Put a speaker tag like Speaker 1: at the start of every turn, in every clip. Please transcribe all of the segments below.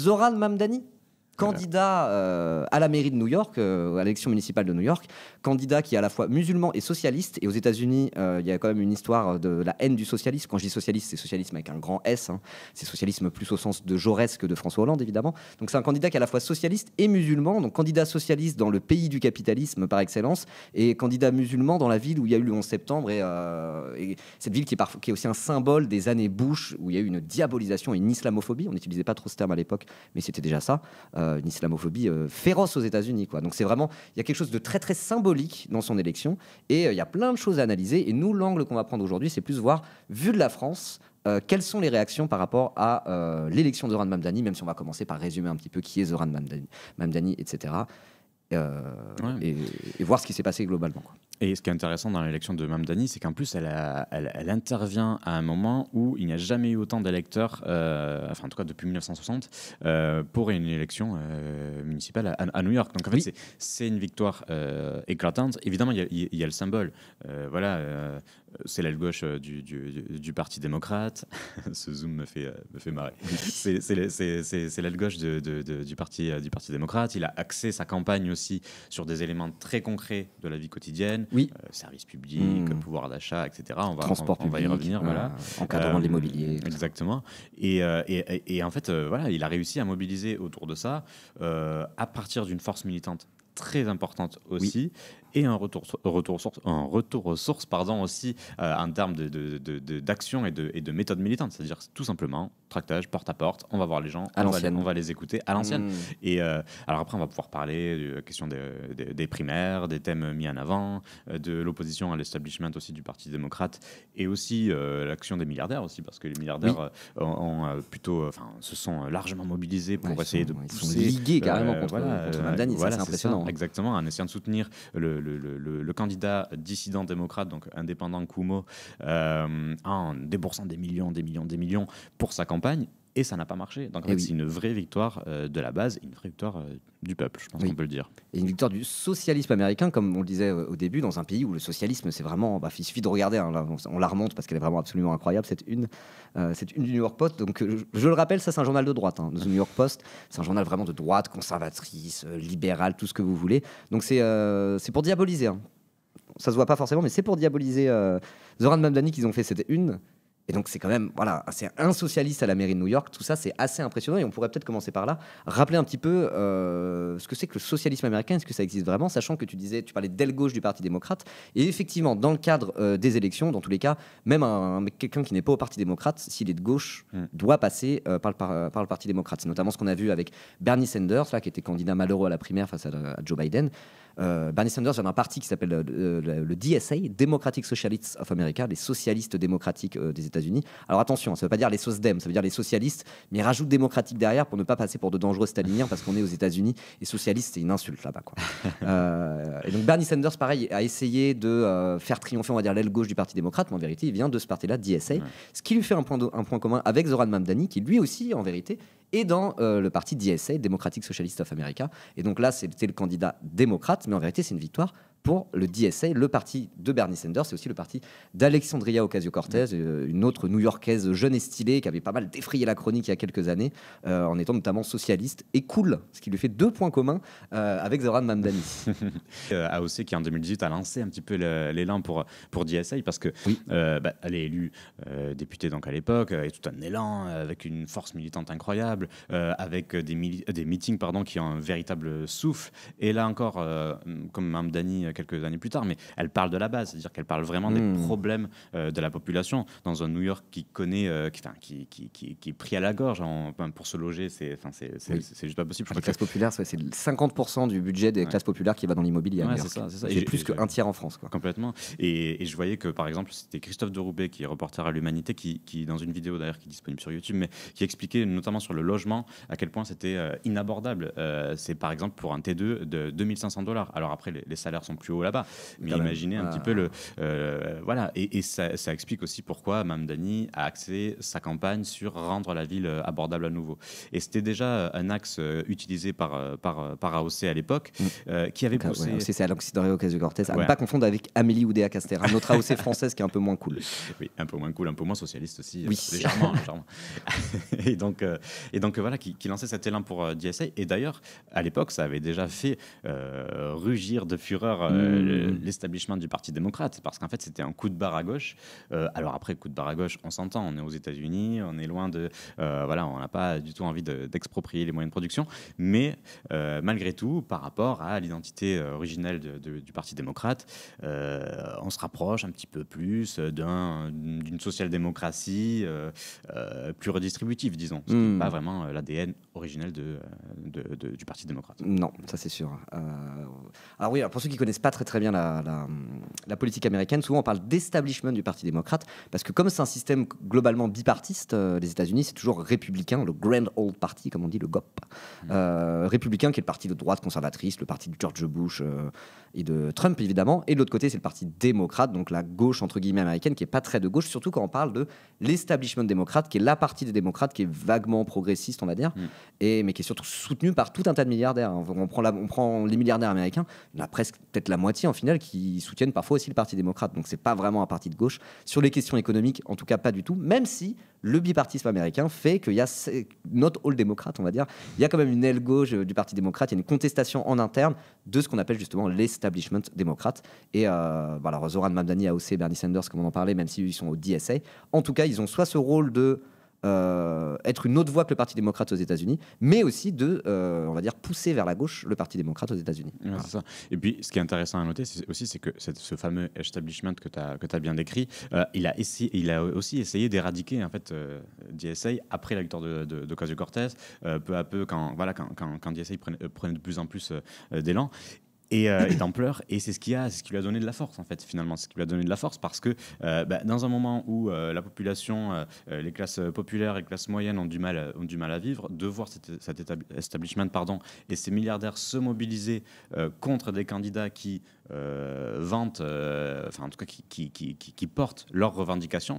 Speaker 1: Zoran Mamdani, candidat à la mairie de New York, à l'élection municipale de New York, candidat qui est à la fois musulman et socialiste. Et aux États-Unis, il y a quand même une histoire de la haine du socialisme. Quand je dis socialiste, c'est socialisme avec un grand S. Hein. C'est socialisme plus au sens de Jaurès que de François Hollande, évidemment. Donc c'est un candidat qui est à la fois socialiste et musulman. Donc candidat socialiste dans le pays du capitalisme par excellence, et candidat musulman dans la ville où il y a eu le 11 septembre. Et cette ville qui est aussi un symbole des années Bush, où il y a eu une diabolisation et une islamophobie. On n'utilisait pas trop ce terme à l'époque, mais c'était déjà ça. Une islamophobie féroce aux États-Unis, quoi. Donc c'est vraiment, il y a quelque chose de très très symbolique dans son élection, et il y a plein de choses à analyser. Et nous, l'angle qu'on va prendre aujourd'hui, c'est plus voir, vu de la France, quelles sont les réactions par rapport à l'élection de Zoran Mamdani, même si on va commencer par résumer un petit peu qui est Zoran Mamdani, etc. Et voir ce qui s'est passé globalement, quoi.
Speaker 2: Et ce qui est intéressant dans l'élection de Mamdani, c'est qu'en plus, elle intervient à un moment où il n'y a jamais eu autant d'électeurs, enfin en tout cas depuis 1960, pour une élection municipale à New York. Donc en fait, c'est une victoire éclatante. Évidemment, il y a le symbole. C'est l'aile gauche du Parti démocrate. Ce zoom me fait marrer. C'est l'aile gauche du Parti démocrate. Il a axé sa campagne aussi sur des éléments très concrets de la vie quotidienne. Services publics, pouvoir d'achat, etc.
Speaker 1: Transport public,
Speaker 2: va y revenir.
Speaker 1: Encadrement de l'immobilier.
Speaker 2: Exactement. Et en fait, il a réussi à mobiliser autour de ça, à partir d'une force militante très importante aussi, et un retour aux sources aussi, en termes d'action et de méthode militante, c'est-à-dire tout simplement tractage, porte à porte, on va voir les gens, on va les écouter à l'ancienne. Et alors après on va pouvoir parler de la question des primaires, des thèmes mis en avant, de l'opposition à l'establishment aussi du Parti démocrate, et aussi l'action des milliardaires aussi, parce que les milliardaires se sont largement mobilisés pour essayer de pousser,
Speaker 1: ils sont ligués carrément contre Mamdani, c'est impressionnant.
Speaker 2: Exactement, en essayant de soutenir le candidat dissident démocrate, donc indépendant Cuomo, en déboursant des millions pour sa campagne. Et ça n'a pas marché. Donc en fait, c'est une vraie victoire de la base, une vraie victoire du peuple, je pense qu'on peut le dire.
Speaker 1: Et une victoire du socialisme américain, comme on le disait au début, dans un pays où le socialisme, c'est vraiment... il suffit de regarder, hein, là, on la remonte parce qu'elle est vraiment absolument incroyable, cette une du New York Post. Donc je le rappelle, ça c'est un journal de droite. The New York Post, c'est un journal vraiment de droite, conservatrice, libérale, tout ce que vous voulez. Donc c'est pour diaboliser. Hein. Ça se voit pas forcément, mais c'est pour diaboliser Zoran Mamdani qu'ils ont fait cette une. Et donc c'est quand même, c'est un socialiste à la mairie de New York, tout ça c'est assez impressionnant, et on pourrait peut-être commencer par là, rappeler un petit peu ce que c'est que le socialisme américain, est-ce que ça existe vraiment, sachant que tu parlais d'aile gauche du Parti démocrate, et effectivement dans le cadre des élections, dans tous les cas, même quelqu'un qui n'est pas au Parti démocrate, s'il est de gauche, doit passer par le Parti démocrate. C'est notamment ce qu'on a vu avec Bernie Sanders, là, qui était candidat malheureux à la primaire face à Joe Biden. Bernie Sanders vient d'un parti qui s'appelle le DSA, Democratic Socialists of America, les socialistes démocratiques des États-Unis. Alors attention, ça ne veut pas dire les SOSDEM, ça veut dire les socialistes, mais ils rajoutent démocratique derrière pour ne pas passer pour de dangereux staliniens, parce qu'on est aux États-Unis et socialiste, c'est une insulte là-bas, quoi. Et donc Bernie Sanders, pareil, a essayé de faire triompher, on va dire, l'aile gauche du Parti démocrate, mais en vérité, il vient de ce parti-là, DSA, ce qui lui fait un point commun avec Zoran Mamdani, qui lui aussi, en vérité, est dans le parti DSA, Democratic Socialist of America. Et donc là, c'était le candidat démocrate, mais en vérité, c'est une victoire pour le DSA, le parti de Bernie Sanders. C'est aussi le parti d'Alexandria Ocasio-Cortez, une autre New-Yorkaise jeune et stylée qui avait pas mal défrayé la chronique il y a quelques années, en étant notamment socialiste et cool, ce qui lui fait 2 points communs avec Zoran Mamdani.
Speaker 2: AOC qui en 2018 a lancé un petit peu l'élan pour DSA, parce que elle est élue députée donc à l'époque, et tout un élan avec une force militante incroyable, avec des meetings qui ont un véritable souffle. Et là encore, comme Mamdani quelques années plus tard, mais elle parle de la base, c'est-à-dire qu'elle parle vraiment des problèmes de la population dans un New York qui connaît, qui est pris à la gorge pour se loger, c'est juste pas possible.
Speaker 1: Les classes populaires, c'est 50% du budget des classes populaires qui va dans l'immobilier.
Speaker 2: C'est ça.
Speaker 1: C'est plus qu'un tiers en France, quoi.
Speaker 2: Complètement. Et je voyais que par exemple, c'était Christophe Deroubet, qui est reporter à l'Humanité, qui dans une vidéo d'ailleurs qui est disponible sur YouTube, mais qui expliquait notamment sur le logement à quel point c'était inabordable. C'est par exemple pour un T2 de $2500. Alors après, les salaires sont plus haut là-bas. Mais imaginez un petit peu voilà. Et ça explique aussi pourquoi Mamdani a axé sa campagne sur rendre la ville abordable à nouveau. Et c'était déjà un axe utilisé par AOC à l'époque, qui avait poussé...
Speaker 1: AOC, c'est Alexandria Ocasio-Cortez, à ne pas confondre avec Amélie Oudéa-Castéra, notre AOC française qui est un peu moins cool.
Speaker 2: Oui, un peu moins cool, un peu moins socialiste aussi,
Speaker 1: oui.
Speaker 2: légèrement. et donc voilà, qui lançait cet élan pour DSA. Et d'ailleurs, à l'époque, ça avait déjà fait rugir de fureur l'establishment du Parti démocrate, parce qu'en fait, c'était un coup de barre à gauche. Alors après, coup de barre à gauche, on s'entend, on est aux États-Unis, on est loin de... voilà, on n'a pas du tout envie d'exproprier les moyens de production, mais malgré tout, par rapport à l'identité originelle du Parti démocrate, on se rapproche un petit peu plus d'une social-démocratie plus redistributive, disons, ce qui n'est pas vraiment l'ADN originel du Parti démocrate.
Speaker 1: Non, ça c'est sûr. Alors oui, alors pour ceux qui ne connaissent pas très bien la politique américaine, souvent on parle d'establishment du Parti démocrate, parce que comme c'est un système globalement bipartiste, les États-Unis, c'est toujours républicain, le Grand Old Party, comme on dit, le GOP. Républicain qui est le parti de droite conservatrice, le parti de George Bush et de Trump évidemment, et de l'autre côté c'est le parti démocrate, donc la gauche entre guillemets américaine, qui est pas très de gauche, surtout quand on parle de l'establishment démocrate, qui est la partie des démocrates qui est vaguement progressiste on va dire, mais qui est surtout soutenue par tout un tas de milliardaires. On prend les milliardaires américains, il y en a presque peut-être la moitié en finale qui soutiennent parfois aussi le parti démocrate, donc c'est pas vraiment un parti de gauche sur les questions économiques, en tout cas pas du tout, même si le bipartisme américain fait qu'il y a not all démocrates on va dire, il y a quand même une aile gauche du Parti démocrate, il y a une contestation en interne de ce qu'on appelle justement l'establishment démocrate. Et voilà, Zoran Mamdani, AOC, Bernie Sanders, comme on en parlait, même s'ils sont au DSA, en tout cas, ils ont soit ce rôle de être une autre voie que le Parti démocrate aux États-Unis, mais aussi de, on va dire, pousser vers la gauche le Parti démocrate aux États-Unis.
Speaker 2: Ouais, c'est ça. Et puis, ce qui est intéressant à noter c'est que ce fameux establishment que tu as bien décrit, il a aussi essayé d'éradiquer en fait, DSA après la victoire de Ocasio-Cortez, peu à peu, quand DSA prenait de plus en plus d'élan. Et d'ampleur, et c'est ce qui lui a donné de la force en fait, finalement, c'est ce qui lui a donné de la force, parce que dans un moment où la population, les classes populaires et les classes moyennes ont du mal à vivre, de voir cet establishment et ces milliardaires se mobiliser contre des candidats qui vantent, enfin en tout cas qui portent leurs revendications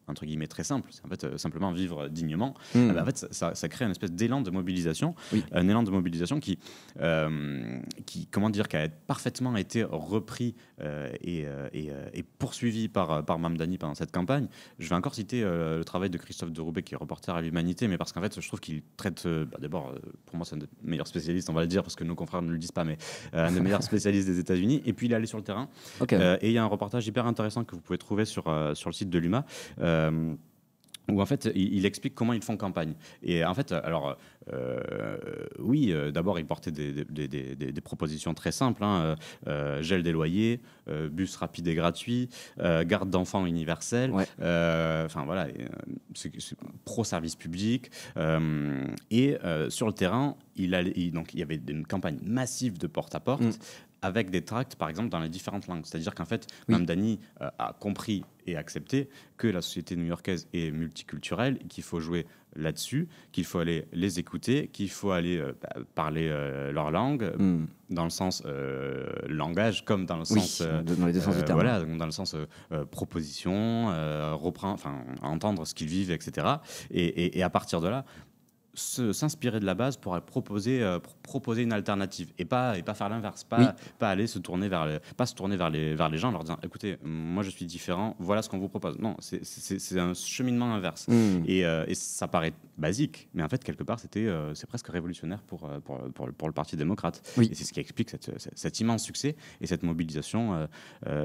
Speaker 2: entre guillemets très simples, c'est en fait simplement vivre dignement. En fait ça crée une espèce d'élan de mobilisation, un élan de mobilisation qui comment dire, qui a parfaitement été repris et poursuivi par Mamdani pendant cette campagne. Je vais encore citer le travail de Christophe Deroubet, qui est reporter à l'Humanité, mais parce qu'en fait je trouve qu'il traite d'abord, pour moi c'est un des meilleurs spécialistes, on va le dire parce que nos confrères ne le disent pas, mais un des meilleurs spécialistes des États-Unis. Et puis il est allé sur le terrain, et il y a un reportage hyper intéressant que vous pouvez trouver sur le site de l'UMA, où en fait il explique comment ils font campagne. Et en fait, alors d'abord il portait des propositions très simples, gel des loyers, bus rapide et gratuit, garde d'enfants universelle, enfin voilà, c'est pro service public, et sur le terrain donc il y avait une campagne massive de porte-à-porte, avec des tracts, par exemple, dans les différentes langues. C'est-à-dire qu'en fait, Mamdani a compris et accepté que la société new-yorkaise est multiculturelle, qu'il faut jouer là-dessus, qu'il faut aller les écouter, qu'il faut aller parler leur langue, dans le sens langage, comme dans le sens...
Speaker 1: dans les deux sens du terme.
Speaker 2: Voilà, dans le sens proposition, entendre ce qu'ils vivent, etc. Et à partir de là, s'inspirer de la base pour proposer une alternative, et pas faire l'inverse, pas aller se tourner vers les gens en leur disant écoutez, moi je suis différent, voilà ce qu'on vous propose. Non, c'est un cheminement inverse. Et ça paraît basique, mais en fait quelque part c'est presque révolutionnaire pour le Parti démocrate. Et c'est ce qui explique cet immense succès et cette mobilisation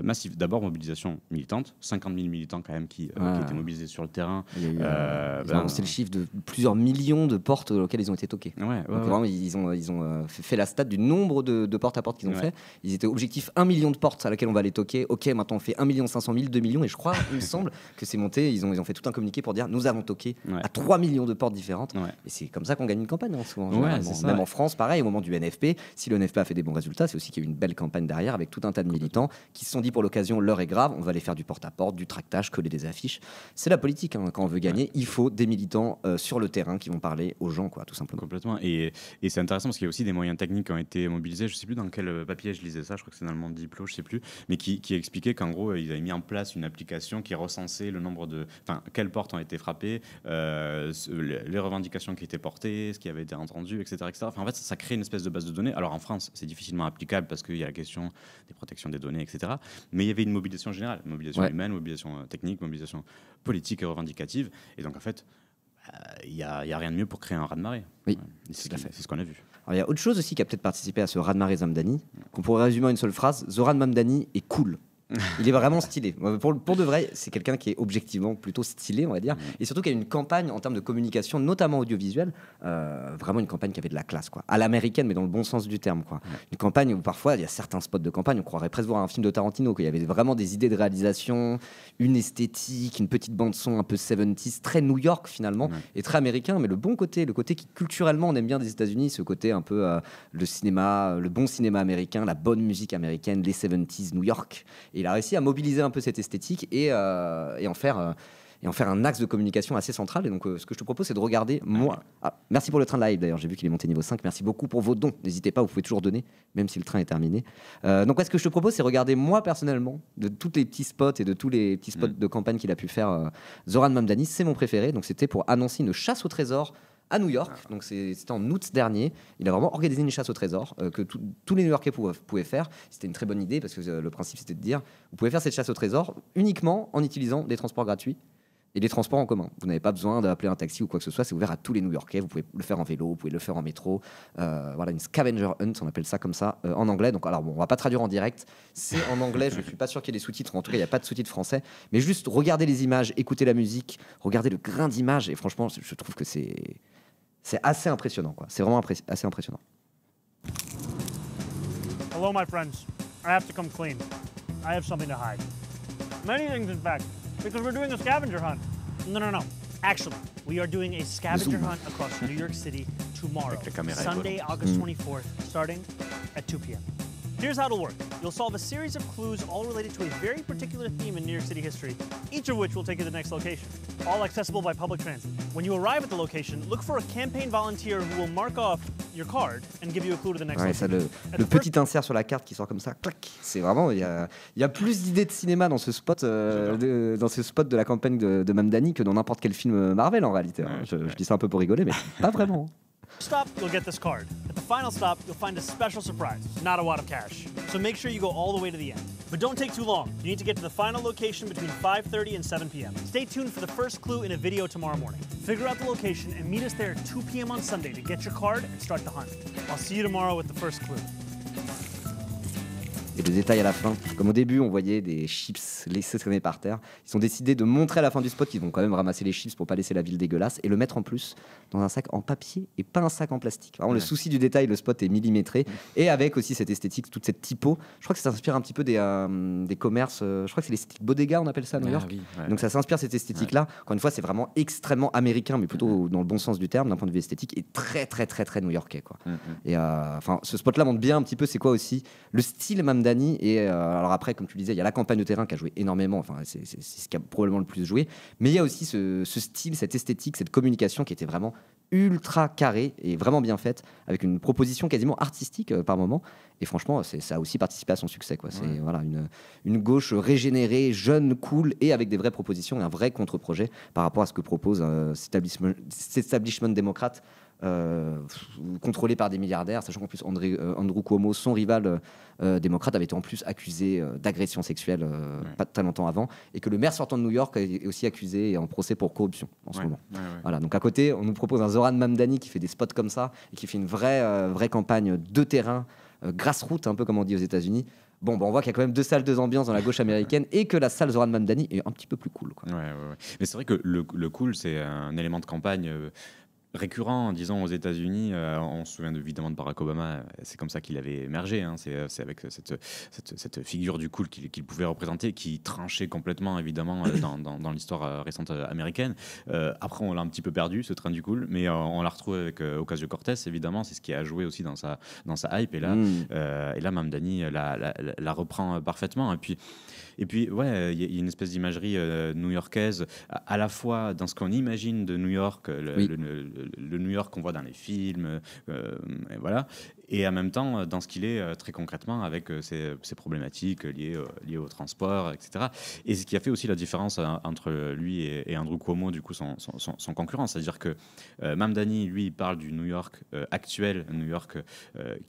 Speaker 2: massive. D'abord mobilisation militante, 50 000 militants quand même qui étaient mobilisés sur le terrain.
Speaker 1: Ils ont annoncé le chiffre de plusieurs millions de portes auxquelles ils ont été toqués. Vraiment, ils ont fait la stat du nombre de portes à porte qu'ils ont fait. Ils étaient objectif 1 million de portes à laquelle on va les toquer. Ok, maintenant on fait 1 500 000, 2 millions, et je crois, il me semble que c'est monté. Ils ont fait tout un communiqué pour dire nous avons toqué à 3 millions de portes différentes. Et c'est comme ça qu'on gagne une campagne, souvent. Même en France, pareil, au moment du NFP, si le NFP a fait des bons résultats, c'est aussi qu'il y a eu une belle campagne derrière avec tout un tas de militants qui se sont dit pour l'occasion l'heure est grave, on va aller faire du porte-à-porte, du tractage, coller des affiches. C'est la politique, quand on veut gagner, il faut des militants sur le terrain qui vont parler parler aux gens, quoi, tout simplement.
Speaker 2: Complètement. Et c'est intéressant parce qu'il y a aussi des moyens techniques qui ont été mobilisés. Je ne sais plus dans quel papier je lisais ça, je crois que c'est dans le Monde Diplo, je ne sais plus, mais qui expliquait qu'en gros, ils avaient mis en place une application qui recensait le nombre de. Enfin, quelles portes ont été frappées, les revendications qui étaient portées, ce qui avait été entendu, etc. etc. Enfin, en fait, ça crée une espèce de base de données. Alors en France, c'est difficilement applicable parce qu'il y a la question des protections des données, etc. Mais il y avait une mobilisation générale, mobilisation humaine, mobilisation technique, mobilisation politique et revendicative. Et donc, en fait, il n'y a rien de mieux pour créer un raz-de-marée.
Speaker 1: Oui,
Speaker 2: c'est ce qu'on a vu.
Speaker 1: Alors, il y a autre chose aussi qui a peut-être participé à ce raz-de-marée Zamdani, qu'on pourrait résumer en une seule phrase. Zoran Mamdani est cool. Il est vraiment stylé. Pour de vrai, c'est quelqu'un qui est objectivement plutôt stylé, on va dire. Et surtout qu'il y a une campagne en termes de communication, notamment audiovisuelle, vraiment une campagne qui avait de la classe, quoi. À l'américaine, mais dans le bon sens du terme, quoi. Une campagne où parfois, il y a certains spots de campagne, on croirait presque voir un film de Tarantino, qu'il y avait vraiment des idées de réalisation, une esthétique, une petite bande-son un peu 70s, très New York finalement, et très américain, mais le bon côté, le côté qui culturellement on aime bien des États-Unis, ce côté un peu le cinéma, le bon cinéma américain, la bonne musique américaine, les 70s, New York. Et il a réussi à mobiliser un peu cette esthétique et en faire un axe de communication assez central. Et donc, ce que je te propose, c'est de regarder moi. Ah, merci pour le train de live, d'ailleurs. J'ai vu qu'il est monté niveau 5. Merci beaucoup pour vos dons. N'hésitez pas, vous pouvez toujours donner, même si le train est terminé. Donc, ce que je te propose, c'est regarder moi, personnellement, de tous les petits spots et de tous les petits spots de campagne qu'il a pu faire. Zoran Mamdani, c'est mon préféré. Donc, c'était pour annoncer une chasse au trésor à New York. Donc c'était en août dernier. Il a vraiment organisé une chasse au trésor que tous les New-Yorkais pouvaient faire. C'était une très bonne idée parce que le principe c'était de dire vous pouvez faire cette chasse au trésor uniquement en utilisant des transports gratuits et des transports en commun. Vous n'avez pas besoin d'appeler un taxi ou quoi que ce soit. C'est ouvert à tous les New-Yorkais. Vous pouvez le faire en vélo, vous pouvez le faire en métro. Voilà, une scavenger hunt, on appelle ça comme ça en anglais. Donc alors bon, on va pas traduire en direct. C'est en anglais. Je suis pas sûr qu'il y ait des sous-titres. En tout cas, il n'y a pas de sous-titres français. Mais juste regardez les images, écoutez la musique, regardez le grain d'image. Et franchement, je trouve que c'est assez impressionnant, quoi. C'est vraiment assez impressionnant.
Speaker 3: Hello, my friends. I have to come clean. I have something to hide. Many things, in fact, because we're doing a scavenger hunt. No. Actually, we are doing a scavenger hunt across New York City tomorrow, Sunday, August 24th, starting at 2 p.m. Here's how it'll work. You'll solve a series of clues all related to a very particular theme in New York City history, each of which will take you to the next location, all accessible by public transit. When you arrive at the location, look for a campaign volunteer who will mark off your card and give you a clue to the next location.
Speaker 1: Ça, le petit insert sur la carte qui sort comme ça, clac, c'est vraiment, il y a plus d'idées de cinéma dans ce spot, dans ce spot de la campagne de Mamdani que dans n'importe quel film Marvel en réalité. Je dis ça un peu pour rigoler, mais pas vraiment.
Speaker 3: Stop, you'll get this card. At the final stop, you'll find a special surprise, not a wad of cash. So make sure you go all the way to the end. But don't take too long. You need to get to the final location between 5:30 and 7 p.m. Stay tuned for the first clue in a video tomorrow morning. Figure out the location and meet us there at 2 p.m. on Sunday to get your card and start the hunt. I'll see you tomorrow with the first clue.
Speaker 1: Et le détail à la fin, comme au début on voyait des chips laissés traîner par terre, ils ont décidé de montrer à la fin du spot qu'ils vont quand même ramasser les chips pour pas laisser la ville dégueulasse et le mettre en plus dans un sac en papier et pas un sac en plastique. Vraiment le souci du détail, le spot est millimétré et avec aussi cette esthétique, toute cette typo. Je crois que ça s'inspire un petit peu des commerces, je crois que c'est l'esthétique bodega, on appelle ça à New York. Oui, donc ça s'inspire cette esthétique là. Encore une fois, c'est vraiment extrêmement américain mais plutôt dans le bon sens du terme d'un point de vue esthétique et très très très très new-yorkais, quoi. Et enfin ce spot là montre bien un petit peu c'est quoi aussi le style Mamdani. Et alors après, comme tu le disais, il y a la campagne de terrain qui a joué énormément, enfin, c'est ce qui a probablement le plus joué, mais il y a aussi ce style, cette esthétique, cette communication qui était vraiment ultra carrée et vraiment bien faite, avec une proposition quasiment artistique par moment, et franchement, ça a aussi participé à son succès, quoi. C'est voilà, une gauche régénérée, jeune, cool, et avec des vraies propositions et un vrai contre-projet par rapport à ce que propose cet establishment démocrate, contrôlé par des milliardaires, sachant qu'en plus Andrew Cuomo, son rival démocrate, avait été en plus accusé d'agression sexuelle pas très longtemps avant, et que le maire sortant de New York est aussi accusé et en procès pour corruption en ce moment. Voilà, donc à côté, on nous propose un Zoran Mamdani qui fait des spots comme ça et qui fait une vraie campagne de terrain, grassroots, un peu comme on dit aux États-Unis. Bon, on voit qu'il y a quand même deux salles, deux ambiances dans la gauche américaine et que la salle Zoran Mamdani est un petit peu plus cool, quoi.
Speaker 2: Mais c'est vrai que le cool, c'est un élément de campagne récurrent, disons, aux États-Unis. On se souvient évidemment de Barack Obama, c'est comme ça qu'il avait émergé, hein. C'est avec cette figure du cool qu'il pouvait représenter, qui tranchait complètement, évidemment, dans l'histoire récente américaine. Après, on l'a un petit peu perdu, ce train du cool, mais on l'a retrouvé avec Ocasio-Cortez, évidemment, c'est ce qui a joué aussi dans sa hype. Et là Mamdani la reprend parfaitement. Et puis, ouais, il y a une espèce d'imagerie new-yorkaise, à la fois dans ce qu'on imagine de New York, le New York qu'on voit dans les films, et voilà. Et en même temps, dans ce qu'il est très concrètement avec ses problématiques liées au transport, etc. Et ce qui a fait aussi la différence entre lui et Andrew Cuomo, du coup, son concurrent. C'est-à-dire que Mamdani, lui, il parle du New York actuel, New York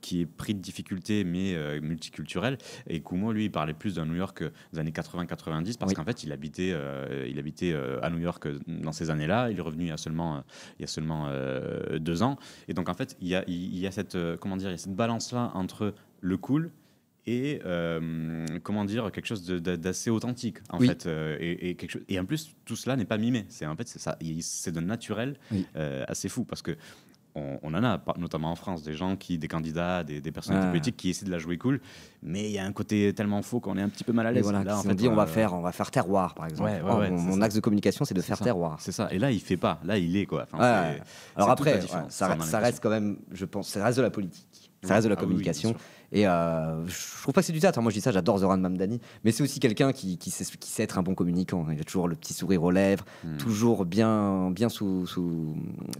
Speaker 2: qui est pris de difficultés, mais multiculturel. Et Cuomo, lui, il parlait plus d'un New York des années 80-90, parce qu'en fait, il habitait à New York dans ces années-là. Il est revenu il y a seulement 2 ans. Et donc, en fait, il y a cette, comment dire, il y a cette balance-là entre le cool et quelque chose d'assez authentique en fait, et quelque chose, et en plus tout cela n'est pas mimé, c'est d'un naturel assez fou, parce que on en a, notamment en France, des candidats, des personnalités politiques qui essaient de la jouer cool, mais il y a un côté tellement faux qu'on est un petit peu mal à l'aise.
Speaker 1: Voilà, là, on dit on va faire terroir, par exemple. Mon axe de communication, c'est de faire terroir.
Speaker 2: C'est ça. Et là, il fait pas. Là, il est quoi.
Speaker 1: Alors après, ça reste quand même, je pense, ça reste de la politique. Ça reste de la communication. Et je trouve pas que c'est du théâtre. Moi, je dis ça, j'adore Zoran Mamdani. Mais c'est aussi quelqu'un qui sait être un bon communicant. Il a toujours le petit sourire aux lèvres, toujours bien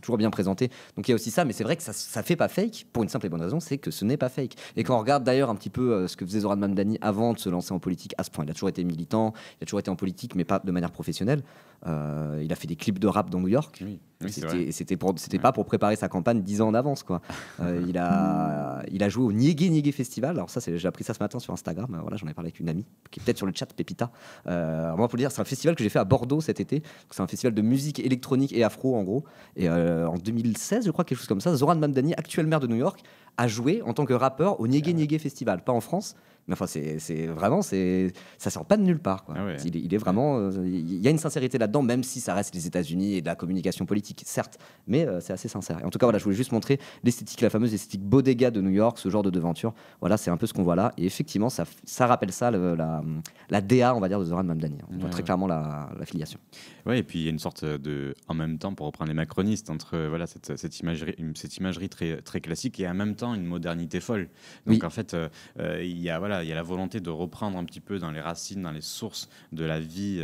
Speaker 1: toujours bien présenté. Donc il y a aussi ça. Mais c'est vrai que ça fait pas fake, pour une simple et bonne raison, c'est que ce n'est pas fake. Et quand on regarde d'ailleurs un petit peu ce que faisait Zoran Mamdani avant de se lancer en politique à ce point, il a toujours été militant, il a toujours été en politique, mais pas de manière professionnelle. Il a fait des clips de rap dans New York. C'était pas pour préparer sa campagne 10 ans en avance, quoi. Il a joué au Niégué Festival. Alors ça, j'ai appris ça ce matin sur Instagram. Voilà, j'en ai parlé avec une amie qui est peut-être sur le chat, Pépita. Moi, pour le dire, c'est un festival que j'ai fait à Bordeaux cet été. C'est un festival de musique électronique et afro, en gros. Et en 2016, je crois, quelque chose comme ça, Zoran Mamdani, actuel maire de New York, a joué en tant que rappeur au Niégué Festival, pas en France. Mais enfin, c'est vraiment, ça sort pas de nulle part, quoi. Il est vraiment, il y a une sincérité là-dedans, même si ça reste les États-Unis et de la communication politique, certes, mais c'est assez sincère. Et en tout cas, voilà, je voulais juste montrer l'esthétique, la fameuse esthétique bodega de New York, ce genre de devanture. Voilà, c'est un peu ce qu'on voit là. Et effectivement, ça rappelle ça, la DA, on va dire, de Zoran Mamdani. On voit très clairement la filiation.
Speaker 2: Ouais, et puis il y a une sorte de, en même temps, pour reprendre les macronistes, entre cette imagerie très, très classique et en même temps une modernité folle. Donc en fait, il y a la volonté de reprendre un petit peu dans les racines, dans les sources de la vie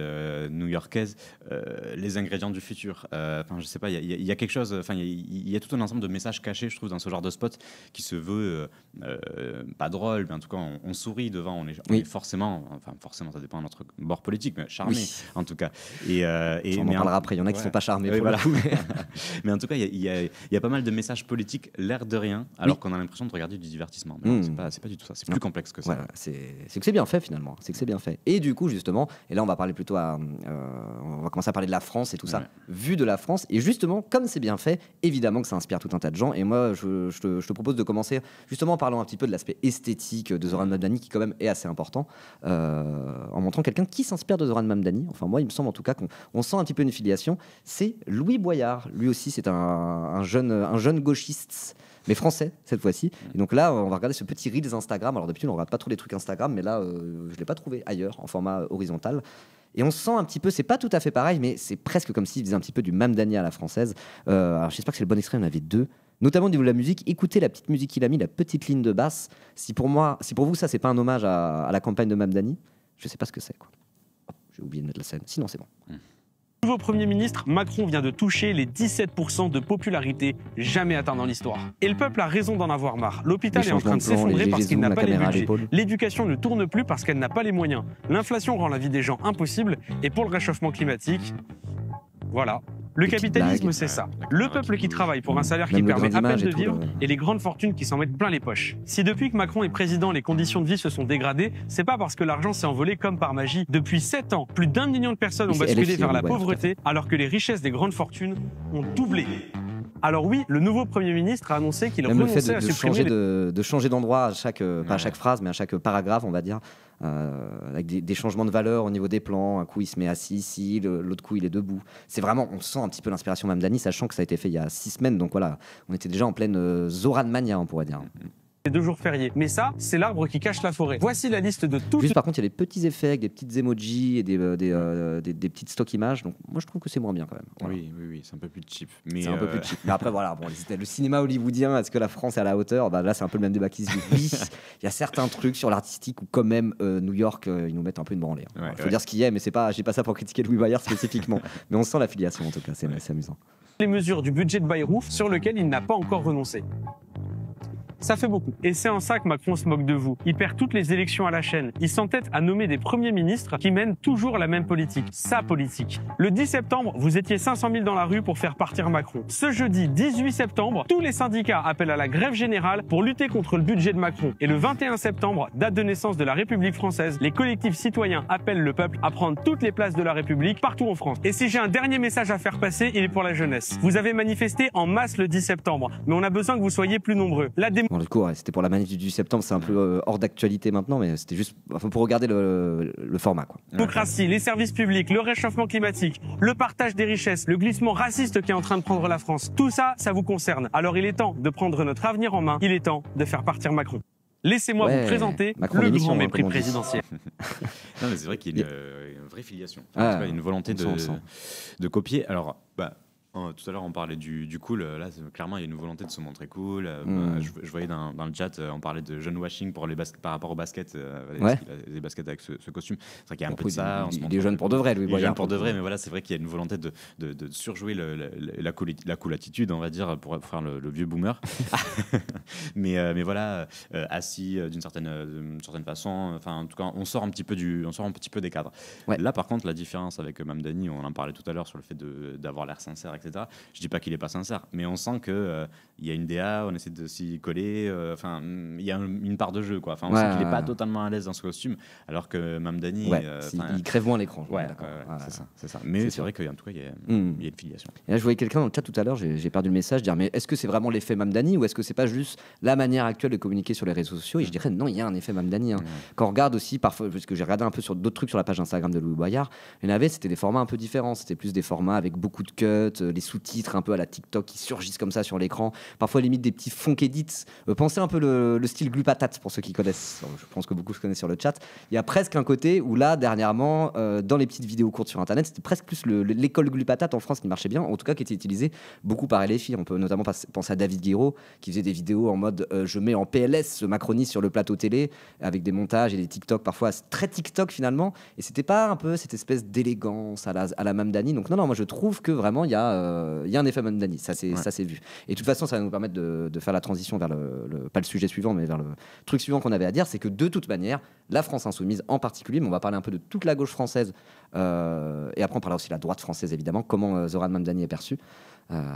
Speaker 2: new-yorkaise, les ingrédients du futur. Je sais pas, il y a quelque chose, il y a tout un ensemble de messages cachés, je trouve, dans ce genre de spot qui se veut pas drôle, mais en tout cas, on sourit devant, on est forcément, ça dépend de notre bord politique, mais charmé, en tout cas.
Speaker 1: On en parlera après, il y en a qui ne sont pas charmés pour le coup.
Speaker 2: Mais en tout cas, il y a pas mal de messages politiques, l'air de rien, alors qu'on a l'impression de regarder du divertissement. Mais c'est pas du tout ça, c'est plus complexe que ça.
Speaker 1: C'est que c'est bien fait finalement, c'est que c'est bien fait. Et du coup, justement, et là on va parler plutôt on va commencer à parler de la France et tout ça, vu de la France. Et justement, comme c'est bien fait, évidemment que ça inspire tout un tas de gens. Et moi, je te propose de commencer justement en parlant un petit peu de l'aspect esthétique de Zoran Mamdani, qui quand même est assez important, en montrant quelqu'un qui s'inspire de Zoran Mamdani. Enfin moi, il me semble en tout cas qu'on sent un petit peu une filiation. C'est Louis Boyard. Lui aussi, c'est un jeune gauchiste, mais français cette fois-ci. Et donc là, on va regarder ce petit Reels Instagram. Alors d'habitude, on regarde pas trop les trucs Instagram, mais là, je l'ai pas trouvé ailleurs en format horizontal. Et on sent un petit peu, c'est pas tout à fait pareil, mais c'est presque comme s'il faisait un petit peu du Mamdani à la française. Alors j'espère que c'est le bon extrait, il y en avait 2. Notamment au niveau de la musique, écoutez la petite musique qu'il a mis, la petite ligne de basse. Si pour vous ça c'est pas un hommage à la campagne de Mamdani, je sais pas ce que c'est, quoi. Oh, j'ai oublié de mettre la scène, sinon c'est bon.
Speaker 4: Nouveau Premier ministre, Macron vient de toucher les 17% de popularité jamais atteints dans l'histoire. Et le peuple a raison d'en avoir marre. L'hôpital est en train de s'effondrer parce qu'il n'a pas les budgets. L'éducation ne tourne plus parce qu'elle n'a pas les moyens. L'inflation rend la vie des gens impossible. Et pour le réchauffement climatique, voilà. Le capitalisme, c'est ça. Le peuple qui travaille pour un salaire qui permet à peine de vivre et les grandes fortunes qui s'en mettent plein les poches. Si depuis que Macron est président, les conditions de vie se sont dégradées, c'est pas parce que l'argent s'est envolé comme par magie. Depuis 7 ans, plus d'1 million de personnes ont basculé vers la pauvreté, alors que les richesses des grandes fortunes ont doublé. Alors oui, le nouveau Premier ministre a annoncé qu'il renonçait à supprimer...
Speaker 1: de changer d'endroit à chaque, pas à chaque phrase, mais à chaque paragraphe, on va dire, avec des changements de valeur au niveau des plans. Un coup, il se met assis ici, l'autre coup, il est debout. C'est vraiment, on sent un petit peu l'inspiration Mamdani, sachant que ça a été fait il y a 6 semaines. Donc voilà, on était déjà en pleine Zoran Mania, on pourrait dire.
Speaker 4: 2 jours fériés. Mais ça, c'est l'arbre qui cache la forêt. Voici la liste de tout.
Speaker 1: Juste par contre, il y a des petits effets, des petites emojis et des petites stock images. Donc moi, je trouve que c'est moins bien quand même. Voilà.
Speaker 2: Oui, c'est un peu plus cheap. Mais
Speaker 1: c'est un peu plus cheap. Mais après, voilà, bon, le cinéma hollywoodien, est-ce que la France est à la hauteur? Là, c'est un peu le même débat qui se dit. Oui, il y a certains trucs sur l'artistique où quand même New York, ils nous mettent un peu une branlée. Faut dire ce qu'il y a, mais c'est pas, j'ai pas ça pour critiquer Louis Boyard spécifiquement. Mais on sent l'affiliation en tout cas, c'est amusant.
Speaker 4: les mesures du budget de Bayrou sur lequel il n'a pas encore renoncé. Ça fait beaucoup. Et c'est en ça que Macron se moque de vous. Il perd toutes les élections à la chaîne. Il s'entête à nommer des premiers ministres qui mènent toujours la même politique. Sa politique. Le 10 septembre, vous étiez 500 000 dans la rue pour faire partir Macron. Ce jeudi 18 septembre, tous les syndicats appellent à la grève générale pour lutter contre le budget de Macron. Et le 21 septembre, date de naissance de la République française, les collectifs citoyens appellent le peuple à prendre toutes les places de la République partout en France. Et si j'ai un dernier message à faire passer, il est pour la jeunesse. Vous avez manifesté en masse le 10 septembre, mais on a besoin que vous soyez plus nombreux.
Speaker 1: Bon, du coup, ouais, c'était pour la manif du 10 septembre, c'est un peu hors d'actualité maintenant, mais c'était juste pour regarder le format, quoi.
Speaker 4: La démocratie, les services publics, le réchauffement climatique, le partage des richesses, le glissement raciste qui est en train de prendre la France, tout ça, ça vous concerne. Alors il est temps de prendre notre avenir en main, il est temps de faire partir Macron. Laissez-moi vous présenter
Speaker 1: Macron
Speaker 4: le grand mépris présidentiel.
Speaker 2: Non, mais c'est vrai qu'il y a une vraie filiation. Enfin, une volonté de copier. Alors, tout à l'heure, on parlait du cool. Là, clairement, il y a une volonté de se montrer cool. Je voyais dans le chat, on parlait de jeune washing par rapport au basket. Les baskets avec ce costume. C'est vrai qu'il y a un peu de ça.
Speaker 1: Il est jeune pour de vrai, Louis Boyard.
Speaker 2: Il est jeune pour de vrai, mais voilà, c'est vrai qu'il y a une volonté de surjouer la cool attitude, on va dire, pour faire le vieux boomer. mais voilà, assis d'une certaine façon. Enfin, en tout cas, on sort un petit peu des cadres. Ouais. Là, par contre, la différence avec Mamdani, on en parlait tout à l'heure sur le fait d'avoir l'air sincère, etc. Je dis pas qu'il est pas sincère, mais on sent que y a une DA, on essaie de s'y coller. Enfin, il y a une part de jeu, quoi. Enfin, on sent qu'il est pas totalement à l'aise dans ce costume, alors que Mamdani,
Speaker 1: il crève moins l'écran.
Speaker 2: C'est ça. Mais c'est vrai qu'en tout cas, il y a une filiation.
Speaker 1: Et là, je voyais quelqu'un dans le chat tout à l'heure, j'ai perdu le message, dire mais est-ce que c'est vraiment l'effet Mamdani ou est-ce que c'est pas juste la manière actuelle de communiquer sur les réseaux sociaux? Et je dirais non, il y a un effet Mamdani. Quand on regarde aussi parfois, parce que j'ai regardé un peu sur d'autres trucs sur la page Instagram de Louis Boyard, il y en avait, c'était des formats un peu différents. C'était plus des formats avec beaucoup de cuts, les sous-titres un peu à la TikTok qui surgissent comme ça sur l'écran. Parfois limite des petits funk edits. Pensez un peu le style Glupatate pour ceux qui connaissent. Je pense que beaucoup se connaissent sur le chat. Il y a presque un côté où là dernièrement dans les petites vidéos courtes sur internet, c'était presque plus l'école Glupatate en France qui marchait bien, en tout cas qui était utilisée beaucoup par LFI. On peut notamment penser à David Guiraud qui faisait des vidéos en mode je mets en PLS ce macroniste sur le plateau télé avec des montages et des TikTok parfois très TikTok finalement, et c'était pas un peu cette espèce d'élégance à la Mamdani. Donc non, moi je trouve que vraiment il y a un effet Mamdani, ça c'est vu. Et de toute façon, ça va nous permettre de faire la transition vers pas le sujet suivant, mais vers le truc suivant qu'on avait à dire, c'est que de toute manière, la France insoumise en particulier, mais on va parler un peu de toute la gauche française, et après on parlera aussi de la droite française évidemment, comment Zoran Mamdani est perçu.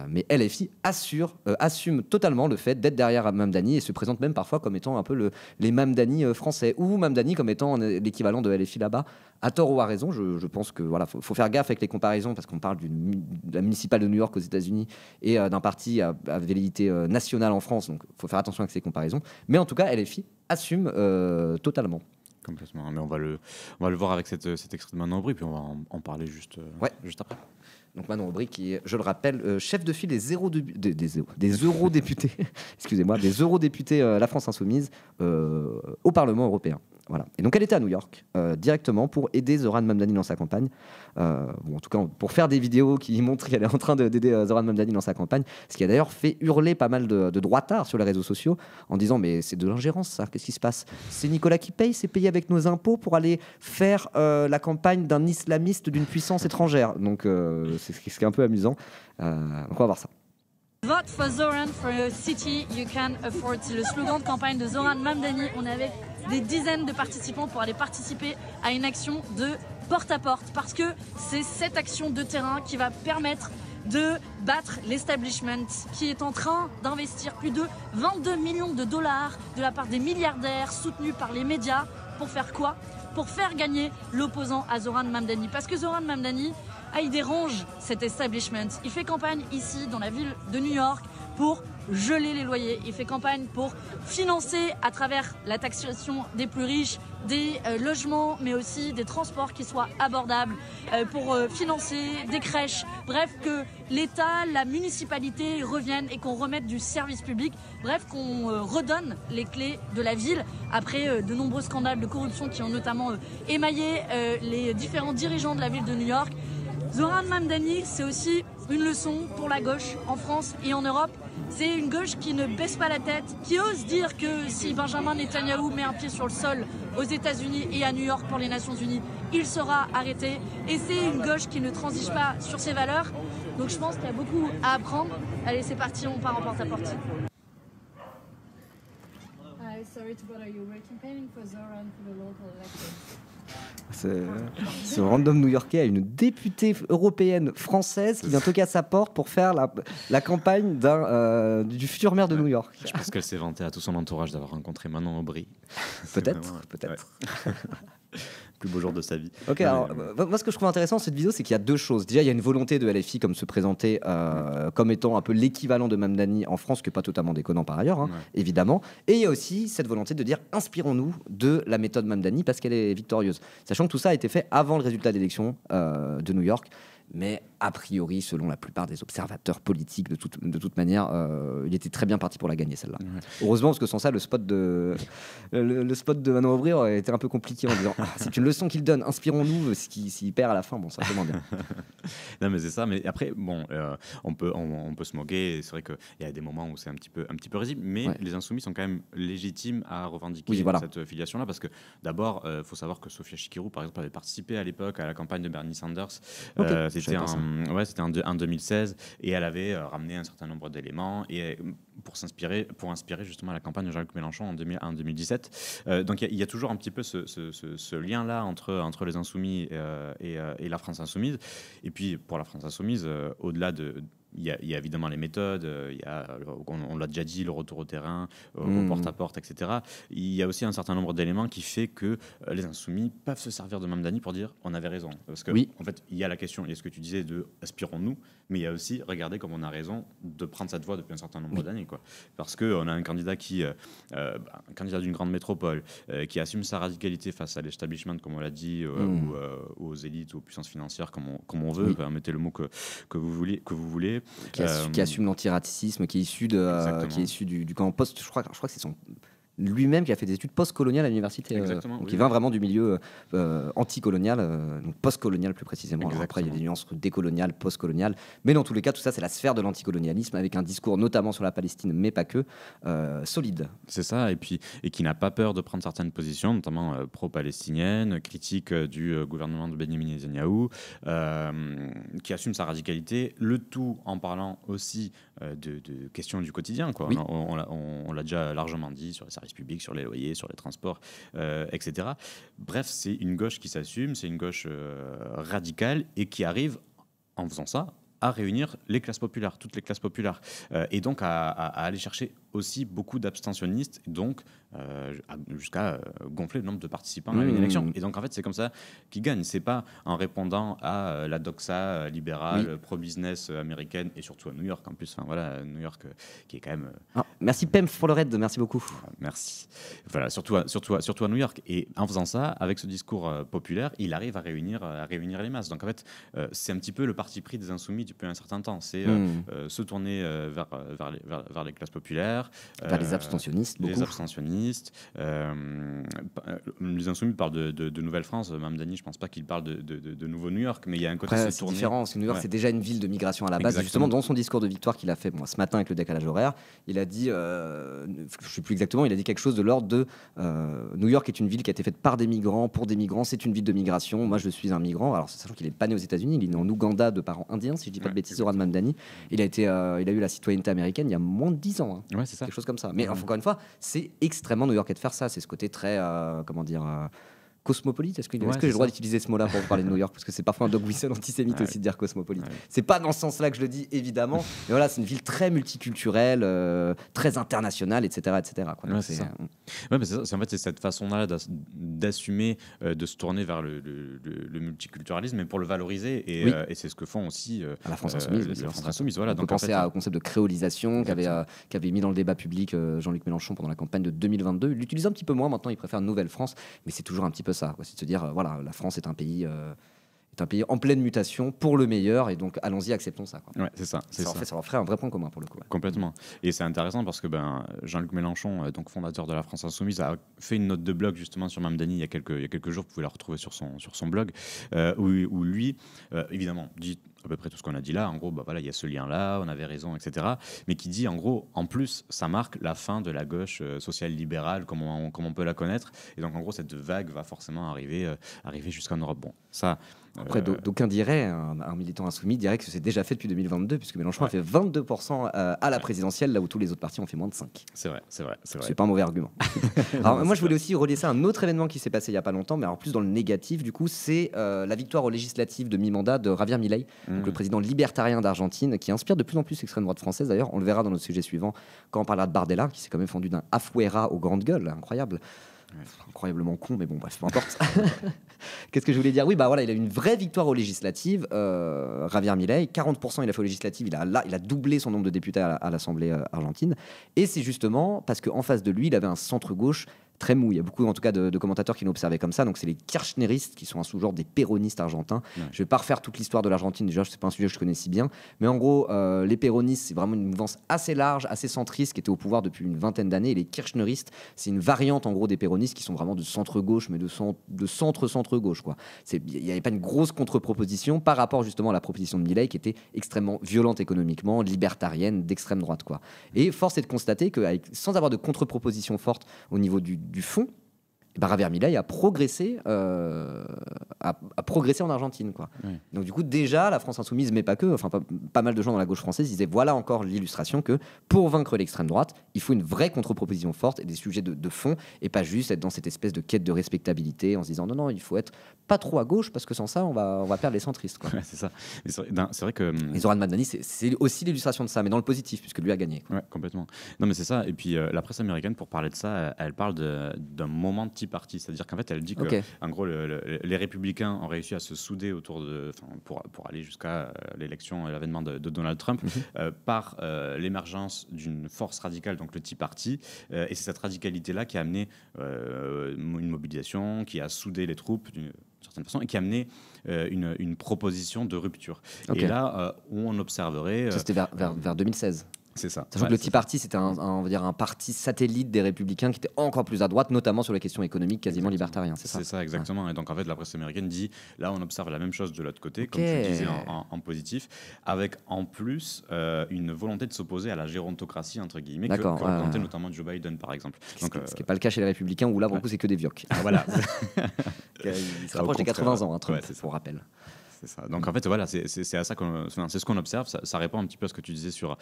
Speaker 1: Mais LFI assume totalement le fait d'être derrière Mamdani et se présente même parfois comme étant un peu les Mamdani français, ou Mamdani comme étant l'équivalent de LFI là-bas, à tort ou à raison. Je pense que voilà, faut faire gaffe avec les comparaisons parce qu'on parle de la municipale de New York aux États-Unis et d'un parti à velléité nationale en France, donc faut faire attention avec ces comparaisons. Mais en tout cas, LFI assume totalement.
Speaker 2: Complètement. Mais on va le voir avec cet extrait de Manon Aubry, puis on va en parler juste après.
Speaker 1: Donc Manon Aubry qui est, je le rappelle, chef de file des eurodéputés, excusez-moi, des eurodéputés La France Insoumise au Parlement européen. Voilà. Et donc elle était à New York directement pour aider Zoran Mamdani dans sa campagne. En tout cas, pour faire des vidéos qui montrent qu'elle est en train d'aider Zoran Mamdani dans sa campagne, ce qui a d'ailleurs fait hurler pas mal de droitards sur les réseaux sociaux en disant mais c'est de l'ingérence ça, qu'est-ce qui se passe? C'est Nicolas qui paye, c'est payé avec nos impôts pour aller faire la campagne d'un islamiste d'une puissance étrangère. Donc c'est ce qui est un peu amusant. Donc on va voir ça.
Speaker 5: Vote for Zoran for a city you can afford. C'est le slogan de campagne de Zoran Mamdani. On est avec des dizaines de participants pour aller participer à une action de porte-à-porte. Parce que c'est cette action de terrain qui va permettre de battre l'establishment qui est en train d'investir plus de 22 millions de dollars de la part des milliardaires soutenus par les médias. Pour faire quoi? Pour faire gagner l'opposant à Zoran Mamdani. Parce que Zoran Mamdani, il dérange cet establishment. Il fait campagne ici, dans la ville de New York, pour geler les loyers. Il fait campagne pour financer, à travers la taxation des plus riches, des logements, mais aussi des transports qui soient abordables, pour financer des crèches. Bref, que l'État, la municipalité reviennent et qu'on remette du service public. Bref, qu'on redonne les clés de la ville après de nombreux scandales de corruption qui ont notamment émaillé les différents dirigeants de la ville de New York. Zoran Mamdani, c'est aussi une leçon pour la gauche en France et en Europe, C'est une gauche qui ne baisse pas la tête, qui ose dire que si Benjamin Netanyahou met un pied sur le sol aux États-Unis et à New York pour les Nations Unies, il sera arrêté. Et c'est une gauche qui ne transige pas sur ses valeurs. Donc je pense qu'il y a beaucoup à apprendre. Allez, c'est parti, on part en porte-à-porte. Sorry to bother you. We're campaigning for Zoran for the local elections.
Speaker 1: Ce random new-yorkais a une députée européenne française qui vient toquer à sa porte pour faire la campagne du futur maire de New York.
Speaker 2: Je pense qu'elle s'est vantée à tout son entourage d'avoir rencontré Manon Aubry.
Speaker 1: Peut-être.
Speaker 2: Ouais. Plus beau jour de sa vie.
Speaker 1: Ok, alors moi ce que je trouve intéressant dans cette vidéo, c'est qu'il y a deux choses. Déjà, il y a une volonté de LFI comme se présenter comme étant un peu l'équivalent de Mamdani en France, qui n'est pas totalement déconnant par ailleurs, évidemment. Et il y a aussi cette volonté de dire inspirons-nous de la méthode Mamdani parce qu'elle est victorieuse. Sachant que tout ça a été fait avant le résultat d'élection de New York. Mais a priori, selon la plupart des observateurs politiques, de toute manière, il était très bien parti pour la gagner, celle-là. Ouais. Heureusement, parce que sans ça, le spot de Manon Aubry aurait été un peu compliqué en disant c'est une leçon qu'il donne, inspirons-nous, s'il perd à la fin, bon, ça demande bien.
Speaker 2: Non, mais c'est ça. Mais après, bon, on peut se moquer. C'est vrai qu'il y a des moments où c'est un petit peu risible, mais les Insoumis sont quand même légitimes à revendiquer cette filiation-là, parce que d'abord, faut savoir que Sofia Chikirou, par exemple, avait participé à l'époque à la campagne de Bernie Sanders. C'était en 2016 et elle avait ramené un certain nombre d'éléments et pour inspirer justement la campagne de Jean-Luc Mélenchon en 2017. Donc il y a toujours un petit peu ce lien-là entre les Insoumis et la France Insoumise. Et puis pour la France Insoumise, au-delà de... Il y a évidemment les méthodes, on l'a déjà dit, le retour au terrain, au porte-à-porte, etc. Il y a aussi un certain nombre d'éléments qui fait que les Insoumis peuvent se servir de Mamdani pour dire on avait raison. Parce que en fait, il y a la question, il y a ce que tu disais de aspirons-nous, mais il y a aussi, regardez comme on a raison de prendre cette voie depuis un certain nombre d'années. Parce qu'on a un candidat un candidat d'une grande métropole, qui assume sa radicalité face à l'establishment, comme on l'a dit, ou aux élites, aux puissances financières, comme on veut, mettez le mot que vous voulez.
Speaker 1: Qui assume l'antiracisme, qui est issu du camp post. Je crois que c'est son lui-même qui a fait des études post-coloniales à l'université. Donc il vient vraiment du milieu anticolonial, donc post-colonial plus précisément. Alors après, il y a des nuances décoloniales, post-coloniales. Mais dans tous les cas, tout ça, c'est la sphère de l'anticolonialisme avec un discours notamment sur la Palestine, mais pas que, solide.
Speaker 2: C'est ça, et qui n'a pas peur de prendre certaines positions, notamment pro-palestiniennes, critique du gouvernement de Benjamin Netanyahou, qui assume sa radicalité, le tout en parlant aussi de questions du quotidien. On l'a déjà largement dit sur les services publics, sur les loyers, sur les transports, etc. Bref, c'est une gauche qui s'assume, c'est une gauche radicale et qui arrive, en faisant ça, à réunir les classes populaires, toutes les classes populaires, et donc à aller chercher aussi beaucoup d'abstentionnistes, donc jusqu'à gonfler le nombre de participants à une élection. Et donc en fait, c'est comme ça qu'ils gagnent. C'est pas en répondant à la doxa libérale, pro-business américaine, et surtout à New York en plus. Enfin voilà, New York qui est quand même.
Speaker 1: Merci PEMF pour le raid, merci beaucoup.
Speaker 2: Merci. Voilà, surtout à New York. Et en faisant ça, avec ce discours populaire, il arrive à réunir les masses. Donc en fait, c'est un petit peu le parti pris des Insoumis depuis un certain temps. C'est se tourner vers les classes populaires.
Speaker 1: Vers les abstentionnistes.
Speaker 2: Les abstentionnistes. Les Insoumis parlent de Nouvelle-France. Mamdani, je ne pense pas qu'il parle de Nouveau New York, mais il y a un côté
Speaker 1: c'est différent. Parce que New York, c'est déjà une ville de migration à la base. Et justement, dans son discours de victoire qu'il a fait ce matin avec le décalage horaire, il a dit, je ne sais plus exactement, il a dit quelque chose de l'ordre de New York est une ville qui a été faite par des migrants, pour des migrants, c'est une ville de migration. Moi, je suis un migrant. Alors, sachant qu'il n'est pas né aux États-Unis, il est né en Ouganda de parents indiens, si je ne dis pas de bêtises, Zoran Mamdani. Il a eu la citoyenneté américaine il y a moins de 10 ans.
Speaker 2: Ouais, c'est ça.
Speaker 1: Quelque chose comme ça. Mais encore une fois, c'est extrêmement new-yorkais de faire ça. C'est ce côté très, cosmopolite. Est-ce que j'ai le droit d'utiliser ce mot-là pour parler de New York? Parce que c'est parfois un dog whistle antisémite aussi de dire cosmopolite. C'est pas dans ce sens-là que je le dis, évidemment. Mais voilà, c'est une ville très multiculturelle, très internationale, etc.
Speaker 2: Mais c'est ça. En fait, c'est cette façon-là d'assumer, de se tourner vers le multiculturalisme, mais pour le valoriser. Et c'est ce que font aussi
Speaker 1: à la France Insoumise.
Speaker 2: Voilà.
Speaker 1: On peut penser au concept de créolisation qu'avait mis dans le débat public Jean-Luc Mélenchon pendant la campagne de 2022. Il l'utilise un petit peu moins maintenant, il préfère Nouvelle-France, mais c'est toujours un petit peu ça, c'est de se dire la France est un pays en pleine mutation pour le meilleur, et donc allons-y, acceptons ça.
Speaker 2: Ouais, c'est ça.
Speaker 1: Ça leur ferait un vrai point commun pour le coup.
Speaker 2: Complètement. Et c'est intéressant parce que Jean-Luc Mélenchon, donc fondateur de la France Insoumise, a fait une note de blog justement sur Mamdani il y a quelques jours. Vous pouvez la retrouver sur son blog, où lui, évidemment, dit à peu près tout ce qu'on a dit là. En gros, il y a ce lien-là, on avait raison, etc. Mais qui dit, en gros, en plus, ça marque la fin de la gauche sociale-libérale, comme on peut la connaître. Et donc, en gros, cette vague va forcément arriver jusqu'en Europe. Bon, ça...
Speaker 1: Après, d'aucuns diraient, un militant insoumis dirait que c'est déjà fait depuis 2022, puisque Mélenchon a fait 22% à la présidentielle, là où tous les autres partis ont fait moins de 5%.
Speaker 2: C'est vrai.
Speaker 1: C'est pas un mauvais argument. Alors, moi, je voulais aussi relier ça à un autre événement qui s'est passé il y a pas longtemps, mais alors plus dans le négatif, du coup, c'est la victoire aux législatives de mi-mandat de Javier Milei, donc le président libertarien d'Argentine, qui inspire de plus en plus l'extrême droite française. D'ailleurs, on le verra dans notre sujet suivant quand on parlera de Bardella, qui s'est quand même fendu d'un afuera aux grandes gueules, incroyable. Incroyablement con, mais bon, bref, peu importe. Qu'est-ce que je voulais dire ? Oui, il a eu une vraie victoire aux législatives, Javier Milei. 40% il a fait aux législatives, il a doublé son nombre de députés à l'Assemblée argentine. Et c'est justement parce qu'en face de lui, il avait un centre-gauche très mou. Il y a beaucoup, en tout cas, de commentateurs qui l'ont observé comme ça. Donc, c'est les kirchneristes, qui sont un sous-genre des péronistes argentins. Ouais. Je ne vais pas refaire toute l'histoire de l'Argentine. Déjà, ce n'est pas un sujet que je connais si bien. Mais en gros, les péronistes, c'est vraiment une mouvance assez large, assez centriste, qui était au pouvoir depuis une vingtaine d'années. Et les kirchneristes, c'est une variante, en gros, des péronistes qui sont vraiment de centre-gauche, mais de centre-centre-gauche, quoi. Il n'y avait pas une grosse contre-proposition par rapport, justement, à la proposition de Milei, qui était extrêmement violente économiquement, libertarienne, d'extrême droite, quoi. Et force est de constater que, sans avoir de contre-proposition forte au niveau du fond, Javier Milei a progressé en Argentine, quoi. Oui. Donc du coup, déjà, la France insoumise, mais pas que, pas mal de gens dans la gauche française disaient, voilà encore l'illustration que pour vaincre l'extrême droite, il faut une vraie contre-proposition forte et des sujets de fond, et pas juste être dans cette espèce de quête de respectabilité en se disant non, il faut être pas trop à gauche parce que sans ça, on va perdre les centristes, quoi.
Speaker 2: Ouais, c'est ça. C'est vrai que
Speaker 1: et Zoran Mamdani, c'est aussi l'illustration de ça, mais dans le positif, puisque lui a gagné, quoi.
Speaker 2: Ouais, complètement. Non, mais c'est ça. Et puis la presse américaine, pour parler de ça, elle parle d'un moment de parti, c'est-à-dire qu'en fait elle dit que en gros les républicains ont réussi à se souder autour pour aller jusqu'à l'élection et l'avènement de Donald Trump par l'émergence d'une force radicale, donc le Tea Party, et c'est cette radicalité là qui a amené une mobilisation, qui a soudé les troupes d'une certaine façon et qui a amené une proposition de rupture. Et là on observerait
Speaker 1: ça, c'était vers 2016.
Speaker 2: C'est ça.
Speaker 1: Sachant que le Tea Party, c'était on va dire un parti satellite des Républicains qui était encore plus à droite, notamment sur les questions économiques, quasiment libertariens.
Speaker 2: C'est ça, exactement. Ouais. Et donc, en fait, la presse américaine dit, là, on observe la même chose de l'autre côté, comme tu le disais en positif, avec en plus une volonté de s'opposer à la gérontocratie, entre guillemets, que représentait notamment Joe Biden, par exemple. Donc,
Speaker 1: ce qui n'est pas le cas chez les Républicains, où là, pour le coup, c'est que des vioques.
Speaker 2: Voilà.
Speaker 1: Il se rapproche des 80 ans, Trump, pour rappel.
Speaker 2: C'est ça. Donc en fait voilà, c'est à ça c'est ce qu'on observe. Ça répond un petit peu à ce que tu disais sur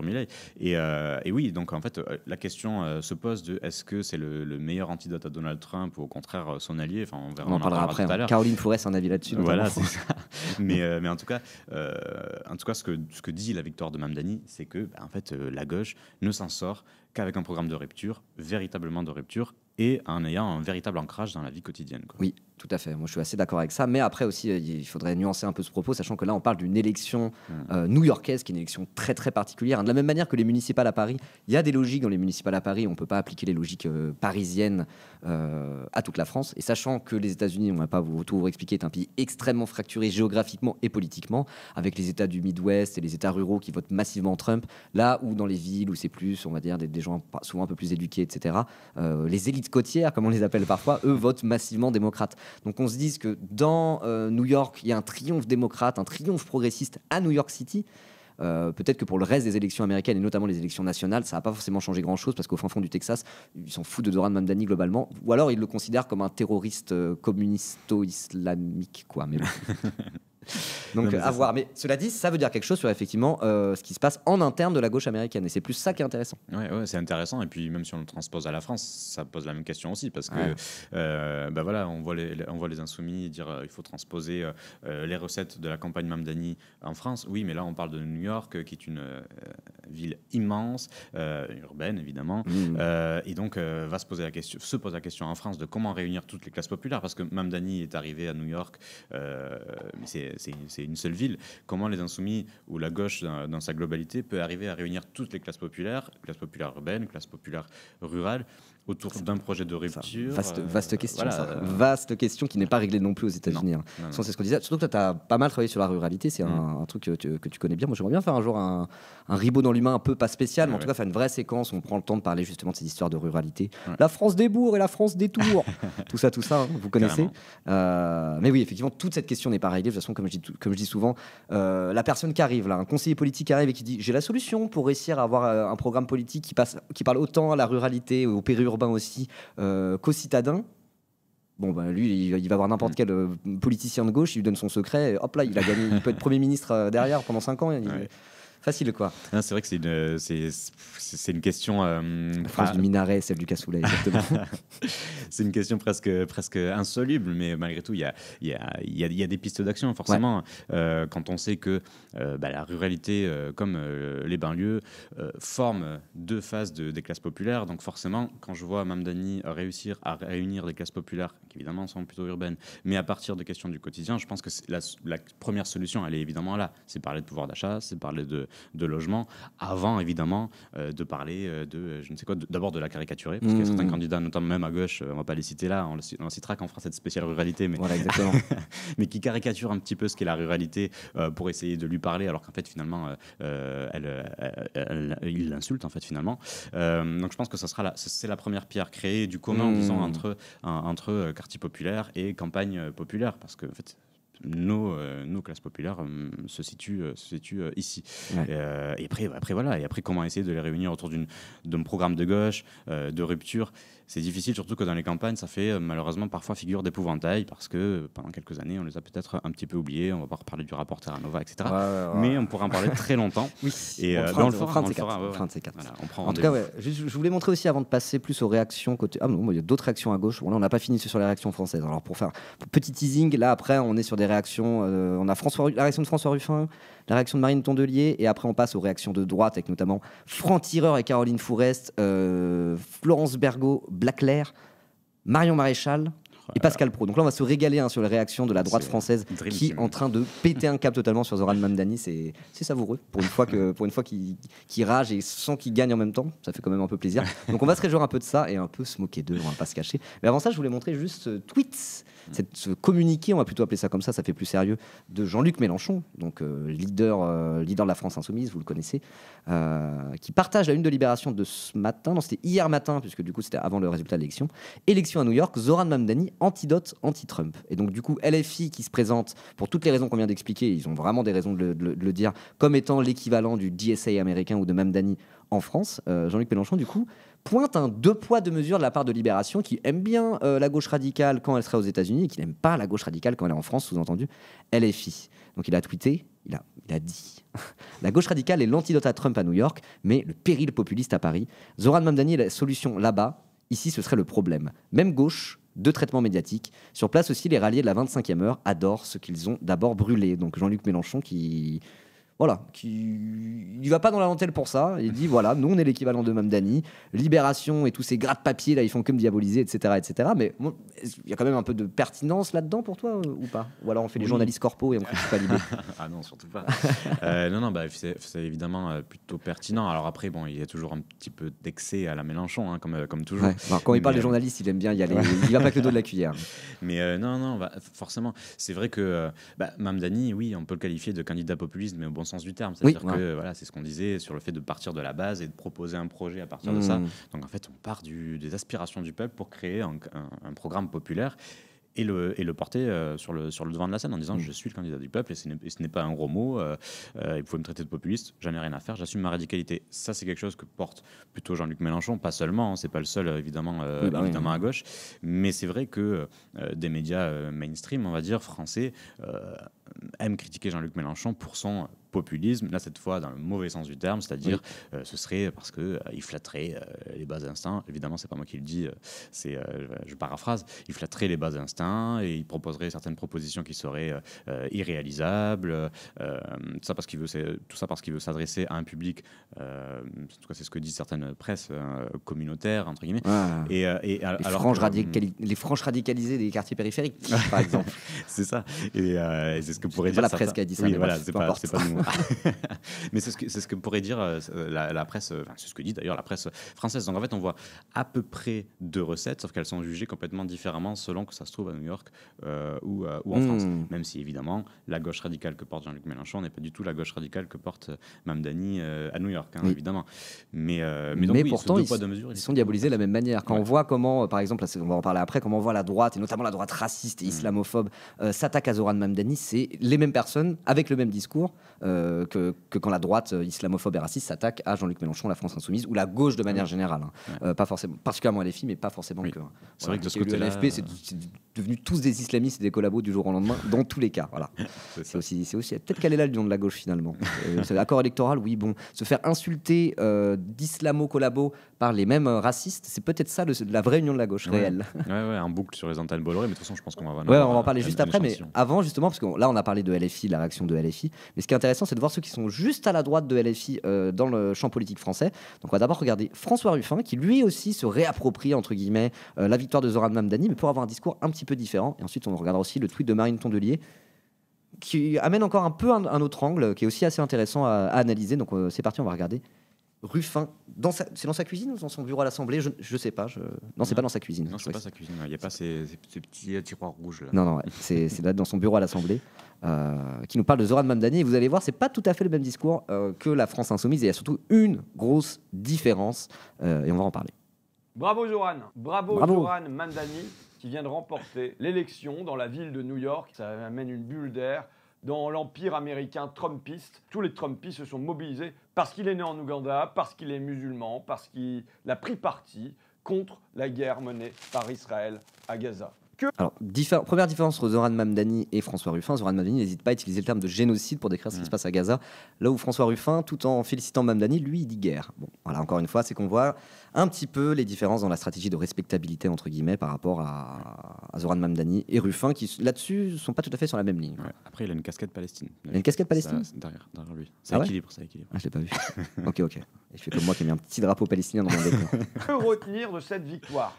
Speaker 2: Milei. Et oui, donc en fait la question se pose de est-ce que c'est le meilleur antidote à Donald Trump ou au contraire son allié. Enfin on en
Speaker 1: parlera après. Tout à l'heure. Caroline Fourest a un avis là-dessus.
Speaker 2: Voilà, c'est ça. mais en tout cas ce que dit la victoire de Mamdani, c'est que en fait la gauche ne s'en sort qu'avec un programme de rupture, véritablement de rupture, et en ayant un véritable ancrage dans la vie quotidienne, quoi.
Speaker 1: Oui, tout à fait. Moi, je suis assez d'accord avec ça. Mais après aussi, il faudrait nuancer un peu ce propos, sachant que là, on parle d'une élection new-yorkaise, qui est une élection très, très particulière. De la même manière que les municipales à Paris, il y a des logiques dans les municipales à Paris. On ne peut pas appliquer les logiques parisiennes à toute la France. Et sachant que les États-Unis, on ne va pas tout vous expliquer, est un pays extrêmement fracturé géographiquement et politiquement, avec les États du Midwest et les États ruraux qui votent massivement Trump, là où dans les villes où c'est plus, on va dire, des gens souvent un peu plus éduqués, etc., les élites côtières, comme on les appelle parfois, eux votent massivement démocrates. Donc on se dit que dans New York, il y a un triomphe démocrate, un triomphe progressiste à New York City. Peut-être que pour le reste des élections américaines et notamment les élections nationales, ça va pas forcément changer grand-chose parce qu'au fin fond du Texas, ils s'en foutent de Zoran Mamdani globalement, ou alors ils le considèrent comme un terroriste communisto-islamique, quoi. Mais bon. Donc à voir. Mais cela dit, ça veut dire quelque chose sur effectivement ce qui se passe en interne de la gauche américaine, et c'est plus ça qui est intéressant.
Speaker 2: Ouais, c'est intéressant. Et puis même si on le transpose à la France, ça pose la même question aussi, parce que voilà, on voit les insoumis dire il faut transposer les recettes de la campagne Mamdani en France. Oui, mais là on parle de New York, qui est une ville immense, urbaine évidemment, et donc se pose la question en France de comment réunir toutes les classes populaires, parce que Mamdani est arrivé à New York, mais c'est une seule ville. Comment les insoumis ou la gauche dans sa globalité peut arriver à réunir toutes les classes populaires urbaines, classes populaires rurales, autour d'un projet de rupture.
Speaker 1: Vaste question, voilà. Vaste question qui n'est pas réglée non plus aux États-Unis. Non. C'est ce qu'on disait. Surtout que toi, tu as pas mal travaillé sur la ruralité. C'est un truc que tu connais bien. Moi, j'aimerais bien faire un jour un ribot dans l'humour humain un peu pas spécial, mais en tout cas faire une vraie séquence où on prend le temps de parler justement de ces histoires de ruralité. La France des bourgs et la France des tours. tout ça, hein, vous connaissez. Mais oui, effectivement, toute cette question n'est pas réglée. De toute façon, comme je dis souvent, la personne qui arrive là, un conseiller politique qui arrive et qui dit j'ai la solution pour réussir à avoir un programme politique qui parle autant à la ruralité, au périurbain aussi, qu'aux citadins. Bon, bah, lui, il va voir n'importe quel politicien de gauche, il lui donne son secret, et hop là, il a gagné, il peut être Premier ministre derrière pendant 5 ans. Facile, quoi.
Speaker 2: Non, c'est vrai que c'est une question...
Speaker 1: la France du minaret, celle du cassoulet, exactement.
Speaker 2: C'est une question presque insoluble, mais malgré tout, il y a des pistes d'action, forcément. Quand on sait que la ruralité, comme les banlieues, forment 2 phases des classes populaires. Donc forcément, quand je vois Mamdani réussir à réunir des classes populaires, qui évidemment sont plutôt urbaines, mais à partir de questions du quotidien, je pense que la première solution, elle est évidemment là. C'est parler de pouvoir d'achat, c'est parler de logement, avant évidemment de parler de je ne sais quoi, d'abord de la caricaturer, parce qu'il y a certains candidats, notamment même à gauche, on va pas les citer là, on le citera quand on fera cette spéciale ruralité, mais,
Speaker 1: voilà, exactement.
Speaker 2: mais qui caricature un petit peu ce qu'est la ruralité pour essayer de lui parler, alors qu'en fait finalement il l'insulte en fait finalement. Donc je pense que c'est la première pierre, créée du commun disons entre quartier populaire et campagne populaire, parce que en fait nos classes populaires se situent ici. Et après voilà, et après comment essayer de les réunir autour d'un programme de gauche, de rupture. C'est difficile, surtout que dans les campagnes, ça fait malheureusement parfois figure d'épouvantail, parce que pendant quelques années, on les a peut-être un petit peu oubliés. On va pas reparler du rapport Terra Nova, etc. Mais on pourra en parler très longtemps.
Speaker 1: Oui.
Speaker 2: Et
Speaker 1: on fera un de ces quatre.
Speaker 2: Voilà, on prend
Speaker 1: en tout cas, je voulais montrer aussi, avant de passer plus aux réactions côté. Ah non, il y a d'autres réactions à gauche. Bon, là, on n'a pas fini sur les réactions françaises. Alors pour faire un petit teasing, là après, on est sur des réactions. On a la réaction de François Ruffin, la réaction de Marine Tondelier, et après on passe aux réactions de droite avec notamment Franck Tireur et Caroline Fourest, Florence Bergot, Blaclair, Marion Maréchal et Pascal Praud. Donc là on va se régaler sur les réactions de la droite française qui est en train de péter un câble totalement sur Zoran Mamdani. C'est savoureux pour une fois qu'il rage et sans qu'il gagne en même temps, ça fait quand même un peu plaisir. Donc on va se réjouir un peu de ça et un peu se moquer d'eux, on va pas se cacher. Mais avant ça, je voulais montrer juste ce tweet, ce communiqué, on va plutôt appeler ça comme ça fait plus sérieux, de Jean-Luc Mélenchon, donc leader de la France Insoumise, vous le connaissez, qui partage la une de Libération de ce matin, non c'était hier matin, puisque du coup c'était avant le résultat de l'élection. Élection à New York, Zoran Mamdani, antidote anti-Trump. Et donc du coup LFI qui se présente, pour toutes les raisons qu'on vient d'expliquer, ils ont vraiment des raisons de le dire, comme étant l'équivalent du DSA américain ou de Mamdani en France. Jean-Luc Mélenchon du coup pointe un 2 poids 2 mesures de la part de Libération, qui aime bien la gauche radicale quand elle serait aux États-Unis et qui n'aime pas la gauche radicale quand elle est en France, sous-entendu LFI. Donc il a tweeté, il a dit la gauche radicale est l'antidote à Trump à New York, mais le péril populiste à Paris. Zoran Mamdani est la solution là-bas, ici ce serait le problème. Même gauche, 2 traitements médiatiques. Sur place aussi, les ralliés de la 25e heure adorent ce qu'ils ont d'abord brûlé. Donc Jean-Luc Mélenchon qui il va pas dans la dentelle pour ça. Il dit voilà, nous on est l'équivalent de Mamdani. Libération et tous ces gratte-papiers là, ils font que me diaboliser, etc., etc. Mais bon, il y a quand même un peu de pertinence là-dedans pour toi ou pas? Ou alors on fait les journalistes corpo et on critique pas l'idée?
Speaker 2: Ah non, surtout pas. Non, c'est évidemment plutôt pertinent. Alors après, bon, il y a toujours un petit peu d'excès à la Mélenchon, comme toujours.
Speaker 1: Ouais. Alors, quand il parle des journalistes, il aime bien y aller. Il va pas que le dos de la cuillère.
Speaker 2: Mais non, forcément, c'est vrai que Mamdani, oui, on peut le qualifier de candidat populiste, mais au bon sens du terme. C'est-à-dire que voilà, c'est ce qu'on disait sur le fait de partir de la base et de proposer un projet à partir de ça. Donc en fait, on part des aspirations du peuple pour créer un programme populaire et le porter sur le devant de la scène en disant je suis le candidat du peuple et ce n'est pas un gros mot, il faut me traiter de populiste, j'en ai rien à faire, j'assume ma radicalité. Ça c'est quelque chose que porte plutôt Jean-Luc Mélenchon, pas seulement, c'est pas le seul évidemment à gauche, mais c'est vrai que des médias mainstream, on va dire français, aiment critiquer Jean-Luc Mélenchon pour son populisme, là cette fois dans le mauvais sens du terme, c'est-à-dire ce serait parce qu'il flatterait les bas instincts. Évidemment, c'est pas moi qui le dis, je paraphrase. Il flatterait les bas instincts et il proposerait certaines propositions qui seraient irréalisables. Tout ça parce qu'il veut s'adresser à un public. En tout cas, c'est ce que disent certaines presses communautaires entre guillemets.
Speaker 1: Les franges radicalisées des quartiers périphériques, par exemple.
Speaker 2: C'est ça. Et c'est que pourrait
Speaker 1: dire
Speaker 2: pas
Speaker 1: la presse qui a dit ça.
Speaker 2: Oui, voilà, c'est pas nous. Mais c'est ce que pourrait dire la presse, c'est ce que dit d'ailleurs la presse française. Donc en fait, on voit à peu près 2 recettes, sauf qu'elles sont jugées complètement différemment selon que ça se trouve à New York ou en France. Même si évidemment, la gauche radicale que porte Jean-Luc Mélenchon n'est pas du tout la gauche radicale que porte Mamdani à New York, évidemment. Mais
Speaker 1: pourtant, ils sont diabolisés de la même manière. Quand on voit comment, par exemple, on va en parler après, comment on voit la droite, et notamment la droite raciste et islamophobe, s'attaque à Zoran Mamdani, c'est les mêmes personnes avec le même discours que quand la droite islamophobe et raciste s'attaque à Jean-Luc Mélenchon, la France insoumise, ou la gauche de manière générale. Pas forcément, particulièrement LFI, mais pas forcément que.
Speaker 2: C'est vrai que de ce côté-là,
Speaker 1: l'AFP, c'est devenu tous des islamistes et des collabos du jour au lendemain, dans tous les cas. Voilà. C'est aussi peut-être qu'elle est là l'union de la gauche finalement. C'est l'accord électoral, oui, bon, se faire insulter d'islamo-collabo par les mêmes racistes, c'est peut-être ça la vraie union de la gauche réelle.
Speaker 2: Ouais, un boucle sur les antennes Bolloré, mais de toute façon, je pense qu'on va
Speaker 1: on va en parler juste après, mais avant justement, parce que là on a parlé de LFI, la réaction de LFI, mais ce qui est intéressant, c'est de voir ceux qui sont juste à la droite de LFI dans le champ politique français. Donc on va d'abord regarder François Ruffin, qui lui aussi se réapproprie entre guillemets la victoire de Zoran Mamdani, mais pour avoir un discours un petit peu différent. Et ensuite on regardera aussi le tweet de Marine Tondelier, qui amène encore un peu un autre angle, qui est aussi assez intéressant à analyser. Donc c'est parti, on va regarder Ruffin. C'est dans sa cuisine ou dans son bureau à l'Assemblée? Je sais pas. Non, c'est pas dans sa cuisine.
Speaker 2: Non, c'est pas sa cuisine. Il n'y a pas ces petits tiroirs rouges. Là.
Speaker 1: Non, c'est là dans son bureau à l'Assemblée qui nous parle de Zoran Mamdani. Et vous allez voir, c'est pas tout à fait le même discours que la France insoumise. Et il y a surtout une grosse différence. Et on va en parler.
Speaker 6: Bravo Zoran. Bravo. Zoran Mamdani qui vient de remporter l'élection dans la ville de New York. Ça amène une bulle d'air dans l'empire américain trumpiste. Tous les Trumpistes se sont mobilisés parce qu'il est né en Ouganda, parce qu'il est musulman, parce qu'il a pris parti contre la guerre menée par Israël à Gaza.
Speaker 1: Alors, première différence entre Zoran Mamdani et François Ruffin. Zoran Mamdani n'hésite pas à utiliser le terme de génocide pour décrire ce qui se passe à Gaza, là où François Ruffin, tout en félicitant Mamdani, lui, il dit guerre. Bon, voilà, encore une fois, c'est qu'on voit un petit peu les différences dans la stratégie de respectabilité, entre guillemets, par rapport à Zoran Mamdani et Ruffin, qui, là-dessus, ne sont pas tout à fait sur la même ligne.
Speaker 2: Ouais. Après, il a une casquette Palestine.
Speaker 1: Il a une casquette Palestine
Speaker 2: derrière lui. Ça équilibre.
Speaker 1: Ah, je l'ai pas vu. Ok. Et je fais comme moi qui ai mis un petit drapeau palestinien dans mon décor.
Speaker 6: Que retenir de cette victoire?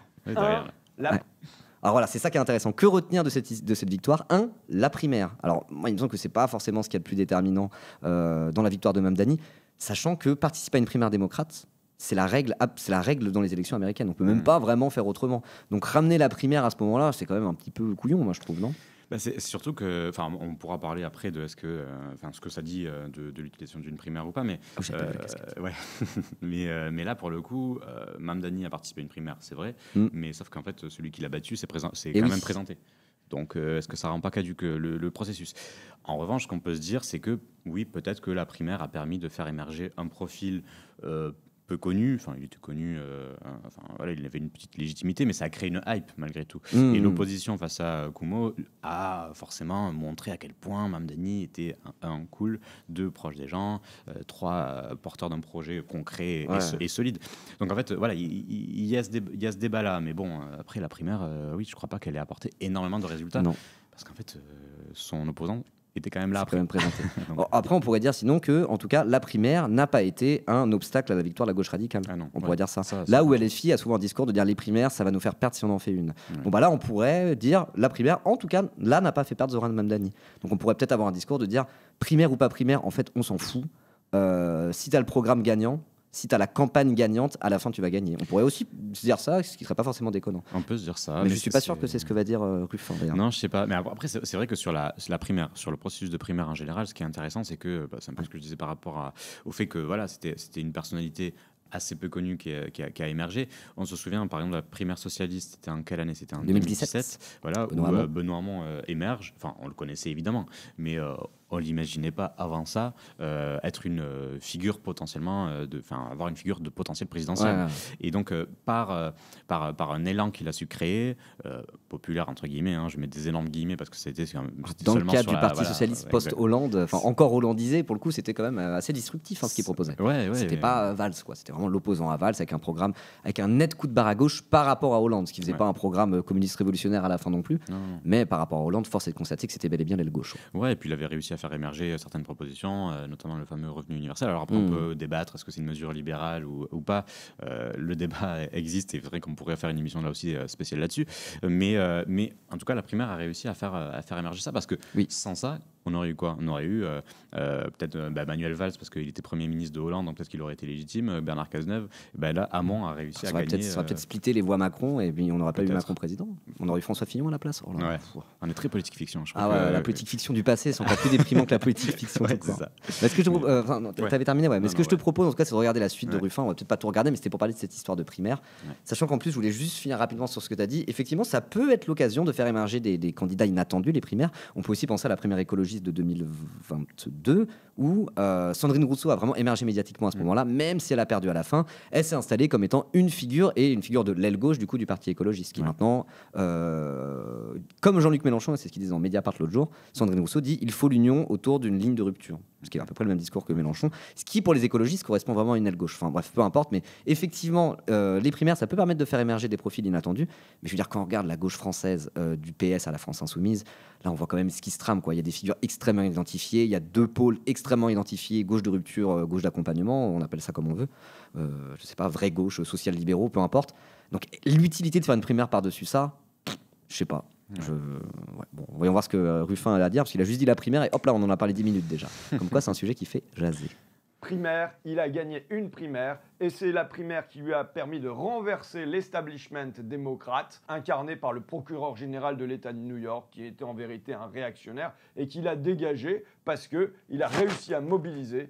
Speaker 1: Alors voilà, c'est ça qui est intéressant. Que retenir de cette victoire? La primaire. Alors moi, il me semble que c'est pas forcément ce qui est le plus déterminant dans la victoire de Mamdani, sachant que participer à une primaire démocrate, c'est la règle dans les élections américaines. On peut même pas vraiment faire autrement. Donc ramener la primaire à ce moment-là, c'est quand même un petit peu couillon, moi je trouve, non?
Speaker 2: C'est surtout que, on pourra parler après de ce que ça dit de l'utilisation d'une primaire ou pas, mais mais là pour le coup, Mamdani a participé à une primaire, c'est vrai, mais sauf qu'en fait celui qui l'a battu c'est quand même présenté. Donc est-ce que ça rend pas caduque le processus? En revanche, ce qu'on peut se dire, c'est que oui, peut-être que la primaire a permis de faire émerger un profil peu connu, il était connu, il avait une petite légitimité, mais ça a créé une hype malgré tout. Et l'opposition face à Cuomo a forcément montré à quel point Mamdani était un cool, 2 proche des gens, 3 porteurs d'un projet concret et solide. Donc en fait, il y a ce débat-là, mais bon, après la primaire, oui, je crois pas qu'elle ait apporté énormément de résultats, parce qu'en fait, son opposant était quand même là après.
Speaker 1: Présenté. Après, on pourrait dire sinon que, en tout cas, la primaire n'a pas été un obstacle à la victoire de la gauche radicale. On pourrait dire ça. Là où LFI a souvent un discours de dire les primaires, ça va nous faire perdre si on en fait une. Bon, là, on pourrait dire la primaire, en tout cas, là, n'a pas fait perdre Zoran Mamdani. Donc, on pourrait peut-être avoir un discours de dire primaire ou pas primaire, en fait, on s'en fout. Si tu as le programme gagnant, si tu as la campagne gagnante, à la fin, tu vas gagner. On pourrait aussi se dire ça, ce qui ne serait pas forcément déconnant.
Speaker 2: On peut se dire ça.
Speaker 1: Mais je ne suis pas sûr que c'est ce que va dire Ruffin.
Speaker 2: Non, je ne sais pas. Mais après, c'est vrai que sur la primaire, sur le processus de primaire en général, ce qui est intéressant, c'est que, c'est un peu ce que je disais par rapport au fait que c'était une personnalité assez peu connue qui a émergé. On se souvient, par exemple, de la primaire socialiste, c'était en quelle année? C'était en 2017. Voilà, où Benoît Hamon émerge. Enfin, on le connaissait évidemment, mais on l'imaginait pas avant ça être une figure potentiellement, avoir une figure de potentiel présidentiel. Et donc, par un élan qu'il a su créer, populaire entre guillemets, je mets des énormes guillemets parce que c'était
Speaker 1: dans le cadre du Parti socialiste post-Hollande, encore hollandisé, pour le coup, c'était quand même assez disruptif ce qu'il proposait. C'était pas Valls, quoi. C'était vraiment l'opposant à Valls, avec un programme, avec un net coup de barre à gauche par rapport à Hollande, ce qui faisait pas un programme communiste révolutionnaire à la fin non plus, mais par rapport à Hollande, force est de constater que c'était bel et bien l'aile gauche.
Speaker 2: Ouais, et puis il avait réussi à faire émerger certaines propositions, notamment le fameux revenu universel. Alors après, on peut débattre, est-ce que c'est une mesure libérale ou pas? Le débat existe, et c'est vrai qu'on pourrait faire une émission là aussi spéciale là-dessus. Mais en tout cas, la primaire a réussi à faire émerger ça, parce que sans ça, On aurait eu quoi? On aurait eu peut-être Manuel Valls, parce qu'il était Premier ministre de Hollande, donc peut-être qu'il aurait été légitime. Bernard Cazeneuve. Là, Hamon a réussi à gagner.
Speaker 1: Ça aurait peut-être splitté les voix Macron, et puis on n'aurait pas eu Macron président. On aurait eu François Fillon à la place. Oh là,
Speaker 2: ouais. On est très politique fiction. Je
Speaker 1: la politique fiction du passé, c'est encore plus déprimant que la politique fiction.
Speaker 2: Ouais, c'est ça.
Speaker 1: Est-ce que t'avais terminé, ouais. Mais ce que je te propose, en tout cas, c'est de regarder la suite de Ruffin. On va peut-être pas tout regarder, mais c'était pour parler de cette histoire de primaire. Sachant qu'en plus, je voulais juste finir rapidement sur ce que tu as dit. Effectivement, ça peut être l'occasion de faire émerger des candidats inattendus, les primaires. On peut aussi penser à la primaire écologiste de 2022, où Sandrine Rousseau a vraiment émergé médiatiquement à ce moment-là, même si elle a perdu à la fin. Elle s'est installée comme étant une figure de l'aile gauche du coup du parti écologiste, qui maintenant, comme Jean-Luc Mélenchon, et c'est ce qu'il disait dans Mediapart l'autre jour, Sandrine Rousseau dit il faut l'union autour d'une ligne de rupture, ce qui est à peu près le même discours que Mélenchon, ce qui pour les écologistes correspond vraiment à une aile gauche. Enfin bref, peu importe, mais effectivement, les primaires, ça peut permettre de faire émerger des profils inattendus. Mais je veux dire, quand on regarde la gauche française, du PS à la France insoumise, là on voit quand même ce qui se trame, quoi. Il y a des figures extrêmement identifiées, il y a deux pôles extrêmement identifiés, gauche de rupture, gauche d'accompagnement, on appelle ça comme on veut, je sais pas, vraie gauche, social-libéraux, peu importe. Donc l'utilité de faire une primaire par-dessus ça, je sais pas. Bon, voyons voir ce que Ruffin a à dire, parce qu'il a juste dit la primaire et hop là on en a parlé 10 minutes déjà. Comme quoi c'est un sujet qui fait jaser.
Speaker 6: Primaire, il a gagné une primaire et c'est la primaire qui lui a permis de renverser l'establishment démocrate incarné par le procureur général de l'État de New York, qui était en vérité un réactionnaire et qui l'a dégagé parce qu'il a réussi à mobiliser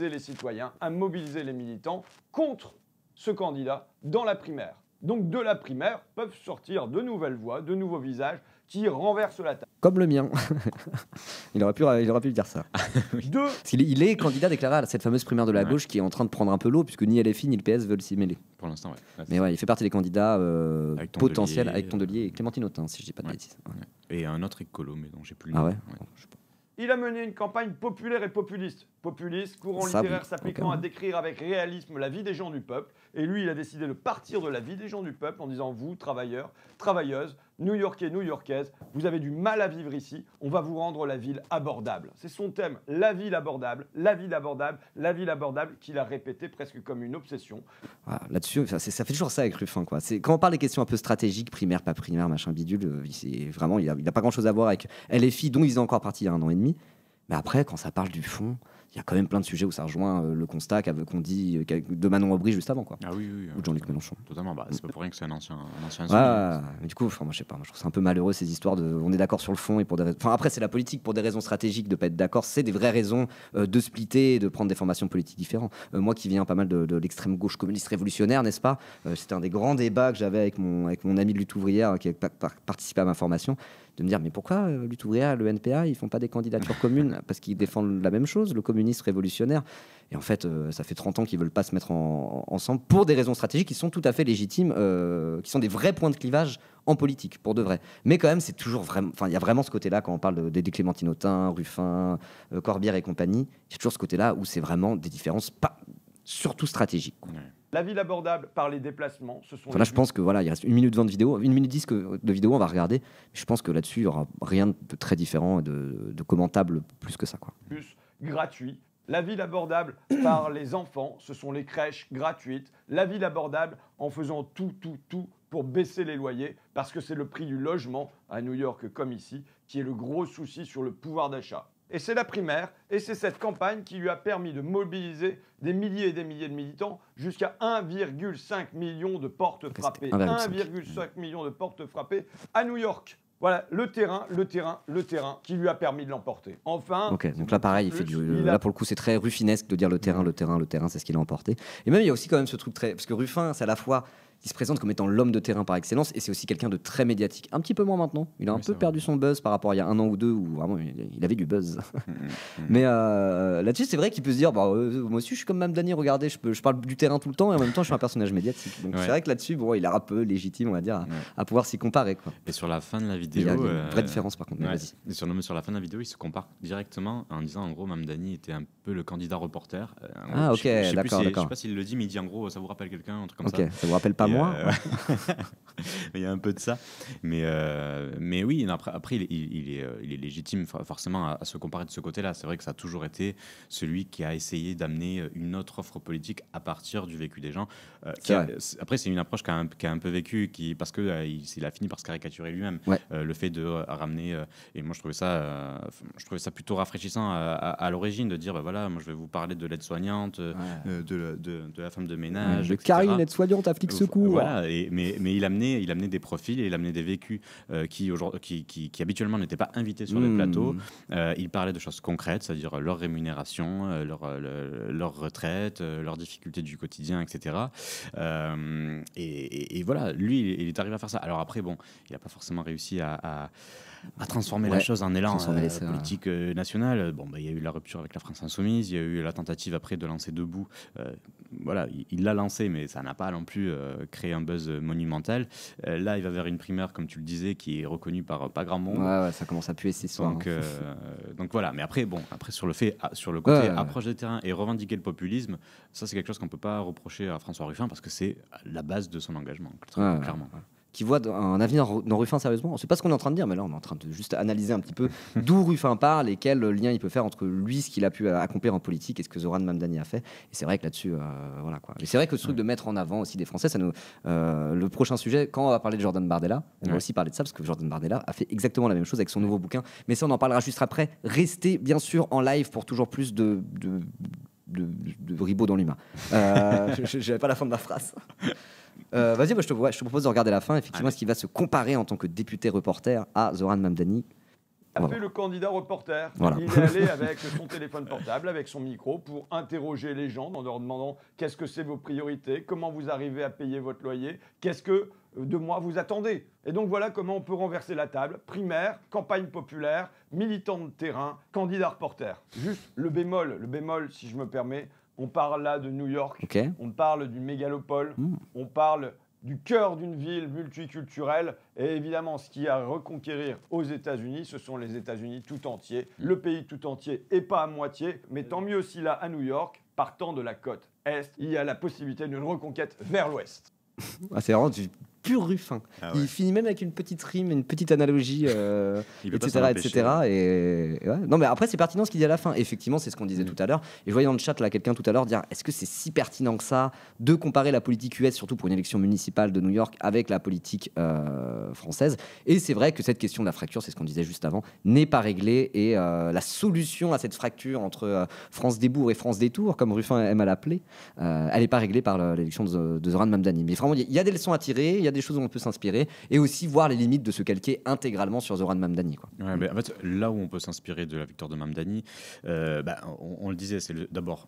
Speaker 6: les citoyens, à mobiliser les militants contre ce candidat dans la primaire. Donc de la primaire peuvent sortir de nouvelles voix, de nouveaux visages qui renversent la table.
Speaker 1: Comme le mien. il aurait pu dire ça. Parce qu'il est candidat déclaré à cette fameuse primaire de la gauche qui est en train de prendre un peu l'eau, puisque ni LFI ni le PS veulent s'y mêler.
Speaker 2: Pour l'instant,
Speaker 1: Mais il fait partie des candidats potentiels avec Tondelier et Clémentine Autain, si je dis pas de bêtises.
Speaker 2: Et un autre écolo, mais dont j'ai plus le
Speaker 1: nom.
Speaker 2: Ah ouais,
Speaker 1: je sais pas.
Speaker 6: Il a mené une campagne populaire et populiste. Populiste, courant littéraire s'appliquant à décrire avec réalisme la vie des gens du peuple. Et lui, il a décidé de partir de la vie des gens du peuple en disant « Vous, travailleurs, travailleuses, New-Yorkais, New-Yorkaises, vous avez du mal à vivre ici, on va vous rendre la ville abordable. » C'est son thème, la ville abordable, la ville abordable, la ville abordable, qu'il a répété presque comme une obsession.
Speaker 1: Voilà, là-dessus, ça fait toujours ça avec Ruffin, quoi. Quand on parle des questions un peu stratégiques, primaire, pas primaire, machin bidule, il n'a pas grand-chose à voir avec LFI, dont il faisait encore partie il y a 1 an et demi. Mais après, quand ça parle du fond, il y a quand même plein de sujets où ça rejoint le constat qu'on dit de Manon Aubry juste avant, quoi.
Speaker 2: Ah oui,
Speaker 1: ou de Jean-Luc Mélenchon.
Speaker 2: Totalement. C'est pas pour rien que c'est un ancien
Speaker 1: mais du coup, moi, je sais pas. Moi, je trouve c'est un peu malheureux ces histoires de. On est d'accord sur le fond et pour des raisons. Enfin, après, c'est la politique pour des raisons stratégiques de pas être d'accord. C'est des vraies raisons de splitter et de prendre des formations politiques différentes. Moi, qui viens pas mal de l'extrême gauche communiste révolutionnaire, n'est-ce pas? C'était un des grands débats que j'avais avec mon ami de Lutte ouvrière qui a participé à ma formation. De me dire, mais pourquoi Lutte ouvrière, le NPA, ils font pas des candidatures communes? Parce qu'ils défendent la même chose, le communiste révolutionnaire. Et en fait, ça fait 30 ans qu'ils veulent pas se mettre ensemble pour des raisons stratégiques qui sont tout à fait légitimes, qui sont des vrais points de clivage en politique, pour de vrai. Mais quand même, c'est toujours vraiment... Enfin, il y a vraiment ce côté-là, quand on parle des Clémentine Autain, Ruffin, Corbière et compagnie, il y a toujours ce côté-là où c'est vraiment des différences surtout stratégiques.
Speaker 6: La ville abordable par les déplacements, ce sont...
Speaker 1: Là, je pense que voilà, il reste 1 minute 20 de vidéo, 1 minute 10 de vidéo, on va regarder. Je pense que là-dessus, il n'y aura rien de très différent et de commentable plus que ça, quoi.
Speaker 6: Plus gratuit. La ville abordable par les enfants, ce sont les crèches gratuites. La ville abordable en faisant tout pour baisser les loyers, parce que c'est le prix du logement, à New York comme ici, qui est le gros souci sur le pouvoir d'achat. Et c'est la primaire, et c'est cette campagne qui lui a permis de mobiliser des milliers et des milliers de militants, jusqu'à 1,5 million de portes frappées. 1,5 million de portes frappées à New York. Voilà, le terrain qui lui a permis de l'emporter. Enfin...
Speaker 1: Ok, donc là pareil, là pour le coup c'est très ruffinesque de dire le terrain, c'est ce qu'il a emporté. Et même il y a aussi quand même ce truc très... Parce que Ruffin, c'est à la fois... Il se présente comme étant l'homme de terrain par excellence et c'est aussi quelqu'un de très médiatique. Un petit peu moins maintenant. Il a un peu perdu son buzz par rapport à il y a 1 an ou 2 où vraiment il avait du buzz. Mais là-dessus, c'est vrai qu'il peut se dire moi aussi, je suis comme Mamdani, regardez, je parle du terrain tout le temps et en même temps, je suis un personnage médiatique. Donc c'est vrai que là-dessus, il est un peu légitime, on va dire, à pouvoir s'y comparer, quoi.
Speaker 2: Et sur la fin de la vidéo.
Speaker 1: Il y a une vraie différence par contre. Vas-y.
Speaker 2: Et sur la fin de la vidéo, il se compare directement en disant en gros, Mamdani était un peu le candidat reporter.
Speaker 1: Ok, d'accord.
Speaker 2: Je sais pas s'il le dit, mais il dit en gros, ça vous rappelle quelqu'un, un truc comme ça.
Speaker 1: Ok, ça vous rappelle pas moi?
Speaker 2: Il y a un peu de ça. Mais oui, après il est légitime forcément à se comparer de ce côté-là. C'est vrai que ça a toujours été celui qui a essayé d'amener une autre offre politique à partir du vécu des gens. Après, c'est une approche qui a un peu vécu, parce qu'il a fini par se caricaturer lui-même. Le fait de ramener... et moi, je trouvais ça plutôt rafraîchissant à l'origine, de dire, voilà, moi, je vais vous parler de l'aide-soignante, de la femme de ménage,
Speaker 1: de Karine, aide-soignante à flic secours.
Speaker 2: Voilà, mais il amenait des profils et il amenait des vécus qui habituellement n'étaient pas invités sur les plateaux. Il parlait de choses concrètes, c'est-à-dire leur rémunération, leur retraite, leurs difficultés du quotidien, etc. Et voilà, lui, il est arrivé à faire ça. Alors après, bon, il n'a pas forcément réussi à transformer la chose en élan politique national. Bon, il y a eu la rupture avec la France Insoumise, il y a eu la tentative après de lancer Debout. Voilà, il l'a lancé, mais ça n'a pas non plus créé un buzz monumental. Là, il va vers une primaire, comme tu le disais, qui est reconnue par pas grand monde.
Speaker 1: Ouais, ça commence à puer ces soirs.
Speaker 2: Donc voilà, mais après sur le côté approche des terrains et revendiquer le populisme, ça c'est quelque chose qu'on peut pas reprocher à François Ruffin parce que c'est la base de son engagement, clairement.
Speaker 1: Qui voit un avenir dans Ruffin sérieusement. C'est pas ce qu'on est en train de dire, mais là on est en train de juste analyser un petit peu d'où Ruffin parle et quel lien il peut faire entre lui, ce qu'il a pu accomplir en politique et ce que Zoran Mamdani a fait. Et c'est vrai que là-dessus, voilà quoi. Et c'est vrai que ce truc de mettre en avant aussi des Français, ça nous. Le prochain sujet, quand on va parler de Jordan Bardella, on va aussi parler de ça parce que Jordan Bardella a fait exactement la même chose avec son nouveau bouquin. Mais ça, on en parlera juste après. Restez bien sûr en live pour toujours plus de ribot dans l'humain. J'avais pas la fin de ma phrase. Vas-y, je te propose de regarder la fin. Effectivement, est-ce qu'il va se comparer en tant que député reporter à Zoran Mamdani?
Speaker 6: A fait le candidat reporter.
Speaker 1: Voilà.
Speaker 6: Il est allé avec son téléphone portable, avec son micro, pour interroger les gens en leur demandant qu'est-ce que c'est vos priorités, comment vous arrivez à payer votre loyer, qu'est-ce que de moi vous attendez. Et donc voilà comment on peut renverser la table. Primaire, campagne populaire, militant de terrain, candidat reporter. Juste le bémol si je me permets. On parle là de New York, on parle d'une mégalopole, on parle du cœur d'une ville multiculturelle. Et évidemment, ce qu'il y a à reconquérir aux États-Unis, ce sont les États-Unis tout entiers, le pays tout entier et pas à moitié. Mais tant mieux si là, à New York, partant de la côte Est, il y a la possibilité d'une reconquête vers l'Ouest.
Speaker 1: C'est vraiment du pur Ruffin. Il finit même avec une petite rime, une petite analogie, etc. Non, mais après, c'est pertinent ce qu'il dit à la fin. Effectivement, c'est ce qu'on disait tout à l'heure. Et je voyais dans le chat là, quelqu'un tout à l'heure dire est-ce que c'est si pertinent que ça de comparer la politique US, surtout pour une élection municipale de New York, avec la politique française? Et c'est vrai que cette question de la fracture, c'est ce qu'on disait juste avant, n'est pas réglée. Et la solution à cette fracture entre France Débours et France Détour, comme Ruffin aime à l'appeler, elle n'est pas réglée par l'élection de Zoran Mamdani. Mais vraiment, il y a des leçons à tirer, il y a des choses où on peut s'inspirer et aussi voir les limites de se calquer intégralement sur Zoran Mamdani.
Speaker 2: Ouais, mais en fait, là où on peut s'inspirer de la victoire de Mamdani, on le disait, c'est d'abord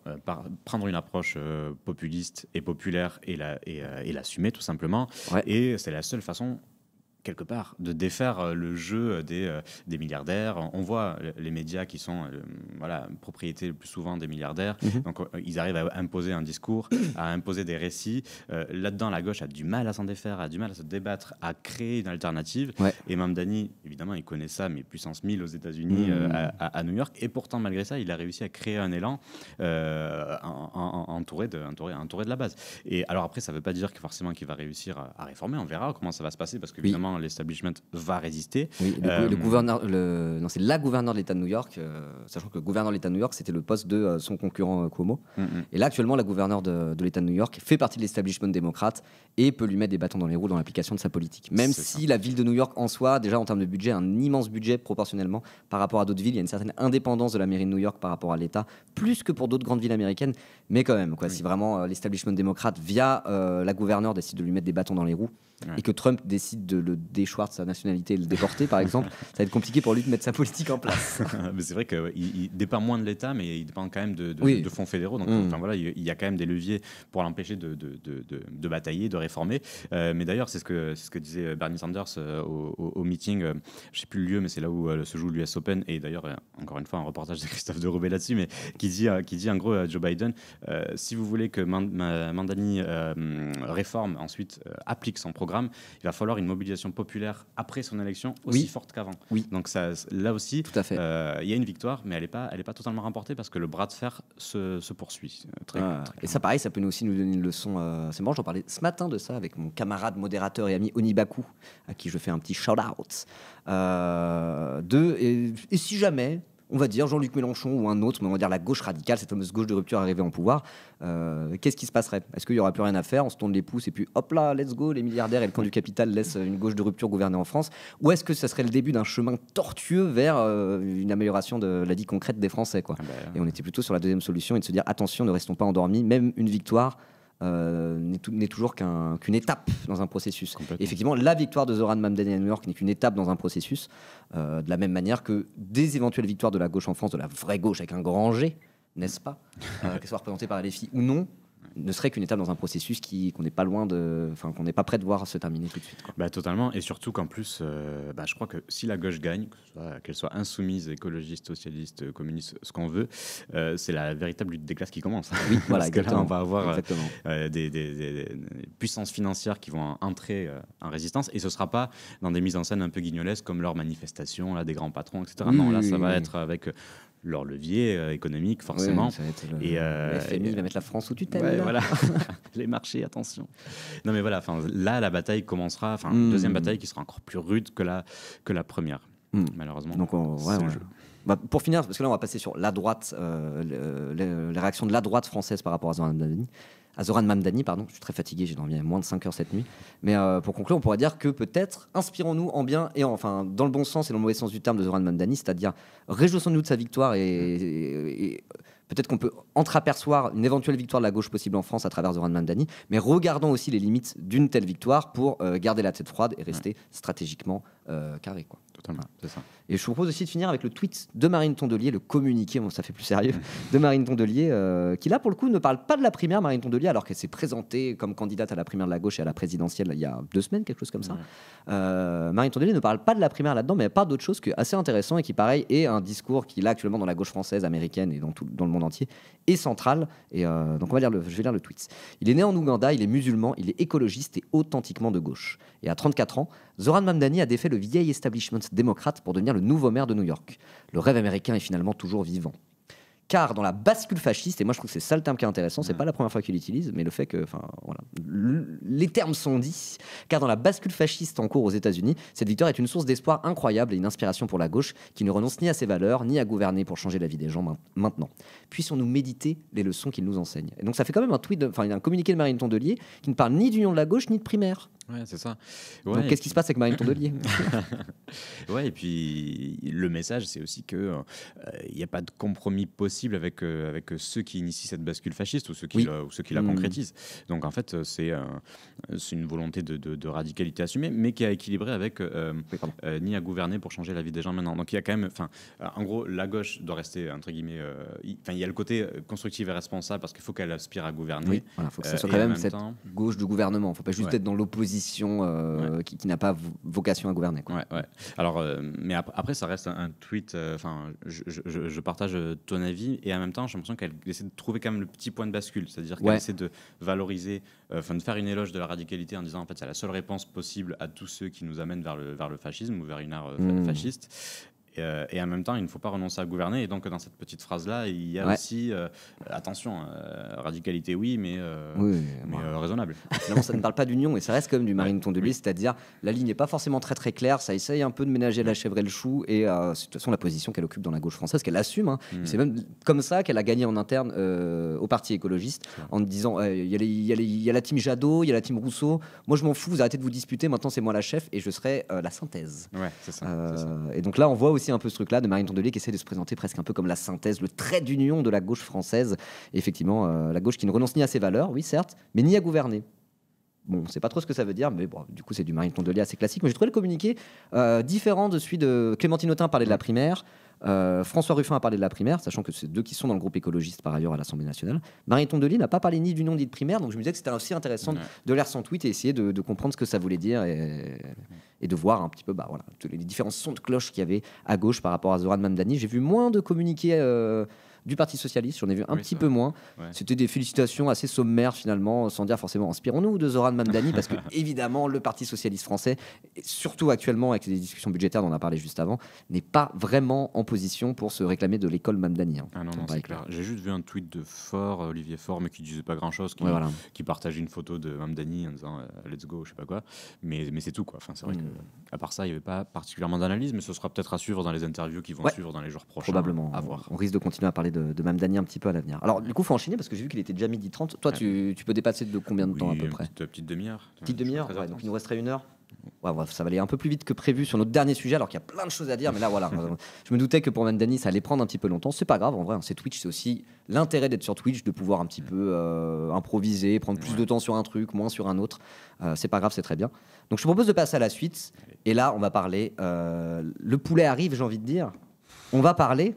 Speaker 2: prendre une approche populiste et populaire et l'assumer tout simplement. Et c'est la seule façon quelque part de défaire le jeu des milliardaires. On voit les médias qui sont propriété le plus souvent des milliardaires. Donc ils arrivent à imposer un discours, à imposer des récits. Là-dedans, la gauche a du mal à s'en défaire, a du mal à se débattre, à créer une alternative. Et Mamdani, évidemment, il connaît ça, mais puissance 1000 aux États-Unis, à New York. Et pourtant, malgré ça, il a réussi à créer un élan entouré de la base. Et alors après, ça ne veut pas dire que forcément qu'il va réussir à réformer. On verra comment ça va se passer parce qu'évidemment, l'establishment va résister.
Speaker 1: Oui, le gouverneur, c'est la gouverneure de l'État de New York, sachant que le gouverneur de l'État de New York, c'était le poste de son concurrent Cuomo. Et là, actuellement, la gouverneure de l'État de New York fait partie de l'establishment démocrate et peut lui mettre des bâtons dans les roues dans l'application de sa politique. Même si la ville de New York, en soi, déjà en termes de budget, un immense budget proportionnellement par rapport à d'autres villes. Il y a une certaine indépendance de la mairie de New York par rapport à l'État, plus que pour d'autres grandes villes américaines. Mais quand même, si vraiment l'establishment démocrate, via la gouverneure, décide de lui mettre des bâtons dans les roues, et que Trump décide de le déchoir de sa nationalité et le déporter, par exemple, ça va être compliqué pour lui de mettre sa politique en place.
Speaker 2: Mais c'est vrai qu'il dépend moins de l'État, mais il dépend quand même de fonds fédéraux. Donc, il y a quand même des leviers pour l'empêcher de batailler, de réformer. Mais d'ailleurs, c'est ce que disait Bernie Sanders au meeting. Je ne sais plus le lieu, mais c'est là où se joue l'US Open. Et d'ailleurs, encore une fois, un reportage de Christophe de Roubaix là-dessus, mais qui dit en gros à Joe Biden, si vous voulez que Mamdani réforme, ensuite applique son programme, il va falloir une mobilisation populaire après son élection aussi forte qu'avant.
Speaker 1: Oui.
Speaker 2: Donc là aussi,
Speaker 1: tout à fait.
Speaker 2: Il y a une victoire, mais elle n'est pas totalement remportée parce que le bras de fer se poursuit. Très
Speaker 1: et ça, pareil, ça peut aussi nous donner une leçon. C'est marrant, j'en parlais ce matin de ça avec mon camarade modérateur et ami Onibaku, à qui je fais un petit shout-out. Et si jamais, on va dire Jean-Luc Mélenchon ou un autre, mais on va dire la gauche radicale, cette fameuse gauche de rupture arrivée en pouvoir, qu'est-ce qui se passerait? Est-ce qu'il n'y aurait plus rien à faire? On se tourne les pouces et puis hop là, let's go, les milliardaires et le camp du capital laissent une gauche de rupture gouverner en France? Ou est-ce que ça serait le début d'un chemin tortueux vers une amélioration de la vie concrète des Français, quoi? Et on était plutôt sur la deuxième solution et de se dire attention, ne restons pas endormis, même une victoire n'est toujours qu'une étape dans un processus. Et effectivement, la victoire de Zoran Mamdani à New York n'est qu'une étape dans un processus, de la même manière que des éventuelles victoires de la gauche en France, de la vraie gauche avec un grand G, n'est-ce pas, qu'elle soit représentée par LFI ou non, ne serait qu'une étape dans un processus qu'on n'est pas loin qu'on n'est pas prêt de voir se terminer tout de suite, quoi.
Speaker 2: Totalement, et surtout qu'en plus, je crois que si la gauche gagne, qu'elle soit insoumise, écologiste, socialiste, communiste, ce qu'on veut, c'est la véritable lutte des classes qui commence.
Speaker 1: Oui, voilà,
Speaker 2: parce que là, on va avoir
Speaker 1: des
Speaker 2: puissances financières qui vont entrer en résistance, et ce ne sera pas dans des mises en scène un peu guignolesques comme leurs manifestations, là, des grands patrons, etc. Non, là, ça va être avec leur levier économique, forcément.
Speaker 1: Oui, ça va être le FMI va mettre la France sous tutelle.
Speaker 2: Ouais, voilà. Les marchés, attention. Non, mais voilà, là, la bataille commencera, une deuxième bataille qui sera encore plus rude que la première, malheureusement.
Speaker 1: Donc, pour finir, parce que là, on va passer sur la droite, les réactions de la droite française par rapport à Zoran Mamdani, pardon. Je suis très fatigué, j'ai dormi à moins de 5 heures cette nuit. Mais pour conclure, on pourrait dire que peut-être inspirons-nous en bien et dans le bon sens et dans le mauvais sens du terme de Zoran Mamdani, c'est-à-dire réjouissons-nous de sa victoire et peut-être qu'on peut entreapercevoir une éventuelle victoire de la gauche possible en France à travers Zoran Mamdani, mais regardons aussi les limites d'une telle victoire pour garder la tête froide et rester stratégiquement carré, quoi.
Speaker 2: Totalement, c'est ça.
Speaker 1: Et je vous propose aussi de finir avec le tweet de Marine Tondelier, le communiqué, ça fait plus sérieux, de Marine Tondelier, qui là pour le coup ne parle pas de la primaire, Marine Tondelier, alors qu'elle s'est présentée comme candidate à la primaire de la gauche et à la présidentielle il y a 2 semaines, quelque chose comme ça. Marine Tondelier ne parle pas de la primaire là-dedans, mais elle parle d'autre chose qui est assez intéressant et qui, pareil, est un discours qui là actuellement dans la gauche française, américaine et dans le monde entier est central. Et donc je vais lire le tweet. Il est né en Ouganda, il est musulman, il est écologiste et authentiquement de gauche. Et à 34 ans, Zoran Mamdani a défait le vieil establishment démocrate pour devenir le nouveau maire de New York. Le rêve américain est finalement toujours vivant. Car dans la bascule fasciste, et moi je trouve que c'est ça le terme qui est intéressant, c'est pas la première fois qu'il l'utilise, mais le fait que, les termes sont dits, car dans la bascule fasciste en cours aux États-Unis, cette victoire est une source d'espoir incroyable et une inspiration pour la gauche qui ne renonce ni à ses valeurs, ni à gouverner pour changer la vie des gens maintenant. Puissions-nous méditer les leçons qu'il nous enseigne. Et donc ça fait quand même un communiqué de Marine Tondelier qui ne parle ni d'union de la gauche, ni de primaire.
Speaker 2: Ouais, c'est ça.
Speaker 1: Ouais, donc qu'est-ce qui se passe avec Marine Tondelier?
Speaker 2: Ouais, et puis le message, c'est aussi que il n'y a pas de compromis possible avec ceux qui initient cette bascule fasciste ou ceux qui la concrétisent. Donc en fait, c'est une volonté de radicalité assumée, mais qui a équilibré avec ni à gouverner pour changer la vie des gens maintenant. Donc il y a quand même, en gros, la gauche doit rester entre guillemets. Il y a le côté constructif et responsable parce qu'il faut qu'elle aspire à gouverner.
Speaker 1: Oui, il faut que ça soit quand même cette gauche de gouvernement. Il ne faut pas juste être dans l'opposition qui n'a pas vocation à gouverner, quoi.
Speaker 2: Ouais. Alors, mais après, ça reste un tweet. Je partage ton avis et en même temps, j'ai l'impression qu'elle essaie de trouver quand même le petit point de bascule, c'est-à-dire qu'elle essaie de valoriser, de faire une éloge de la radicalité en disant en fait c'est la seule réponse possible à tous ceux qui nous amènent vers le fascisme ou vers une art fasciste. Et en même temps, il ne faut pas renoncer à gouverner. Et donc, dans cette petite phrase-là, il y a aussi attention, radicalité, oui, mais raisonnable.
Speaker 1: Finalement, ça ne parle pas d'union, et ça reste quand même du Marine Tondelier, c'est-à-dire la ligne n'est pas forcément très très claire. Ça essaye un peu de ménager la chèvre et le chou, et de toute façon, la position qu'elle occupe dans la gauche française, qu'elle assume. C'est même comme ça qu'elle a gagné en interne au Parti écologiste, en disant il y a la team Jadot, il y a la team Rousseau. Moi, je m'en fous, vous arrêtez de vous disputer. Maintenant, c'est moi la chef, et je serai la synthèse.
Speaker 2: Ouais, c'est ça.
Speaker 1: Et donc là, on voit aussi un peu ce truc-là de Marine Tondelier qui essaie de se présenter presque un peu comme la synthèse, le trait d'union de la gauche française. Et effectivement, la gauche qui ne renonce ni à ses valeurs, oui certes, mais ni à gouverner. Bon, on ne sait pas trop ce que ça veut dire, mais bon, du coup, c'est du Marine Tondelier assez classique. Mais j'ai trouvé le communiqué différent de celui de Clémentine Autain parlait de la primaire. François Ruffin a parlé de la primaire, sachant que c'est 2 qui sont dans le groupe écologiste par ailleurs à l'Assemblée nationale. Marine Tondelier n'a pas parlé ni d'union ni de primaire, donc je me disais que c'était aussi intéressant de lire son tweet et essayer de comprendre ce que ça voulait dire et de voir un petit peu les différents sons de cloche qu'il y avait à gauche par rapport à Zoran Mamdani. J'ai vu moins de communiqués du Parti Socialiste. J'en ai vu un petit peu moins.
Speaker 2: Ouais.
Speaker 1: C'était des félicitations assez sommaires finalement, sans dire forcément inspirons-nous de Zoran Mamdani, parce que évidemment le Parti Socialiste français, et surtout actuellement avec les discussions budgétaires dont on a parlé juste avant, n'est pas vraiment en position pour se réclamer de l'école Mamdani. Hein.
Speaker 2: Ah non, c'est clair. J'ai juste vu un tweet de Olivier Faure, mais qui disait pas grand-chose, qui partageait une photo de Mamdani en disant let's go, je sais pas quoi. Mais c'est tout, quoi. Enfin, c'est vrai qu'à part ça, il n'y avait pas particulièrement d'analyse, mais ce sera peut-être à suivre dans les interviews qui vont suivre dans les jours prochains.
Speaker 1: Probablement.
Speaker 2: À voir.
Speaker 1: On risque de continuer à parler de Mamdani un petit peu à l'avenir. Alors, du coup, il faut enchaîner parce que j'ai vu qu'il était déjà 12h30. Toi, tu peux dépasser de combien de temps à peu près?
Speaker 2: Petite demi-heure.
Speaker 1: Petite demi-heure, donc il nous resterait 1 heure. Ouais, ça va aller un peu plus vite que prévu sur notre dernier sujet, alors qu'il y a plein de choses à dire. Mais là, voilà, je me doutais que pour Mamdani, ça allait prendre un petit peu longtemps. C'est pas grave, en vrai, c'est Twitch, c'est aussi l'intérêt d'être sur Twitch, de pouvoir un petit peu improviser, prendre plus de temps sur un truc, moins sur un autre. C'est pas grave, c'est très bien. Donc je te propose de passer à la suite. Et là, on va parler. Le poulet arrive, j'ai envie de dire. On va parler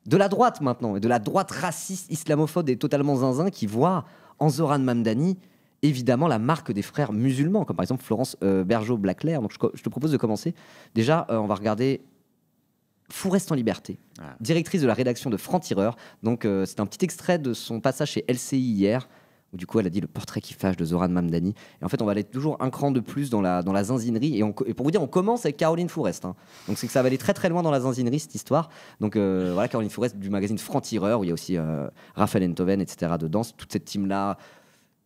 Speaker 1: de la droite maintenant, et de la droite raciste, islamophobe et totalement zinzin qui voit en Zoran Mamdani évidemment la marque des frères musulmans, comme par exemple Florence Bergeau-Blaclair. Donc je te propose de commencer. Déjà, on va regarder Fourest en liberté, directrice de la rédaction de Franc-Tireur. Donc c'est un petit extrait de son passage chez LCI hier, où du coup elle a dit le portrait qui fâche de Zoran Mamdani. Et en fait on va aller toujours un cran de plus dans la zinzinerie. Et pour vous dire, on commence avec Caroline Fourest. Hein. Donc c'est que ça va aller très très loin dans la zinzinerie cette histoire. Donc voilà, Caroline Fourest du magazine Franc-Tireur, où il y a aussi Raphaël Enthoven, etc. dedans. C'est toute cette team-là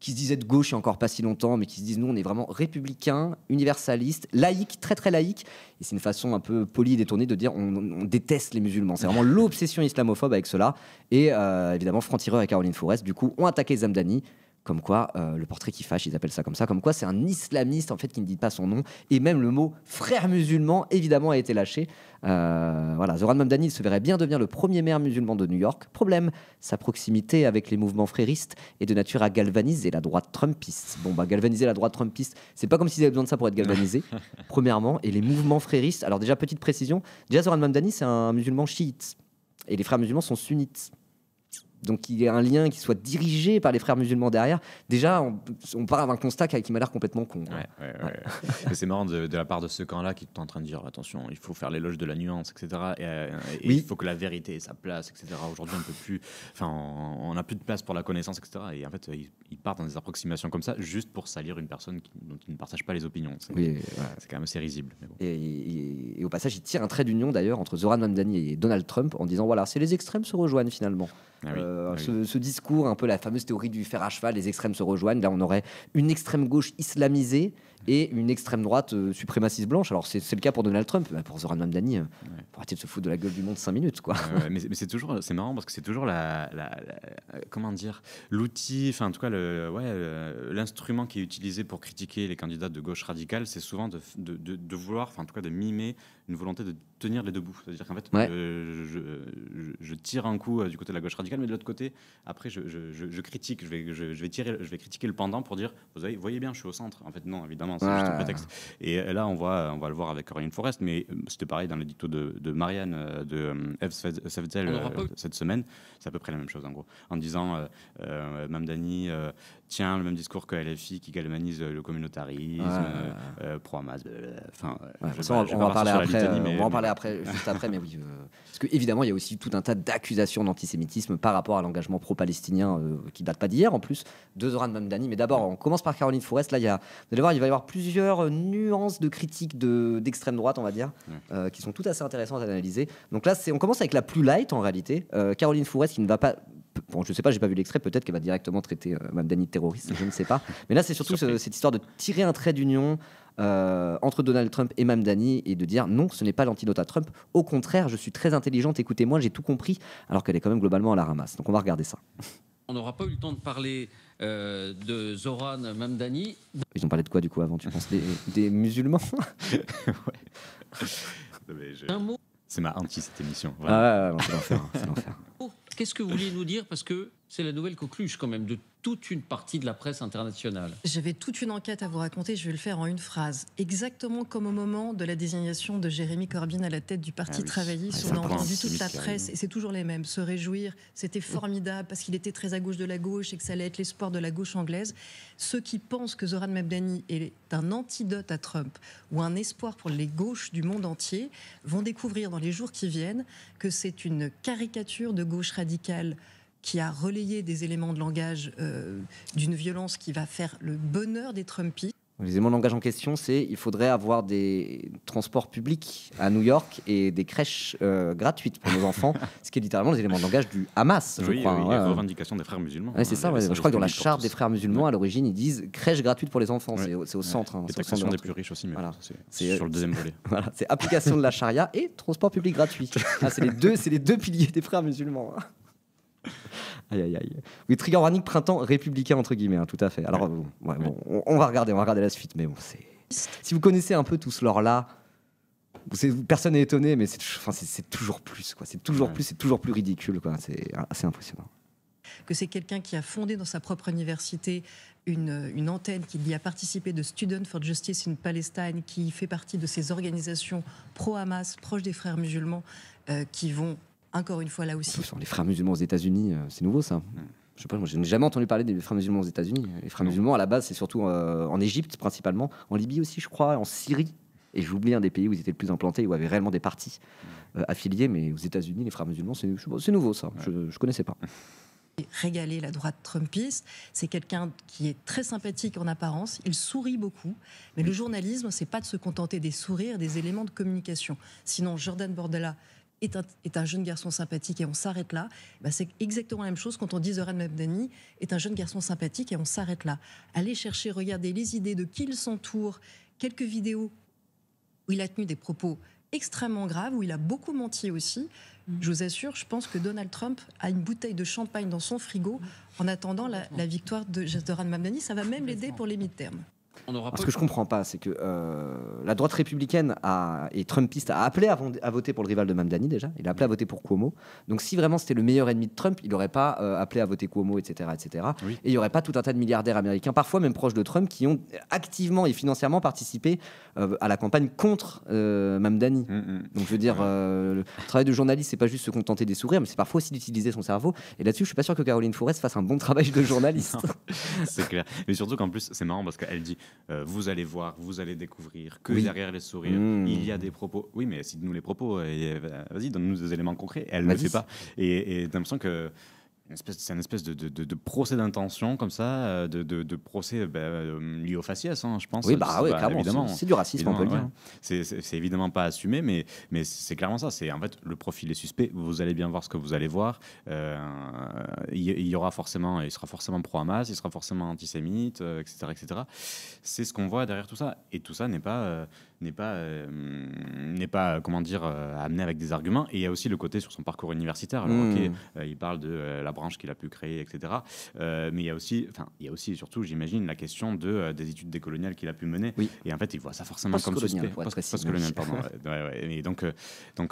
Speaker 1: qui se disaient de gauche il n'y a encore pas si longtemps, mais qui se disent nous on est vraiment républicains, universalistes, laïcs, très très laïcs. Et c'est une façon un peu polie et détournée de dire on déteste les musulmans. C'est vraiment l'obsession islamophobe avec cela. Et évidemment, Franc-Tireur et Caroline Fourest, du coup, ont attaqué Zamdani. Comme quoi, le portrait qui fâche, ils appellent ça comme ça. Comme quoi, c'est un islamiste en fait qui ne dit pas son nom. Et même le mot frère musulman, évidemment, a été lâché. Voilà, Zoran Mamdani se verrait bien devenir le premier maire musulman de New York. Problème, sa proximité avec les mouvements fréristes est de nature à galvaniser la droite trumpiste. Bon, galvaniser la droite trumpiste, c'est pas comme s'ils avaient besoin de ça pour être galvanisés, premièrement. Et les mouvements fréristes, alors déjà, petite précision, déjà Zoran Mamdani, c'est un musulman chiite. Et les frères musulmans sont sunnites. Donc il y a un lien qui soit dirigé par les frères musulmans derrière. Déjà, on part d'un constat qui m'a l'air complètement con.
Speaker 2: Ouais. C'est marrant de la part de ce camp-là qui est en train de dire attention, il faut faire l'éloge de la nuance, etc. Et il faut que la vérité ait sa place, etc. Aujourd'hui, on peut plus. Enfin, on n'a plus de place pour la connaissance, etc. Et en fait, ils partent dans des approximations comme ça juste pour salir une personne dont ils ne partagent pas les opinions. C'est quand même assez risible. Mais bon.
Speaker 1: Et au passage, il tire un trait d'union d'ailleurs entre Zoran Mamdani et Donald Trump en disant voilà, c'est les extrêmes se rejoignent finalement. Ce discours, un peu la fameuse théorie du fer à cheval, les extrêmes se rejoignent. Là, on aurait une extrême gauche islamisée et une extrême droite suprémaciste blanche. Alors, c'est le cas pour Donald Trump. Pour Zoran Mamdani, pour arrêter de se foutre de la gueule du monde 5 minutes, quoi.
Speaker 2: Mais c'est marrant parce que c'est toujours comment dire, l'outil, enfin en tout cas l'instrument qui est utilisé pour critiquer les candidats de gauche radicale, c'est souvent de vouloir, enfin en tout cas de mimer une volonté de tenir les deux bouts. C'est-à-dire qu'en fait, je tire un coup du côté de la gauche radicale, mais de l'autre côté, après je critique, je vais critiquer le pendant pour dire vous voyez bien, je suis au centre. En fait, non, évidemment, c'est juste un prétexte. Et là, on va le voir avec Caroline Fourest, mais c'était pareil dans l'édito de Marianne de Eve Sefzel cette semaine. C'est à peu près la même chose en gros, en disant Mamdani tient le même discours que LFI qui galvanise le communautarisme, pro-Hamas. Enfin,
Speaker 1: on va en parler après, juste après, mais oui. Parce qu'évidemment, il y a aussi tout un tas d'accusations d'antisémitisme par rapport à l'engagement pro-palestinien qui ne date pas d'hier en plus, de Zoran Mamdani. Mais d'abord, on commence par Caroline Fourest. Là, vous allez voir, il va y avoir plusieurs nuances de critiques d'extrême droite, on va dire, qui sont toutes assez intéressantes à analyser. Donc là, on commence avec la plus light en réalité. Caroline Fourest qui ne va pas. Bon, je sais pas, j'ai pas vu l'extrait, peut-être qu'elle va directement traiter Mamdani de terroriste, je ne sais pas. Mais là, c'est surtout cette histoire de tirer un trait d'union entre Donald Trump et Mamdani et de dire non, ce n'est pas l'antidote à Trump. Au contraire, je suis très intelligente, écoutez-moi, j'ai tout compris, alors qu'elle est quand même globalement à la ramasse. Donc on va regarder ça.
Speaker 7: On n'aura pas eu le temps de parler de Zoran Mamdani.
Speaker 1: Ils ont parlé de quoi du coup avant, tu penses des musulmans?
Speaker 7: Un mot.
Speaker 2: C'est ma anti cette émission.
Speaker 1: C'est l'enfer.
Speaker 7: Qu'est-ce que vous vouliez nous dire? Parce que C'est la nouvelle coqueluche quand même de toute une partie de la presse internationale.
Speaker 8: J'avais toute une enquête à vous raconter, je vais le faire en une phrase. Exactement comme au moment de la désignation de Jérémy Corbyn à la tête du Parti travailliste, on a entendu toute la presse, et c'est toujours les mêmes, se réjouir, c'était formidable parce qu'il était très à gauche de la gauche et que ça allait être l'espoir de la gauche anglaise. Ceux qui pensent que Zoran Mamdani est un antidote à Trump ou un espoir pour les gauches du monde entier vont découvrir dans les jours qui viennent que c'est une caricature de gauche radicale qui a relayé des éléments de langage d'une violence qui va faire le bonheur des Trumpistes.
Speaker 1: Les éléments de langage en question, c'est il faudrait avoir des transports publics à New York et des crèches gratuites pour nos enfants, ce qui est littéralement les éléments de langage du Hamas, je crois.
Speaker 2: Oui, la revendication des frères musulmans.
Speaker 1: Ouais, c'est ça, je crois que dans la charte des frères musulmans, à l'origine, ils disent crèche gratuite pour les enfants. C'est au centre.
Speaker 2: Les taxations des plus riches aussi, mais
Speaker 1: voilà.
Speaker 2: c'est sur le deuxième volet.
Speaker 1: Voilà, c'est application de la charia et transport public gratuit. C'est les deux piliers des frères musulmans. Aïe, aïe, aïe. Oui, trigger warning printemps républicain entre guillemets, tout à fait. Alors, on va regarder la suite, mais bon, si vous connaissez un peu tout ce lore-là, personne n'est étonné, mais c'est toujours plus, quoi. C'est toujours plus, c'est toujours plus ridicule, quoi. C'est assez impressionnant.
Speaker 8: Que c'est quelqu'un qui a fondé dans sa propre université une antenne qui y a participé de Students for Justice in Palestine, qui fait partie de ces organisations pro-Hamas, proches des frères musulmans, qui vont encore une fois là aussi.
Speaker 1: Les frères musulmans aux États-Unis, c'est nouveau ça. Je sais pas, moi je n'ai jamais entendu parler des frères musulmans aux États-Unis. Les frères musulmans à la base c'est surtout en Égypte principalement, en Libye aussi je crois, en Syrie. Et j'oublie un des pays où ils étaient le plus implantés, où il y avait réellement des partis affiliés, mais aux États-Unis les frères musulmans c'est nouveau ça. Je connaissais pas.
Speaker 8: Régaler la droite trumpiste, c'est quelqu'un qui est très sympathique en apparence, il sourit beaucoup, mais le journalisme c'est pas de se contenter des sourires, des éléments de communication. Sinon Jordan Bordella est un jeune garçon sympathique et on s'arrête là. C'est exactement la même chose quand on dit Zoran Mamdani est un jeune garçon sympathique et on s'arrête là. Allez chercher, regardez les idées de qui il s'entoure, quelques vidéos où il a tenu des propos extrêmement graves, où il a beaucoup menti aussi. Je vous assure, je pense que Donald Trump a une bouteille de champagne dans son frigo en attendant la victoire de Zoran Mamdani. Ça va même l'aider pour les midterms.
Speaker 1: Ce que je comprends pas, c'est que la droite républicaine et trumpiste a appelé à voter pour le rival de Mamdani déjà. Il a appelé à voter pour Cuomo. Donc si vraiment c'était le meilleur ennemi de Trump, il n'aurait pas appelé à voter Cuomo, etc., etc. Oui. Et il n'y aurait pas tout un tas de milliardaires américains, parfois même proches de Trump, qui ont activement et financièrement participé à la campagne contre Mamdani. Donc je veux dire, le travail de journaliste, c'est pas juste se contenter des sourires, mais c'est parfois aussi d'utiliser son cerveau. Et là-dessus, je suis pas sûr que Caroline Fourest fasse un bon travail de journaliste.
Speaker 2: C'est clair. Mais surtout qu'en plus, c'est marrant parce qu'elle dit vous allez voir, vous allez découvrir que derrière les sourires, il y a des propos. Oui, mais cite-nous les propos. Vas-y, donne-nous des éléments concrets. Elle ne le fait pas. Et t'as l'impression que c'est une espèce de procès d'intention comme ça, de procès lié au faciès, je pense.
Speaker 1: Oui, clairement, évidemment. C'est du racisme, on peut le dire.
Speaker 2: C'est évidemment pas assumé, mais c'est clairement ça. C'est en fait le profil est suspect. Vous allez bien voir ce que vous allez voir. Il sera forcément pro-Hamas, il sera forcément antisémite, etc., etc. C'est ce qu'on voit derrière tout ça. Et tout ça n'est pas comment dire amené avec des arguments. Et il y a aussi le côté sur son parcours universitaire. Alors, il parle de la branche qu'il a pu créer, etc. Mais il y a aussi et surtout, j'imagine, la question des études décoloniales qu'il a pu mener. Oui. Et en fait, il voit ça forcément comme suspect. Post-colonial, pardon. Et donc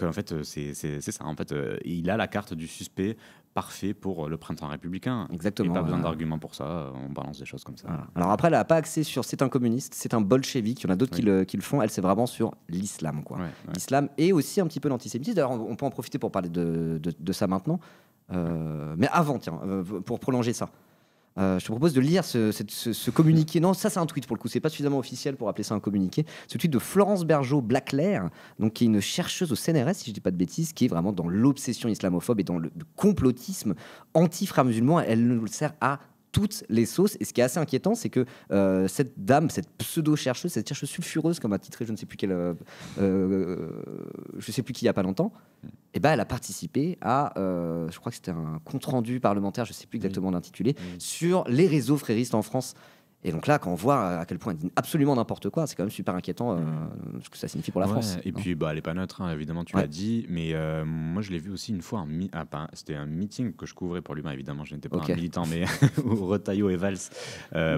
Speaker 2: en fait, c'est ça. En fait, il a la carte du suspect parfait pour le printemps républicain.
Speaker 1: Exactement.
Speaker 2: Et pas besoin d'arguments pour ça. On balance des choses comme ça.
Speaker 1: Voilà. Alors après, elle n'a pas axé sur c'est un communiste, c'est un bolchevique. Il y en a d'autres qui le font. Elle, c'est vraiment sur l'islam, quoi. L'islam et aussi un petit peu l'antisémitisme. D'ailleurs, on peut en profiter pour parler de ça maintenant. Mais avant, tiens, pour prolonger ça, je te propose de lire ce communiqué. Non, ça c'est un tweet pour le coup, c'est pas suffisamment officiel pour appeler ça un communiqué. Ce tweet de Florence Bergeau-Blaclair, donc qui est une chercheuse au CNRS, si je dis pas de bêtises, qui est vraiment dans l'obsession islamophobe et dans le complotisme anti-frères musulmans. Elle le sert à toutes les sauces. Et ce qui est assez inquiétant, c'est que cette dame, cette pseudo-chercheuse, cette chercheuse sulfureuse, comme a titré je ne sais plus quelle, je sais plus qui il y a pas longtemps, et ben elle a participé à, je crois que c'était un compte rendu parlementaire, je sais plus exactement l'intitulé, sur les réseaux fréristes en France. Et donc là, quand on voit à quel point elle dit absolument n'importe quoi, c'est quand même super inquiétant ce que ça signifie pour la France.
Speaker 2: Et puis, elle n'est pas neutre, hein, évidemment, tu l'as dit. Mais moi, je l'ai vu aussi une fois. C'était un meeting que je couvrais pour l'UMA, évidemment. Je n'étais pas un militant, mais où Retailleau et Valls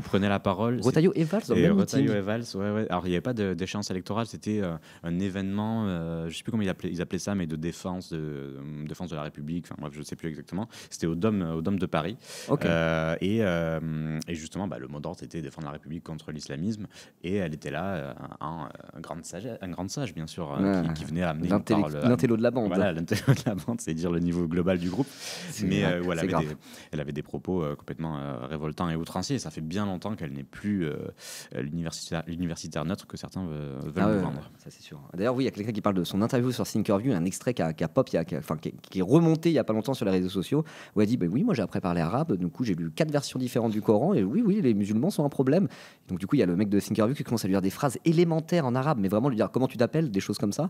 Speaker 2: prenaient la parole.
Speaker 1: Retailleau et Valls dans le même meeting.
Speaker 2: Retailleau et Valls, ouais. Alors, il n'y avait pas d'échéance électorale. C'était un événement, je ne sais plus comment ils appelaient ça, mais de défense de la République. Enfin, bref, je ne sais plus exactement. C'était au Dôme de Paris. Et justement, le mot d'ordre, c'était défendre la République contre l'islamisme, et elle était là, un grand sage bien sûr, qui venait amener
Speaker 1: l'intello de la bande.
Speaker 2: Voilà, l'intello de la bande, c'est dire le niveau global du groupe. Mais elle avait des propos complètement révoltants et outranciers. Ça fait bien longtemps qu'elle n'est plus l'universitaire neutre que certains veulent nous vendre.
Speaker 1: Ça c'est sûr. D'ailleurs, oui, il y a quelqu'un qui parle de son interview sur Thinkerview, un extrait qui a pop, qui est remonté il y a pas longtemps sur les réseaux sociaux, où elle dit oui, moi j'ai appris à parler arabe, du coup j'ai lu 4 versions différentes du Coran, et oui, les musulmans sont un problème. Donc du coup, il y a le mec de Thinkerview qui commence à lui dire des phrases élémentaires en arabe, mais vraiment lui dire comment tu t'appelles, des choses comme ça.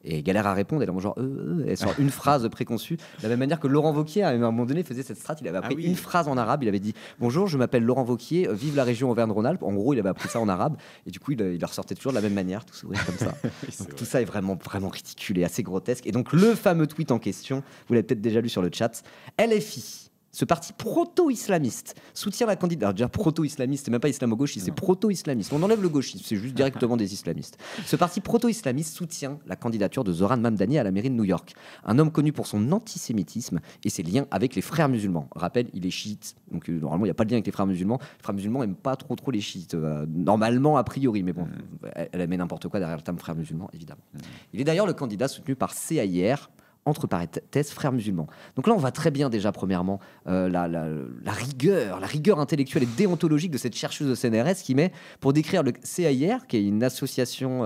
Speaker 1: Et galère à répondre, elle est genre elle sort une phrase préconçue. De la même manière que Laurent Wauquiez, à un moment donné, faisait cette strat, il avait appris une phrase en arabe, il avait dit bonjour, je m'appelle Laurent Wauquiez, vive la région Auvergne-Rhône-Alpes. En gros, il avait appris ça en arabe, et du coup, il le ressortait toujours de la même manière, tout s'ouvrir comme ça. Donc, tout ça est vraiment, vraiment ridicule et assez grotesque. Et donc, le fameux tweet en question, vous l'avez peut-être déjà lu sur le chat, LFI. Ce parti proto-islamiste soutient la candidate. Alors déjà, proto-islamiste, c'est même pas islamo-gauchiste, c'est proto-islamiste. On enlève le gauchisme, c'est juste directement des islamistes. Ce parti proto-islamiste soutient la candidature de Zoran Mamdani à la mairie de New York. Un homme connu pour son antisémitisme et ses liens avec les frères musulmans. Rappel, il est chiite, donc normalement, il n'y a pas de lien avec les frères musulmans. Les frères musulmans n'aiment pas trop les chiites, normalement, a priori. Mais bon, elle met n'importe quoi derrière le terme frères musulmans, évidemment. Il est d'ailleurs le candidat soutenu par CAIR, entre parenthèses, frères musulmans. Donc là, on voit très bien déjà, premièrement, la rigueur intellectuelle et déontologique de cette chercheuse de CNRS qui met, pour décrire le CAIR, qui est une association,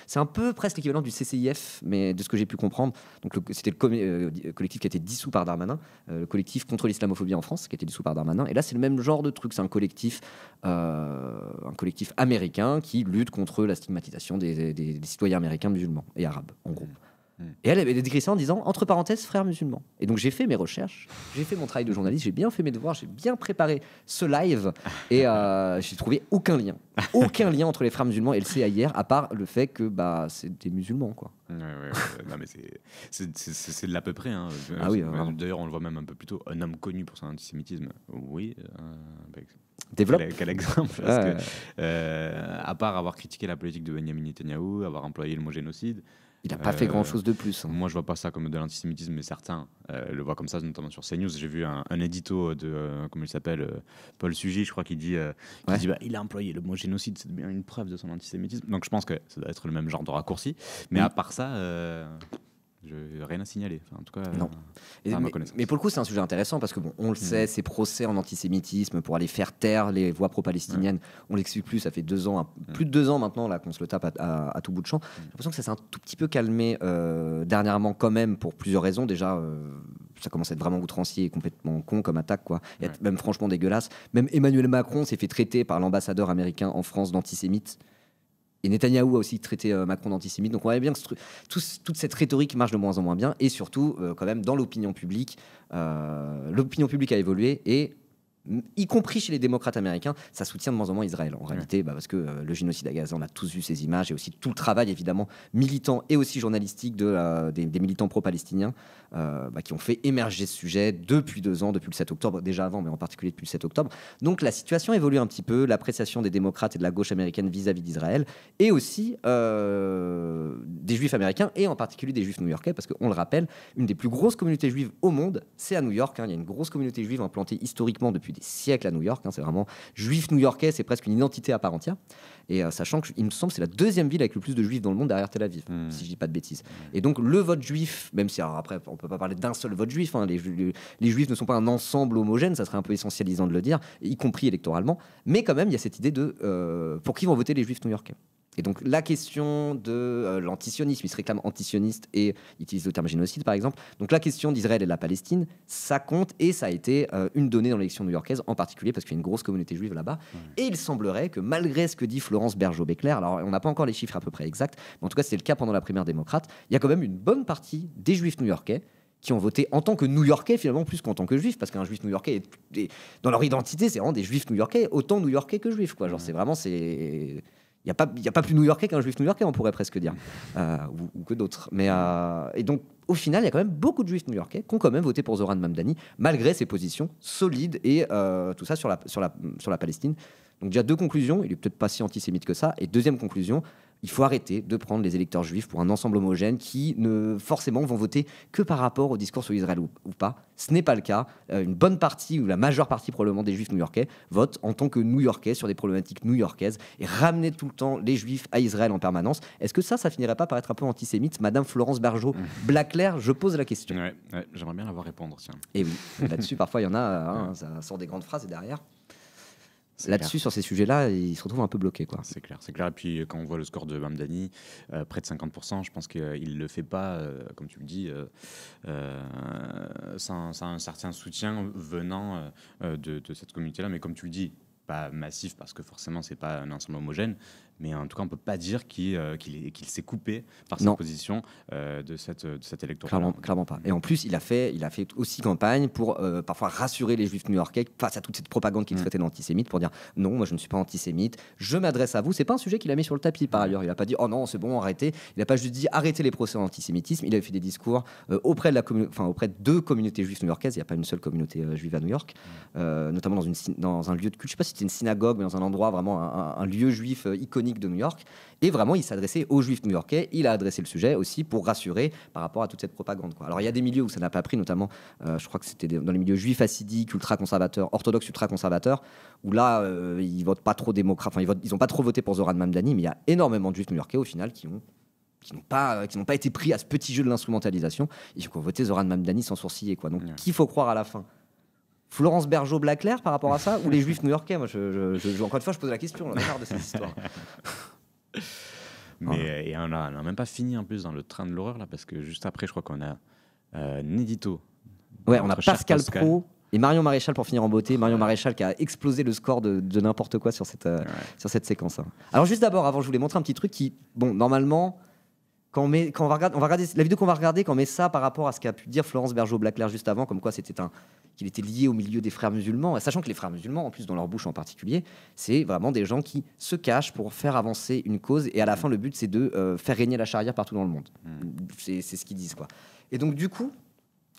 Speaker 1: c'est un peu presque l'équivalent du CCIF, mais de ce que j'ai pu comprendre. Donc c'était le collectif qui a été dissous par Darmanin, le collectif contre l'islamophobie en France, qui a été dissous par Darmanin. Et là, c'est le même genre de truc. C'est un collectif américain qui lutte contre la stigmatisation des citoyens américains musulmans et arabes, en gros. Et elle décrit ça en disant entre parenthèses frères musulmans. Et donc j'ai fait mes recherches, j'ai fait mon travail de journaliste, j'ai bien fait mes devoirs, j'ai bien préparé ce live et j'ai trouvé aucun lien entre les frères musulmans et le CAIR, à part le fait que c'est des musulmans, quoi.
Speaker 2: Non, mais c'est de l'à peu près, hein. D'ailleurs, on le voit même un peu plus tôt. Un homme connu pour son antisémitisme, oui.
Speaker 1: Développe.
Speaker 2: Quel exemple, parce que, à part avoir critiqué la politique de Benjamin Netanyahou, avoir employé le mot génocide,
Speaker 1: il n'a pas fait grand-chose de plus.
Speaker 2: Moi, je vois pas ça comme de l'antisémitisme, mais certains le voient comme ça, notamment sur CNews. J'ai vu un édito de, comment il s'appelle, Paul Sugy, je crois, qui dit il a employé le mot génocide, c'est bien une preuve de son antisémitisme. Donc je pense que ça doit être le même genre de raccourci. Mais à part ça... rien à signaler. Enfin, en tout cas,
Speaker 1: non. Mais pour le coup, c'est un sujet intéressant parce que on le sait, ces procès en antisémitisme pour aller faire taire les voix pro-palestiniennes, on l'explique plus. Ça fait plus de 2 ans maintenant là qu'on se le tape à tout bout de champ. J'ai l'impression que ça s'est un tout petit peu calmé dernièrement quand même pour plusieurs raisons. Déjà, ça commence à être vraiment outrancier et complètement con comme attaque, quoi. Et même franchement dégueulasse. Même Emmanuel Macron s'est fait traiter par l'ambassadeur américain en France d'antisémite. Et Netanyahou a aussi traité Macron d'antisémite. Donc on voit bien que toute cette rhétorique marche de moins en moins bien. Et surtout, quand même, dans l'opinion publique a évolué. Et y compris chez les démocrates américains, ça soutient de moins en moins Israël. En réalité, parce que le génocide à Gaza, on a tous vu ces images. Et aussi tout le travail, évidemment, militant et aussi journalistique des militants pro-palestiniens qui ont fait émerger ce sujet depuis 2 ans, depuis le 7 octobre, déjà avant, mais en particulier depuis le 7 octobre. Donc la situation évolue un petit peu, l'appréciation des démocrates et de la gauche américaine vis-à-vis d'Israël, et aussi des juifs américains, et en particulier des juifs new-yorkais, parce qu'on le rappelle, une des plus grosses communautés juives au monde, c'est à New York. Il y a une grosse communauté juive implantée historiquement depuis des siècles à New York. C'est vraiment juif new-yorkais, c'est presque une identité à part entière. Et sachant qu'il me semble que c'est la 2e ville avec le plus de juifs dans le monde derrière Tel Aviv, si je dis pas de bêtises. Et donc le vote juif, même si alors après on peut pas parler d'un seul vote juif, les juifs ne sont pas un ensemble homogène, ça serait un peu essentialisant de le dire, y compris électoralement, mais quand même il y a cette idée de pour qui vont voter les juifs new-yorkais. Et donc la question de l'antisionisme, il se réclame antisioniste et utilise le terme génocide par exemple. Donc la question d'Israël et de la Palestine, ça compte et ça a été une donnée dans l'élection new-yorkaise en particulier parce qu'il y a une grosse communauté juive là-bas. Et il semblerait que malgré ce que dit Florence Bergeau-Beckler, alors on n'a pas encore les chiffres à peu près exacts, mais en tout cas c'était le cas pendant la primaire démocrate, il y a quand même une bonne partie des juifs new-yorkais qui ont voté en tant que New-Yorkais finalement plus qu'en tant que juifs, parce qu'un juif new-yorkais dans leur identité c'est vraiment des juifs new-yorkais, autant new-yorkais que juifs quoi. Genre c'est vraiment il y a pas plus new-yorkais qu'un juif new-yorkais, on pourrait presque dire, ou que d'autres. Mais et donc au final il y a quand même beaucoup de juifs new-yorkais qui ont quand même voté pour Zoran Mamdani malgré ses positions solides et tout ça sur la Palestine. Donc déjà 2 conclusions, il est peut-être pas si antisémite que ça. Et deuxième conclusion, il faut arrêter de prendre les électeurs juifs pour un ensemble homogène qui ne forcément vont voter que par rapport au discours sur Israël ou pas. Ce n'est pas le cas. Une bonne partie, ou la majeure partie probablement des juifs new-yorkais, votent en tant que new-yorkais sur des problématiques new-yorkaises et ramener tout le temps les juifs à Israël en permanence. Est-ce que ça finirait pas par être un peu antisémite? Madame Florence Bergeau, Blaclair, je pose la question.
Speaker 2: Ouais, j'aimerais bien la voir répondre, tiens.
Speaker 1: Et oui, là-dessus, parfois il y en a, ça sort des grandes phrases et derrière. Là-dessus, sur ces sujets-là, ils se retrouvent un peu bloqués, quoi.
Speaker 2: C'est clair. Et puis, quand on voit le score de Mamdani, près de 50%, je pense qu'il ne le fait pas, comme tu le dis, sans un certain soutien venant de cette communauté-là. Mais comme tu le dis, pas massif, parce que forcément, c'est pas un ensemble homogène. Mais en tout cas, on ne peut pas dire qu'il s'est coupé par sa position de cet électorat.
Speaker 1: Clairement pas. Et en plus, il a fait aussi campagne pour parfois rassurer les juifs new-yorkais face à toute cette propagande qu'il traitait d'antisémite, pour dire non, moi je ne suis pas antisémite, je m'adresse à vous. C'est pas un sujet qu'il a mis sur le tapis par ailleurs. Il n'a pas dit oh non, c'est bon, arrêtez. Il n'a pas juste dit arrêtez les procès d'antisémitisme. Il a fait des discours auprès de 2 communautés juives new-yorkaises. Il n'y a pas une seule communauté juive à New York, notamment dans un lieu de culte. Je ne sais pas si c'était une synagogue, mais dans un endroit vraiment un lieu juif iconique de New York. Et vraiment, il s'adressait aux juifs new-yorkais. Il a adressé le sujet aussi pour rassurer par rapport à toute cette propagande, quoi. Alors, il y a des milieux où ça n'a pas pris, notamment, je crois que c'était dans les milieux juifs hassidiques, ultra-conservateurs, orthodoxes ultra-conservateurs, où là, ils votent pas trop démocrates. Enfin, ils n'ont pas trop voté pour Zoran Mamdani, mais il y a énormément de juifs new-yorkais, au final, qui n'ont pas été pris à ce petit jeu de l'instrumentalisation et qui ont voté Zoran Mamdani sans sourciller, quoi. Donc, qu'il faut croire à la fin? Florence Bergeau, Blaclair par rapport à ça, ou les juifs new-yorkais? Moi, encore une fois, je pose la question, on a marre de cette histoire.
Speaker 2: Mais et on n'a même pas fini en plus dans le train de l'horreur là, parce que juste après, je crois qu'on a un édito.
Speaker 1: Ouais, on a Pascal Pro et Marion Maréchal pour finir en beauté. Marion Maréchal qui a explosé le score de n'importe quoi sur cette séquence. Hein. Alors juste d'abord, avant, je voulais montrer un petit truc qui, bon, normalement. Quand on va regarder la vidéo qu'on va regarder, quand on met ça par rapport à ce qu'a pu dire Florence Bergeau-Blaclair juste avant, comme quoi qu'il était lié au milieu des frères musulmans, sachant que les frères musulmans, en plus dans leur bouche en particulier, c'est vraiment des gens qui se cachent pour faire avancer une cause, et à la fin le but c'est de faire régner la charia partout dans le monde. C'est ce qu'ils disent, quoi. Et donc du coup,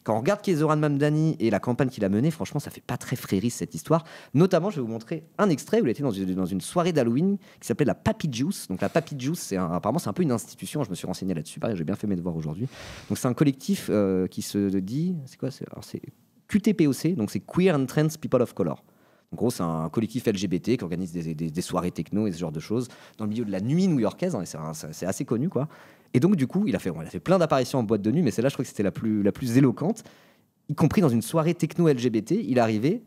Speaker 1: quand on regarde qui est Zoran Mamdani et la campagne qu'il a menée, franchement, ça fait pas très frériste cette histoire. Notamment, je vais vous montrer un extrait où il était dans une soirée d'Halloween qui s'appelait la Papi Juice. Donc la Papi Juice, apparemment, c'est un peu une institution. Je me suis renseigné là-dessus. Pareil, j'ai bien fait mes devoirs aujourd'hui. Donc c'est un collectif qui se dit, c'est quoi? C'est QTPOC, donc c'est Queer and Trans People of Color. En gros, c'est un collectif LGBT qui organise des soirées techno et ce genre de choses dans le milieu de la nuit new-yorkaise. Hein, c'est assez connu, quoi. Et donc, du coup, il a fait plein d'apparitions en boîte de nuit, mais celle-là, je crois que c'était la plus éloquente, y compris dans une soirée techno LGBT. Il est arrivé.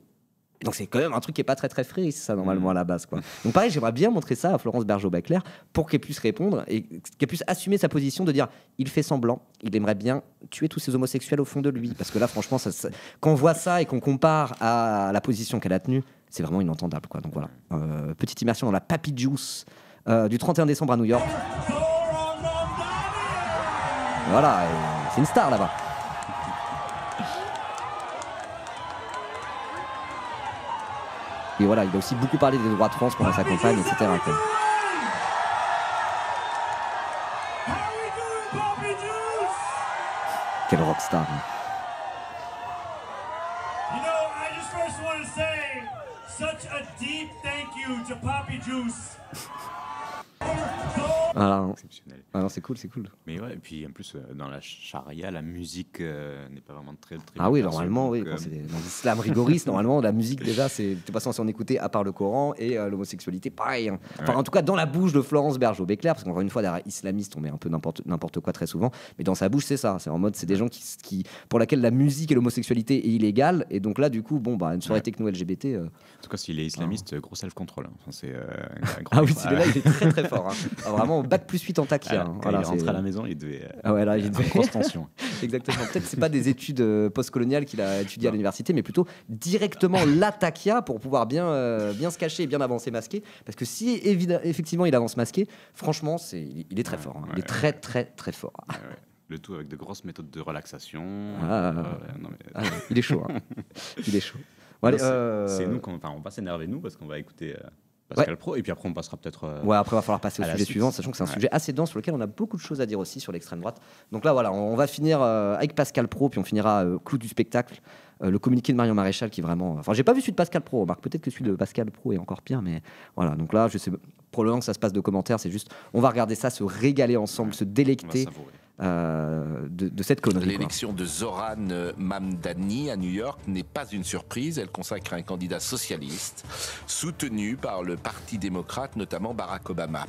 Speaker 1: Donc, c'est quand même un truc qui n'est pas très, très frais, c'est ça, normalement, à la base, quoi. Donc, pareil, j'aimerais bien montrer ça à Florence Bergeau-Blaclair pour qu'elle puisse répondre et qu'elle puisse assumer sa position de dire il fait semblant, il aimerait bien tuer tous ces homosexuels au fond de lui. Parce que là, franchement, quand on voit ça et qu'on compare à la position qu'elle a tenue, c'est vraiment inentendable, quoi. Donc, voilà. Petite immersion dans la Papi Juice du 31 décembre à New York. Voilà, c'est une star là-bas. Et voilà, il a aussi beaucoup parlé des droits trans pendant sa campagne, etc. Quel rockstar.
Speaker 9: You know, I just first want to say such a deep thank you to Papi Juice.
Speaker 1: Voilà.
Speaker 2: Exceptionnel.
Speaker 1: Ah non, c'est cool.
Speaker 2: Mais ouais, et puis en plus, dans la charia, la musique n'est pas vraiment très
Speaker 1: ah oui, normalement, oui. Quand c'est dans l'islam rigoriste, normalement, la musique, déjà, t'es pas censé en écouter à part le Coran, et l'homosexualité, pareil. Hein. Enfin, en tout cas, dans la bouche de Florence Bergeau-Blaclair, parce qu'encore une fois, derrière islamiste, on met un peu n'importe quoi très souvent, mais dans sa bouche, c'est ça. C'est en mode, c'est des gens pour laquelle la musique et l'homosexualité est illégale, et donc là, du coup, bon, une soirée techno-LGBT.
Speaker 2: En tout cas, s'il est islamiste, gros self-control. Enfin, c'est
Speaker 1: ah oui, celui-là, il est très très fort. Hein. Vraiment, bac plus 8 en taquia.
Speaker 2: Quand il rentre à la maison, il devait.
Speaker 1: Il devait
Speaker 2: grosse tension.
Speaker 1: Exactement. Peut-être que c'est pas des études postcoloniales qu'il a étudiées à l'université, mais plutôt directement la taquia pour pouvoir bien se cacher et bien avancer masqué. Parce que si effectivement il avance masqué, franchement, il est très fort. Hein. Il est très très très fort.
Speaker 2: Le tout avec de grosses méthodes de relaxation.
Speaker 1: Il est chaud. Hein. Il est chaud. Bon, allez,
Speaker 2: c'est nous on va s'énerver nous parce qu'on va écouter Pascal Praud et puis après on passera peut-être.
Speaker 1: Après il va falloir passer au sujet suivant, sachant que c'est un sujet assez dense sur lequel on a beaucoup de choses à dire aussi sur l'extrême droite. Donc là voilà, on va finir avec Pascal Praud puis on finira clou du spectacle. Le communiqué de Marion Maréchal qui vraiment. Enfin, j'ai pas vu celui de Pascal Praud. Remarque, peut-être que celui de Pascal Praud est encore pire, mais voilà. Donc là, je sais probablement que ça se passe de commentaires. C'est juste, on va regarder ça, se régaler ensemble, se délecter de cette connerie.
Speaker 10: L'élection de Zoran Mamdani à New York n'est pas une surprise. Elle consacre un candidat socialiste soutenu par le Parti démocrate, notamment Barack Obama.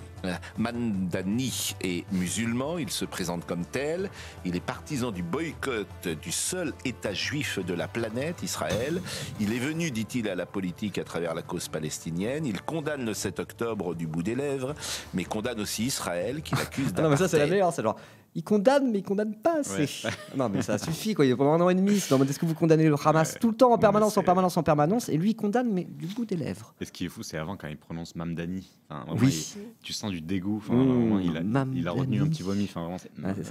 Speaker 10: Mamdani est musulman. Il se présente comme tel. Il est partisan du boycott du seul État juif de la planète, Israël. Il est venu, dit-il, à la politique à travers la cause palestinienne. Il condamne le 7 octobre du bout des lèvres, mais condamne aussi Israël, qu'il accuse d'apartheid.
Speaker 1: Non, mais ça, c'est la meilleure. C'est genre, il condamne, mais il condamne pas assez. Ouais. Non, mais ça suffit, quoi. Il y a pendant 1 an et demi. Est-ce que vous condamnez le Hamas tout le temps, en permanence, et lui, il condamne, mais du bout des lèvres.
Speaker 2: Et ce qui est fou, c'est avant, quand il prononce Mamdani. Tu sens du dégoût. Vraiment, il a retenu un petit vomi. Vraiment,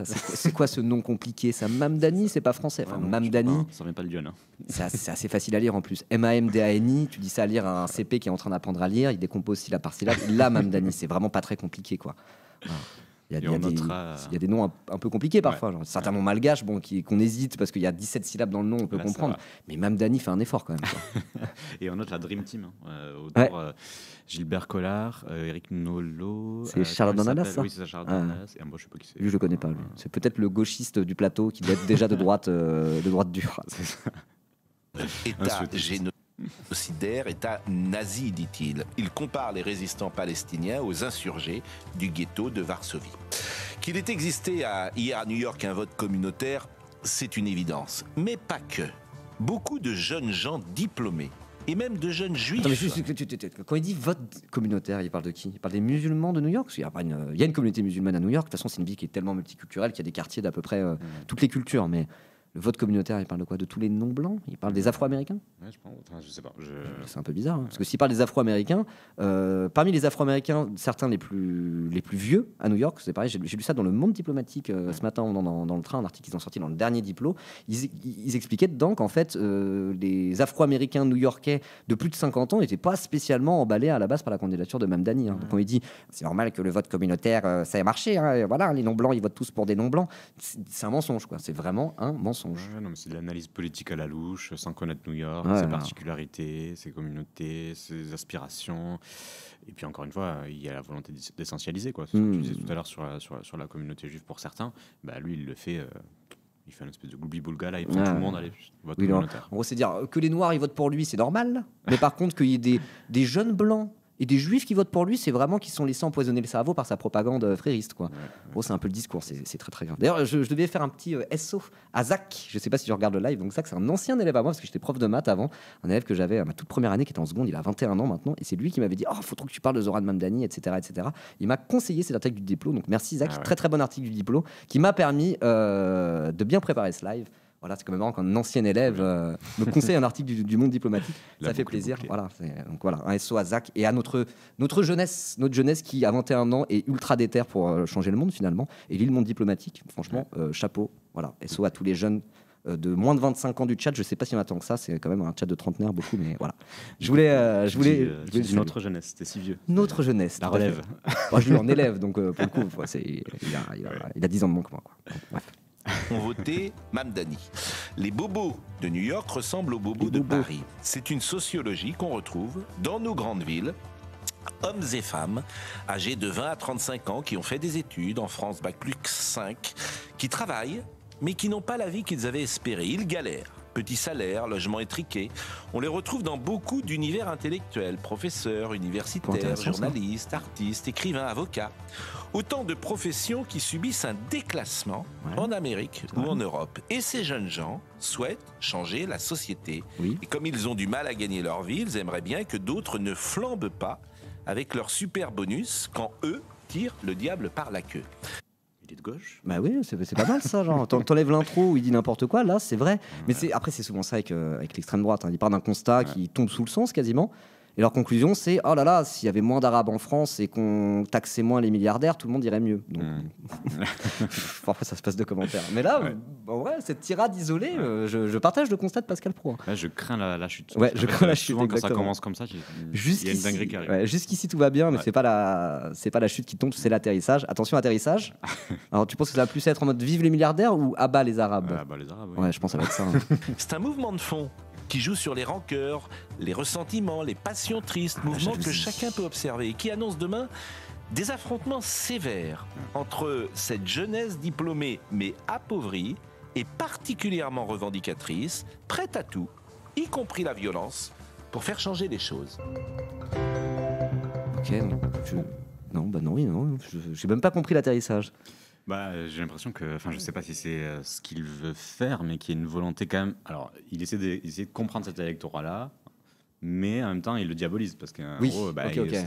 Speaker 1: c'est quoi ce nom compliqué, ça? Mamdani, c'est pas français. Mamdani.
Speaker 2: Ça vient pas le Dieu, hein.
Speaker 1: C'est assez facile à lire en plus. Mamdani, tu dis ça à lire à un CP qui est en train d'apprendre à lire, il décompose syllabe par syllabe. Là, Mamdani, c'est vraiment pas très compliqué, quoi. Voilà. Il y a des noms un peu compliqués parfois, genre certains noms malgaches qu'on hésite parce qu'il y a 17 syllabes dans le nom, on peut comprendre. Mais Mamdani fait un effort quand même.
Speaker 2: Et on note la Dream Team, autour Gilbert Collard, Eric Nolot.
Speaker 1: C'est Charles Donalas, ça?
Speaker 2: Oui, c'est ça, Charles Donalas. Et moi, je sais pas qui c'est.
Speaker 1: Lui, je le connais pas. Lui. C'est peut-être le gauchiste du plateau qui doit être déjà de droite dure.
Speaker 10: État génocidaire, État nazi, dit-il. Il compare les résistants palestiniens aux insurgés du ghetto de Varsovie. Qu'il ait existé hier à New York un vote communautaire, c'est une évidence. Mais pas que. Beaucoup de jeunes gens diplômés, et même de jeunes juifs.
Speaker 1: Attends, quand il dit vote communautaire, il parle de qui? Il parle des musulmans de New York? Parce qu'il y a une communauté musulmane à New York. De toute façon, c'est une ville qui est tellement multiculturelle qu'il y a des quartiers d'à peu près toutes les cultures. Mais le vote communautaire, il parle de quoi? De tous les non-blancs? Il parle des Afro-Américains?
Speaker 2: Je sais pas.
Speaker 1: C'est un peu bizarre, hein, parce que s'il parle des Afro-Américains, parmi les Afro-Américains, certains les plus vieux à New York, c'est pareil, j'ai lu ça dans le Monde diplomatique ce matin dans le train, un article qu'ils ont sorti dans le dernier Diplo, ils expliquaient dedans qu'en fait, les Afro-Américains new-yorkais de plus de 50 ans n'étaient pas spécialement emballés à la base par la candidature de Mamdani. Hein. Donc on lui dit, c'est normal que le vote communautaire, ça ait marché, hein, voilà, les non-blancs, ils votent tous pour des non-blancs. C'est un mensonge, quoi. C'est vraiment un mensonge.
Speaker 2: Non, mais c'est de l'analyse politique à la louche, sans connaître New York, ses particularités, ses communautés, ses aspirations. Et puis encore une fois, il y a la volonté d'essentialiser, quoi. Ce que tu disais tout à l'heure sur la communauté juive pour certains, lui il le fait. Il fait une espèce de gloubi-boulga, là, il prend tout le monde, allez, vote communautaire.
Speaker 1: En gros, c'est dire que les Noirs ils votent pour lui, c'est normal. Mais par contre, qu'il y ait des jeunes blancs et des juifs qui votent pour lui, c'est vraiment qu'ils sont laissés empoisonner le cerveau par sa propagande frériste, quoi. Gros, c'est un peu le discours, c'est très très grave. D'ailleurs, je devais faire un petit SO à Zach, je sais pas si je regarde le live, donc Zach c'est un ancien élève à moi, parce que j'étais prof de maths avant, un élève que j'avais à ma toute première année qui était en seconde, il a 21 ans maintenant, et c'est lui qui m'avait dit « Oh, faut trop que tu parles de Zoran Mamdani, etc. etc. » Il m'a conseillé cet article du Diplo, donc merci Zach, très très bon article du Diplo, qui m'a permis de bien préparer ce live. Voilà, c'est quand même marrant qu'un ancien élève me conseille un article du Monde diplomatique. Ça fait plaisir. Voilà, donc voilà, un SO à Zach et à notre jeunesse qui, à 21 ans, est ultra déter pour changer le monde finalement. Et lit le Monde diplomatique, franchement, chapeau. Voilà, SO à tous les jeunes de moins de 25 ans du chat. Je sais pas si on attend que ça, c'est quand même un chat de trentenaire, beaucoup, mais voilà. Je voulais
Speaker 2: notre jeunesse, t'es si vieux.
Speaker 1: Notre jeunesse.
Speaker 2: La relève.
Speaker 1: Moi, je lui en élève, donc pour le coup, il a 10 ans de moins que moi, quoi. Bref.
Speaker 10: Ont voté Mamdani. Les bobos de New York ressemblent aux bobos de Paris. C'est une sociologie qu'on retrouve dans nos grandes villes. Hommes et femmes âgés de 20 à 35 ans qui ont fait des études en France, bac plus 5, qui travaillent mais qui n'ont pas la vie qu'ils avaient espérée. Ils galèrent. Petit salaire, logement étriqué. On les retrouve dans beaucoup d'univers intellectuels, professeurs, universitaires, journalistes, artistes, écrivains, avocats. Autant de professions qui subissent un déclassement en Amérique ou en Europe. Et ces jeunes gens souhaitent changer la société. Et comme ils ont du mal à gagner leur vie, ils aimeraient bien que d'autres ne flambent pas avec leur super bonus quand eux tirent le diable par la queue.
Speaker 2: Il est de gauche.
Speaker 1: Bah oui, c'est pas mal ça. Genre, t'enlèves l'intro où il dit n'importe quoi, là c'est vrai. Mais après, c'est souvent ça avec l'extrême droite. Hein. Il part d'un constat qui tombe sous le sens quasiment. Et leur conclusion, c'est oh là là, s'il y avait moins d'Arabes en France et qu'on taxait moins les milliardaires, tout le monde irait mieux. Donc, après, ça se passe de commentaires. Mais là, en vrai, cette tirade isolée, je partage le constat de Pascal Pro. Hein.
Speaker 2: Là, je crains la chute.
Speaker 1: Ouais, je crains la chute.
Speaker 2: Souvent, quand ça commence comme ça, il y a une dinguerie qui arrive.
Speaker 1: Ouais, jusqu'ici, tout va bien, mais c'est pas la chute qui tombe, c'est l'atterrissage. Attention, atterrissage. Alors, tu penses que ça va plus être en mode vive les milliardaires ou abat les Arabes?
Speaker 2: Abat les Arabes,
Speaker 1: ouais, je pense que ça va être ça. Hein.
Speaker 10: C'est un mouvement de fond qui joue sur les rancœurs, les ressentiments, les passions tristes, mouvement que chacun peut observer et qui annonce demain des affrontements sévères entre cette jeunesse diplômée mais appauvrie et particulièrement revendicatrice, prête à tout, y compris la violence, pour faire changer les choses.
Speaker 1: Ok, non, j'ai même pas compris l'atterrissage.
Speaker 2: J'ai l'impression que, je sais pas si c'est ce qu'il veut faire, mais qu'il y a une volonté quand même. Alors, il essaie de comprendre cet électorat-là, mais en même temps, il le diabolise parce qu'en gros,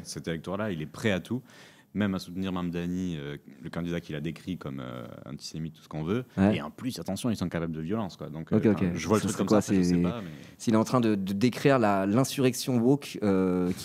Speaker 2: cet électorat-là, il est prêt à tout, même à soutenir Mamdani, le candidat qu'il a décrit comme antisémite, tout ce qu'on veut. Ouais. Et en plus, attention, ils sont capables de violence, quoi. Donc, je vois le truc comme ça. Je sais pas. Mais...
Speaker 1: S'il est en train de décrire l'insurrection woke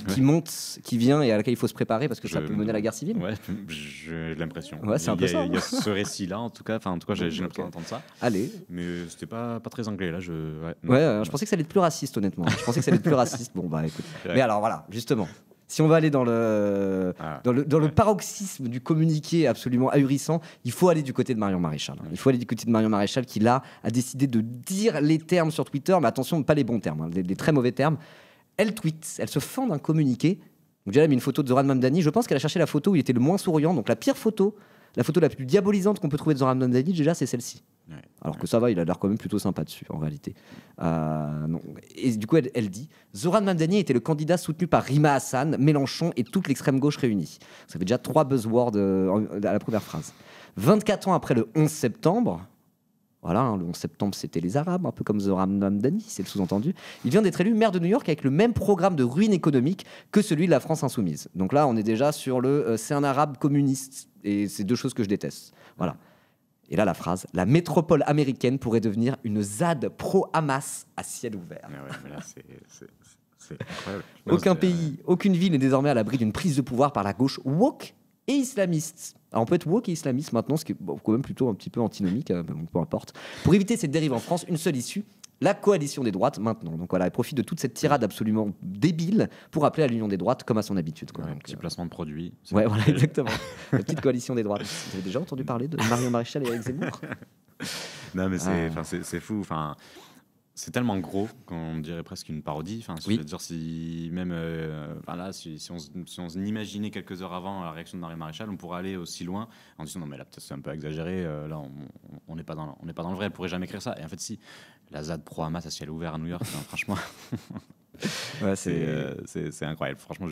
Speaker 1: qui monte, qui vient et à laquelle il faut se préparer parce que ça peut mener à la guerre civile.
Speaker 2: Ouais, j'ai l'impression.
Speaker 1: Ouais, c'est un peu ça.
Speaker 2: Il y a ce récit-là, en tout cas. J'ai l'impression d'entendre ça.
Speaker 1: Allez.
Speaker 2: Mais c'était pas très anglais là.
Speaker 1: Je pensais que ça allait être plus raciste, honnêtement. Je pensais que ça allait être plus raciste. Bon, bah écoute. Ouais. Mais alors voilà, justement. Si on va aller dans le paroxysme du communiqué absolument ahurissant, il faut aller du côté de Marion Maréchal. Il faut aller du côté de Marion Maréchal qui, là, a décidé de dire les termes sur Twitter, mais attention, pas les bons termes, des très mauvais termes. Elle tweet, elle se fend d'un communiqué. Donc, elle a mis une photo de Zoran Mamdani. Je pense qu'elle a cherché la photo où il était le moins souriant, donc la pire photo, la photo la plus diabolisante qu'on peut trouver de Zoran Mamdani, déjà, c'est celle-ci. Alors que ça va, il a l'air quand même plutôt sympa dessus, en réalité. Non. Et du coup, elle dit Zoran Mamdani était le candidat soutenu par Rima Hassan, Mélenchon et toute l'extrême gauche réunie. Ça fait déjà 3 buzzwords à la première phrase. 24 ans après le 11 septembre, voilà, le 11 septembre, c'était les Arabes, un peu comme Zoran Mamdani, c'est le sous-entendu. Il vient d'être élu maire de New York avec le même programme de ruine économique que celui de la France insoumise. Donc là, on est déjà sur c'est un Arabe communiste, et c'est 2 choses que je déteste. Voilà. Et là, la phrase, la métropole américaine pourrait devenir une ZAD pro-Hamas à ciel ouvert.
Speaker 2: Ouais, mais là, c'est incroyable.
Speaker 1: Aucun pays, aucune ville n'est désormais à l'abri d'une prise de pouvoir par la gauche woke et islamiste. Alors, on peut être woke et islamiste maintenant, ce qui est quand même plutôt un petit peu antinomique, bon, peu importe. Pour éviter cette dérive en France, une seule issue, la coalition des droites maintenant. Donc voilà, elle profite de toute cette tirade absolument débile pour appeler à l'union des droites comme à son habitude. Quoi.
Speaker 2: Un petit placement de produit.
Speaker 1: Ouais, voilà, exactement. La petite coalition des droites. Vous avez déjà entendu parler de Marion Maréchal et Éric Zemmour?
Speaker 2: Non, mais c'est fou. Enfin, c'est tellement gros qu'on dirait presque une parodie. Enfin, je veux dire, si même si on imaginait quelques heures avant la réaction de Marion Maréchal, on pourrait aller aussi loin en disant non mais là peut-être c'est un peu exagéré. Là, on n'est pas dans le vrai. Elle pourrait jamais écrire ça. Et en fait, si la ZAD pro Hamas à ciel ouvert à New York, franchement, ouais, c'est incroyable. Franchement,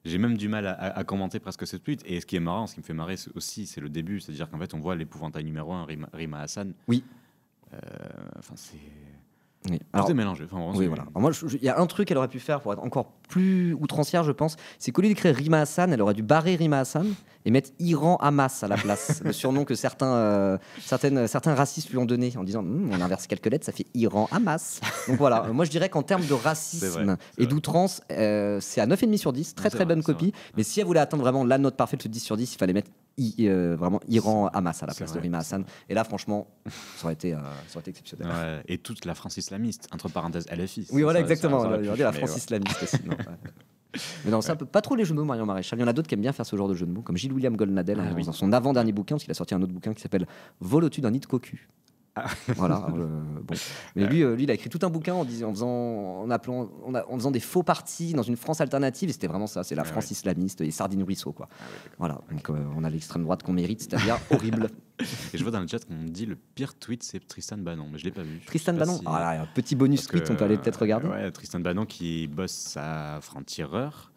Speaker 2: j'ai même du mal à commenter presque ce tweet. Et ce qui est marrant, ce qui me fait marrer aussi, c'est le début. C'est-à-dire qu'en fait, on voit l'épouvantail numéro 1, Rima Hassan.
Speaker 1: Oui.
Speaker 2: C'est...
Speaker 1: Oui.
Speaker 2: Tout est mélangé. Enfin,
Speaker 1: oui, voilà. Alors moi, il y a un truc qu'elle aurait pu faire pour être encore plus outrancière, je pense, c'est qu'au lieu d'écrire Rima Hassan, elle aurait dû barrer Rima Hassan et mettre Iran Hamas à la place, le surnom que certains racistes lui ont donné en disant on inverse quelques lettres, ça fait Iran Hamas. Donc voilà, moi je dirais qu'en termes de racisme et d'outrance, c'est à 9,5 sur 10, très bonne copie. Mais si elle voulait atteindre vraiment la note parfaite de 10 sur 10, il fallait mettre vraiment Iran Hamas à la place de Rima Hassan. Et là, franchement, ça aurait été exceptionnel.
Speaker 2: Ouais, et toute la France islamiste, entre parenthèses LFI.
Speaker 1: Oui, voilà, exactement. On aurait dit la France islamiste aussi. Non, mais non, c'est un peu pas trop les jeux de mots, Marion Maréchal. Il y en a d'autres qui aiment bien faire ce genre de jeux de mots, comme Gilles-William Goldnadel dans son avant-dernier bouquin, parce qu'il a sorti un autre bouquin qui s'appelle Vol au-dessus d'un nid de cocu. Voilà. Bon. Mais lui, il a écrit tout un bouquin en faisant des faux partis dans une France alternative. Et c'était vraiment ça. C'est la France islamiste et Sardine Ruisseau, quoi. Voilà. Donc on a l'extrême droite qu'on mérite, c'est-à-dire horrible.
Speaker 2: Et je vois dans le chat qu'on me dit le pire tweet, c'est Tristan Banon, mais je l'ai pas vu.
Speaker 1: Tristan Banon, un petit bonus tweet, on peut aller peut-être regarder.
Speaker 2: Ouais, Tristan Banon qui bosse à Franc-Tireur,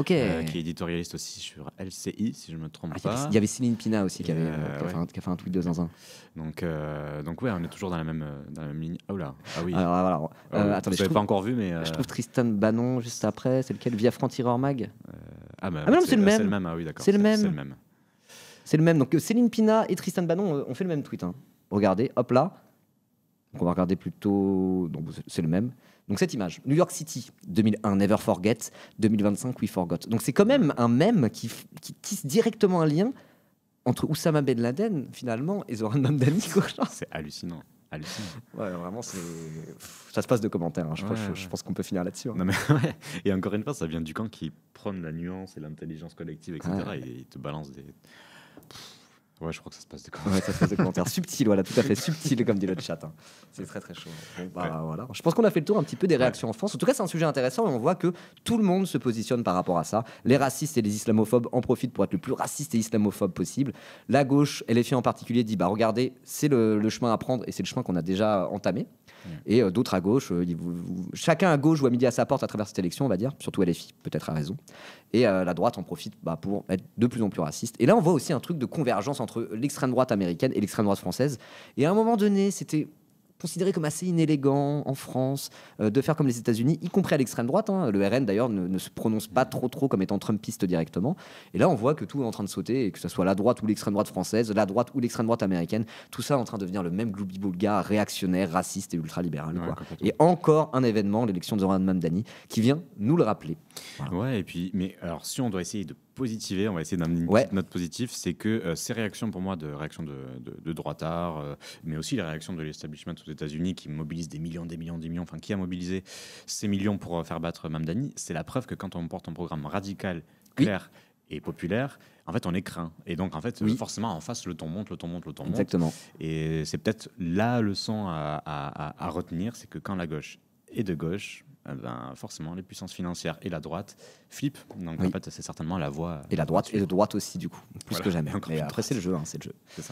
Speaker 2: qui est éditorialiste aussi sur LCI, si je me trompe pas.
Speaker 1: Il y avait Céline Pina aussi qui a fait un tweet de zinzin.
Speaker 2: Donc ouais, on est toujours dans la même ligne. Oh là, ah oui.
Speaker 1: Alors, attendez,
Speaker 2: je l'avais pas encore vu, mais
Speaker 1: je trouve Tristan Banon juste après. C'est lequel? Via Franc-Tireur Mag.
Speaker 2: Mais
Speaker 1: non, c'est le même.
Speaker 2: C'est le même. Ah oui, d'accord.
Speaker 1: C'est le même. C'est le même. Donc Céline Pina et Tristan Banon ont fait le même tweet. Regardez, hop là. Donc on va regarder plutôt. Donc c'est le même. Donc cette image, New York City, 2001, Never Forget, 2025, We Forgot. Donc c'est quand même un mème qui tisse directement un lien entre Oussama Ben Laden, finalement, et Zoran Mamdani.
Speaker 2: C'est hallucinant.
Speaker 1: Ouais, vraiment, ça se passe de commentaires. Hein. Je pense qu'on peut finir là-dessus. Hein.
Speaker 2: Non, mais, et encore une fois, ça vient du camp qui prône la nuance et l'intelligence collective, etc. Et il te balance des... Ouais, je crois que ça se passe de commentaires.
Speaker 1: Ouais, ça se passe de commentaires. Subtil, voilà, tout à fait subtil, comme dit le chat. Hein. C'est très très chaud. Bon, voilà. Je pense qu'on a fait le tour un petit peu des réactions en France. En tout cas, c'est un sujet intéressant et on voit que tout le monde se positionne par rapport à ça. Les racistes et les islamophobes en profitent pour être le plus raciste et islamophobe possible. La gauche, LFI en particulier, dit regardez, c'est le chemin à prendre et c'est le chemin qu'on a déjà entamé. Et d'autres à gauche, chacun à gauche ou à midi à sa porte à travers cette élection, on va dire, surtout LFI, peut-être à raison. Et la droite en profite pour être de plus en plus raciste. Et là, on voit aussi un truc de convergence entre l'extrême droite américaine et l'extrême droite française. Et à un moment donné, c'était considéré comme assez inélégant en France de faire comme les États-Unis, y compris à l'extrême droite. Hein. Le RN d'ailleurs ne se prononce pas trop comme étant trumpiste directement. Et là, on voit que tout est en train de sauter, et que ce soit la droite ou l'extrême droite française, la droite ou l'extrême droite américaine, tout ça est en train de devenir le même gloubi-boulga réactionnaire, raciste et ultralibéral. Et encore un événement, l'élection de Zoran Mamdani, qui vient nous le rappeler.
Speaker 2: Voilà. Ouais, et puis, mais alors si on doit essayer de positiver, on va essayer d'amener une petite note positive, c'est que ces réactions pour moi, réactions de droitards, mais aussi les réactions de l'establishment aux États-Unis qui mobilisent des millions, enfin qui a mobilisé ces millions pour faire battre Mamdani, c'est la preuve que quand on porte un programme radical, clair et populaire, en fait on est craint. Et donc en fait forcément en face le ton monte.
Speaker 1: Exactement.
Speaker 2: Et c'est peut-être la leçon à retenir, c'est que quand la gauche est de gauche, forcément les puissances financières et la droite flippent. Donc en fait c'est certainement la voie.
Speaker 1: Et la droite et de droite aussi du coup, plus que jamais. Mais après c'est le jeu, c'est le jeu.
Speaker 2: C'est ça.